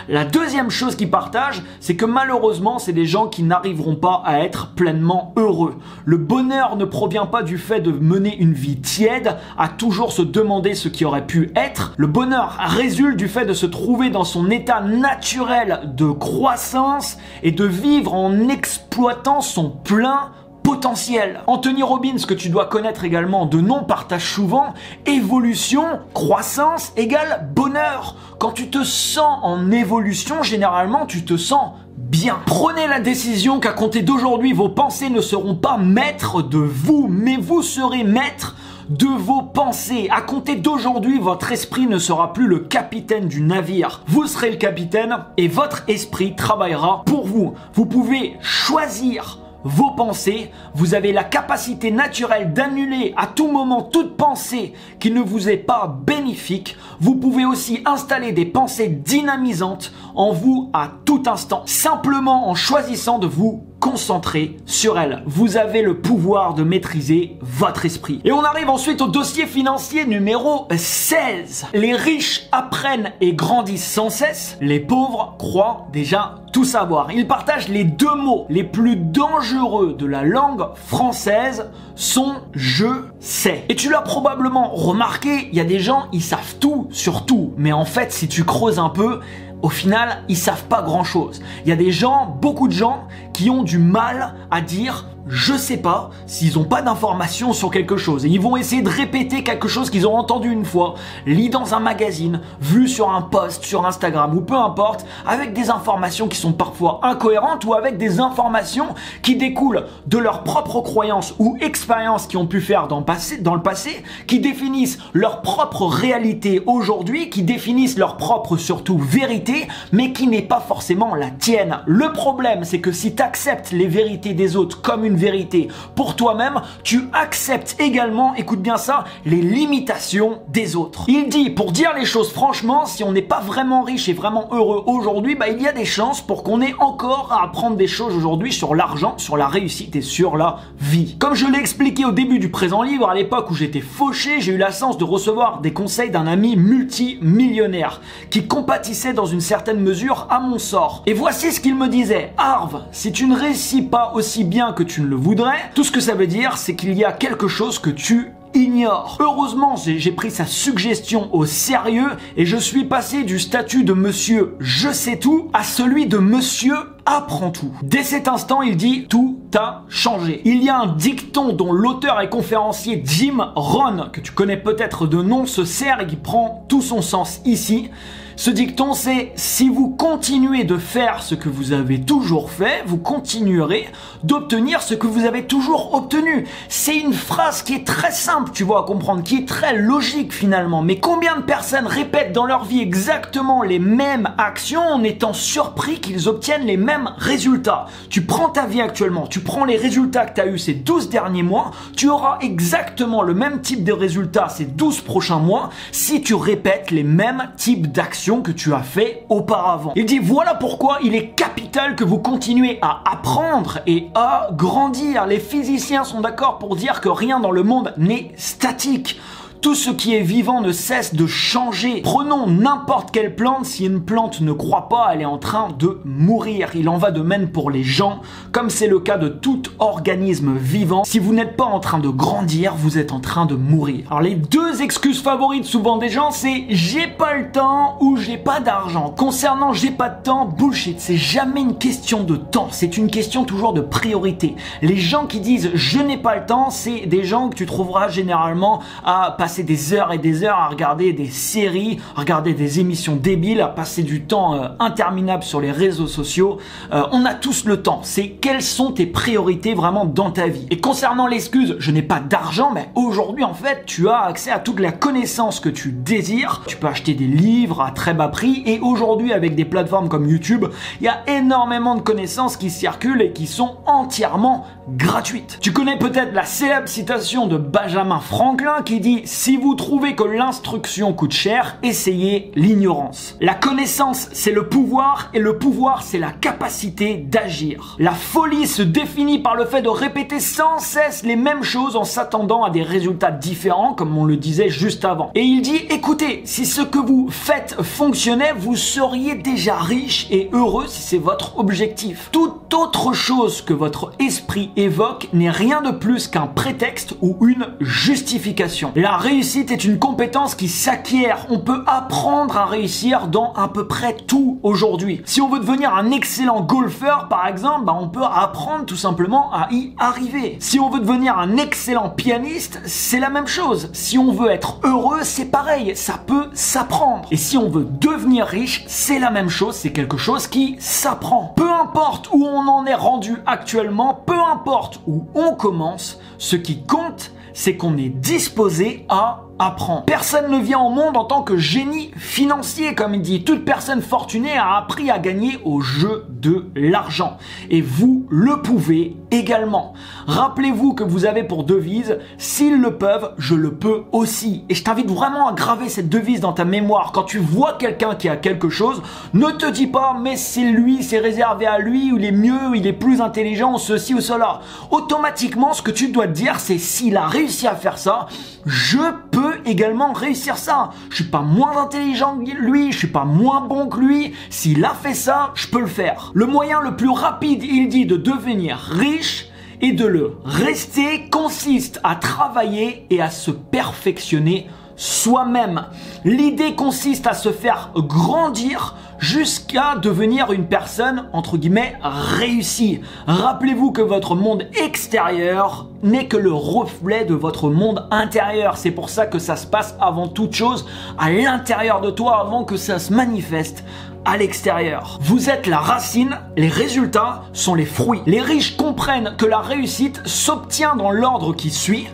La deuxième chose qu'ils partagent, c'est que malheureusement, c'est des gens qui n'arriveront pas à être pleinement heureux. Le bonheur ne provient pas du fait de mener une vie tiède, à toujours se demander ce qui aurait pu être. Le bonheur résulte du fait de se trouver dans son état naturel de croissance et de vivre en exploitant son plein potentiel. Anthony Robbins, que tu dois connaître également de nom, partage souvent évolution, croissance égale bonheur. Quand tu te sens en évolution, généralement tu te sens bien. Prenez la décision qu'à compter d'aujourd'hui, vos pensées ne seront pas maîtres de vous, mais vous serez maître de vos pensées. À compter d'aujourd'hui, votre esprit ne sera plus le capitaine du navire. Vous serez le capitaine et votre esprit travaillera pour vous. Vous pouvez choisir vos pensées, vous avez la capacité naturelle d'annuler à tout moment toute pensée qui ne vous est pas bénéfique. Vous pouvez aussi installer des pensées dynamisantes en vous à tout instant, simplement en choisissant de vous concentrer sur elles. Vous avez le pouvoir de maîtriser votre esprit. Et on arrive ensuite au dossier financier numéro 16. Les riches apprennent et grandissent sans cesse. Les pauvres croient déjà tout savoir. Ils partagent les deux mots les plus dangereux de la langue française sont « je sais ». Et tu l'as probablement remarqué, il y a des gens, ils savent tout sur tout. Mais en fait, si tu creuses un peu, au final, ils savent pas grand chose. Il y a des gens, beaucoup de gens, qui ont du mal à dire je sais pas s'ils ont pas d'informations sur quelque chose. Et ils vont essayer de répéter quelque chose qu'ils ont entendu une fois, lu dans un magazine, vu sur un post sur Instagram ou peu importe, avec des informations qui sont parfois incohérentes ou avec des informations qui découlent de leurs propres croyances ou expériences qu'ils ont pu faire dans le passé, qui définissent leur propre réalité aujourd'hui, qui définissent leur propre surtout vérité, mais qui n'est pas forcément la tienne. Le problème, c'est que si tu acceptes les vérités des autres comme une vérité pour toi-même, tu acceptes également, écoute bien ça, les limitations des autres. Il dit, pour dire les choses franchement, si on n'est pas vraiment riche et vraiment heureux aujourd'hui, il y a des chances pour qu'on ait encore à apprendre des choses aujourd'hui sur l'argent, sur la réussite et sur la vie. Comme je l'ai expliqué au début du présent livre, à l'époque où j'étais fauché, j'ai eu la chance de recevoir des conseils d'un ami multimillionnaire qui compatissait dans une certaine mesure à mon sort. Et voici ce qu'il me disait: Harve, si tu ne réussis pas aussi bien que tu ne le voudrais, tout ce que ça veut dire, c'est qu'il y a quelque chose que tu ignores. Heureusement, j'ai pris sa suggestion au sérieux et je suis passé du statut de monsieur je sais tout à celui de monsieur apprends tout. Dès cet instant, il dit tout a changé. Il y a un dicton dont l'auteur et conférencier Jim Rohn, que tu connais peut-être de nom, se sert et qui prend tout son sens ici. Ce dicton, c'est: si vous continuez de faire ce que vous avez toujours fait, vous continuerez d'obtenir ce que vous avez toujours obtenu. C'est une phrase qui est très simple, tu vois, à comprendre, qui est très logique finalement. Mais combien de personnes répètent dans leur vie exactement les mêmes actions en étant surpris qu'ils obtiennent les mêmes résultats? Tu prends ta vie actuellement, tu prends les résultats que tu as eu ces 12 derniers mois, tu auras exactement le même type de résultats ces 12 prochains mois si tu répètes les mêmes types d'actions que tu as fait auparavant. Il dit voilà pourquoi il est capital que vous continuez à apprendre et à grandir. Les physiciens sont d'accord pour dire que rien dans le monde n'est statique. Tout ce qui est vivant ne cesse de changer. Prenons n'importe quelle plante, si une plante ne croît pas, elle est en train de mourir. Il en va de même pour les gens, comme c'est le cas de tout organisme vivant. Si vous n'êtes pas en train de grandir, vous êtes en train de mourir. Alors les deux excuses favorites souvent des gens, c'est j'ai pas le temps ou j'ai pas d'argent. Concernant j'ai pas de temps, bullshit, c'est jamais une question de temps, c'est une question toujours de priorité. Les gens qui disent je n'ai pas le temps, c'est des gens que tu trouveras généralement à passer des heures et des heures à regarder des séries, à regarder des émissions débiles, à passer du temps interminable sur les réseaux sociaux. On a tous le temps. C'est quelles sont tes priorités vraiment dans ta vie. Et concernant l'excuse, je n'ai pas d'argent, mais aujourd'hui en fait, tu as accès à toute la connaissance que tu désires. Tu peux acheter des livres à très bas prix et aujourd'hui avec des plateformes comme YouTube, il y a énormément de connaissances qui circulent et qui sont entièrement gratuites. Tu connais peut-être la célèbre citation de Benjamin Franklin qui dit: si vous trouvez que l'instruction coûte cher, essayez l'ignorance. La connaissance, c'est le pouvoir et le pouvoir, c'est la capacité d'agir. La folie se définit par le fait de répéter sans cesse les mêmes choses en s'attendant à des résultats différents, comme on le disait juste avant. Et il dit, écoutez, si ce que vous faites fonctionnait, vous seriez déjà riche et heureux si c'est votre objectif. Toute autre chose que votre esprit évoque n'est rien de plus qu'un prétexte ou une justification. La réussite est une compétence qui s'acquiert. On peut apprendre à réussir dans à peu près tout aujourd'hui. Si on veut devenir un excellent golfeur, par exemple, on peut apprendre tout simplement à y arriver. Si on veut devenir un excellent pianiste, c'est la même chose. Si on veut être heureux, c'est pareil, ça peut s'apprendre. Et si on veut devenir riche, c'est la même chose, c'est quelque chose qui s'apprend. Peu importe où on en est rendu actuellement, peu importe où on commence, ce qui compte, c'est qu'on est disposé à apprendre. Personne ne vient au monde en tant que génie financier, comme il dit. Toute personne fortunée a appris à gagner au jeu de l'argent. Et vous le pouvez également. Rappelez-vous que vous avez pour devise, s'ils le peuvent, je le peux aussi. Et je t'invite vraiment à graver cette devise dans ta mémoire. Quand tu vois quelqu'un qui a quelque chose, ne te dis pas, mais c'est lui, c'est réservé à lui, ou il est mieux, il est plus intelligent, ou ceci ou cela. Automatiquement, ce que tu dois te dire, c'est s'il a réussi à faire ça, je peux également réussir ça. Je suis pas moins intelligent que lui, je suis pas moins bon que lui. S'il a fait ça, je peux le faire. Le moyen le plus rapide, il dit, de devenir riche et de le rester consiste à travailler et à se perfectionner soi-même. L'idée consiste à se faire grandir jusqu'à devenir une personne, entre guillemets, réussie. Rappelez-vous que votre monde extérieur n'est que le reflet de votre monde intérieur. C'est pour ça que ça se passe avant toute chose à l'intérieur de toi avant que ça se manifeste à l'extérieur. Vous êtes la racine, les résultats sont les fruits. Les riches comprennent que la réussite s'obtient dans l'ordre qui suit: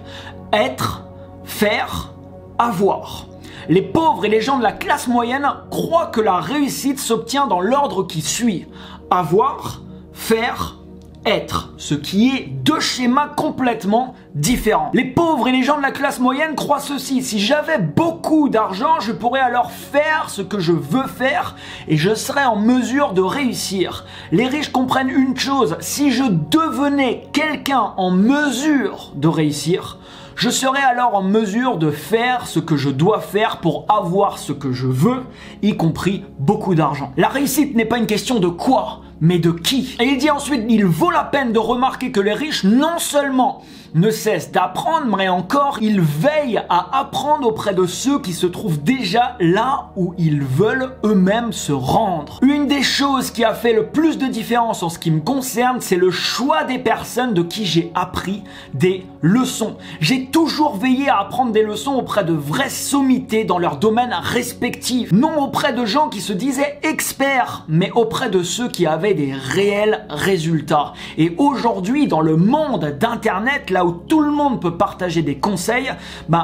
être, faire, avoir. Les pauvres et les gens de la classe moyenne croient que la réussite s'obtient dans l'ordre qui suit: avoir, faire, être, ce qui est deux schémas complètement différents. Les pauvres et les gens de la classe moyenne croient ceci: si j'avais beaucoup d'argent, je pourrais alors faire ce que je veux faire et je serais en mesure de réussir. Les riches comprennent une chose: si je devenais quelqu'un en mesure de réussir, je serai alors en mesure de faire ce que je dois faire pour avoir ce que je veux, y compris beaucoup d'argent. La réussite n'est pas une question de quoi, mais de qui. Et il dit ensuite: il vaut la peine de remarquer que les riches non seulement ne cessent d'apprendre, mais encore ils veillent à apprendre auprès de ceux qui se trouvent déjà là où ils veulent eux-mêmes se rendre. Une des choses qui a fait le plus de différence en ce qui me concerne, c'est le choix des personnes de qui j'ai appris des leçons. J'ai toujours veillé à apprendre des leçons auprès de vraies sommités dans leur domaine respectif. Non auprès de gens qui se disaient experts, mais auprès de ceux qui avaient des réels résultats. Et aujourd'hui, dans le monde d'Internet, là où tout le monde peut partager des conseils,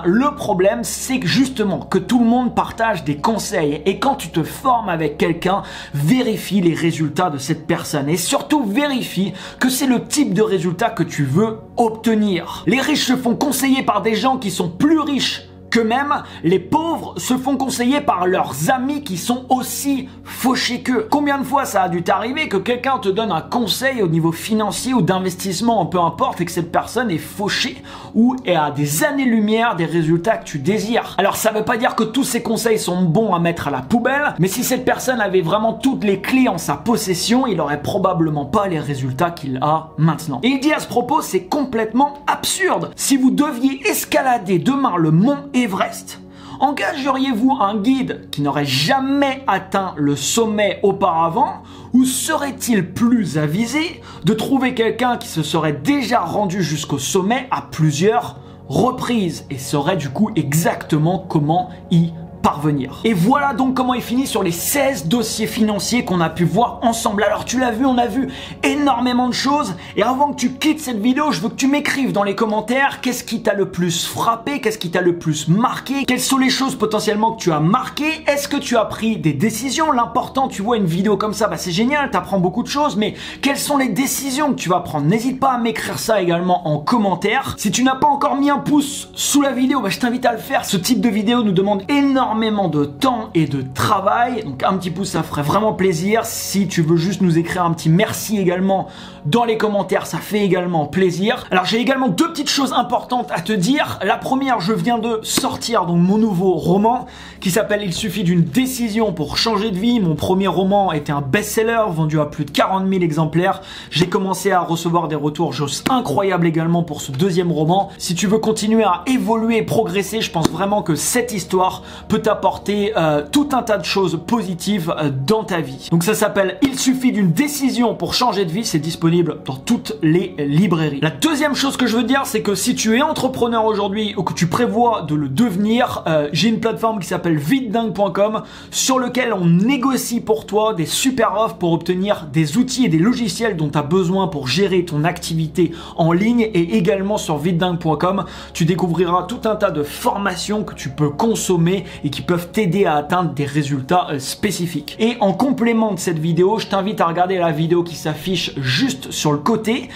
le problème c'est que justement que tout le monde partage des conseils. Et quand tu te formes avec quelqu'un, vérifie les résultats de cette personne et surtout vérifie que c'est le type de résultat que tu veux obtenir. Les riches se font conseiller par des gens qui sont plus riches qu'eux-mêmes. Les pauvres se font conseiller par leurs amis qui sont aussi fauchés qu'eux. Combien de fois ça a dû t'arriver que quelqu'un te donne un conseil au niveau financier ou d'investissement, peu importe, et que cette personne est fauchée ou est à des années-lumière des résultats que tu désires? Alors ça veut pas dire que tous ces conseils sont bons à mettre à la poubelle, mais si cette personne avait vraiment toutes les clés en sa possession, il aurait probablement pas les résultats qu'il a maintenant. Et il dit à ce propos: c'est complètement absurde. Si vous deviez escalader demain le mont Everest, engageriez-vous un guide qui n'aurait jamais atteint le sommet auparavant, ou serait-il plus avisé de trouver quelqu'un qui se serait déjà rendu jusqu'au sommet à plusieurs reprises et saurait du coup exactement comment y parvenir? Et voilà donc comment il finit sur les 16 dossiers financiers qu'on a pu voir ensemble. Alors tu l'as vu, on a vu énormément de choses, et avant que tu quittes cette vidéo, je veux que tu m'écrives dans les commentaires qu'est-ce qui t'a le plus frappé, qu'est-ce qui t'a le plus marqué, quelles sont les choses potentiellement que tu as marquées, est-ce que tu as pris des décisions? L'important, tu vois une vidéo comme ça, c'est génial, t'apprends beaucoup de choses, mais quelles sont les décisions que tu vas prendre? N'hésite pas à m'écrire ça également en commentaire. Si tu n'as pas encore mis un pouce sous la vidéo, je t'invite à le faire. Ce type de vidéo nous demande énormément de temps et de travail, donc un petit pouce ça ferait vraiment plaisir. Si tu veux juste nous écrire un petit merci également dans les commentaires, ça fait également plaisir. Alors j'ai également deux petites choses importantes à te dire. La première, je viens de sortir donc mon nouveau roman qui s'appelle Il suffit d'une décision pour changer de vie. Mon premier roman était un best-seller vendu à plus de 40 000 exemplaires. J'ai commencé à recevoir des retours juste incroyables également pour ce deuxième roman. Si tu veux continuer à évoluer et progresser, je pense vraiment que cette histoire peut t'apporter tout un tas de choses positives dans ta vie. Donc ça s'appelle Il suffit d'une décision pour changer de vie. C'est disponible dans toutes les librairies. La deuxième chose que je veux dire, c'est que si tu es entrepreneur aujourd'hui ou que tu prévois de le devenir, j'ai une plateforme qui s'appelle vitedingue.com sur lequel on négocie pour toi des super offres pour obtenir des outils et des logiciels dont tu as besoin pour gérer ton activité en ligne. Et également sur vitedingue.com, tu découvriras tout un tas de formations que tu peux consommer et qui peuvent t'aider à atteindre des résultats spécifiques. Et en complément de cette vidéo, je t'invite à regarder la vidéo qui s'affiche juste sur le côté,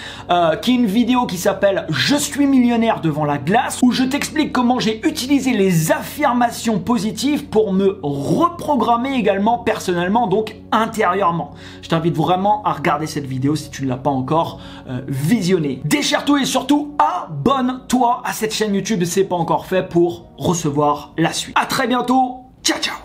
qui est une vidéo qui s'appelle « Je suis millionnaire devant la glace » où je t'explique comment j'ai utilisé les affirmations positives pour me reprogrammer également personnellement, donc intérieurement. Je t'invite vraiment à regarder cette vidéo si tu ne l'as pas encore visionnée. Déchire-toi et surtout abonne-toi à cette chaîne YouTube si ce n'est pas encore fait pour recevoir la suite. À très bientôt, ciao ciao.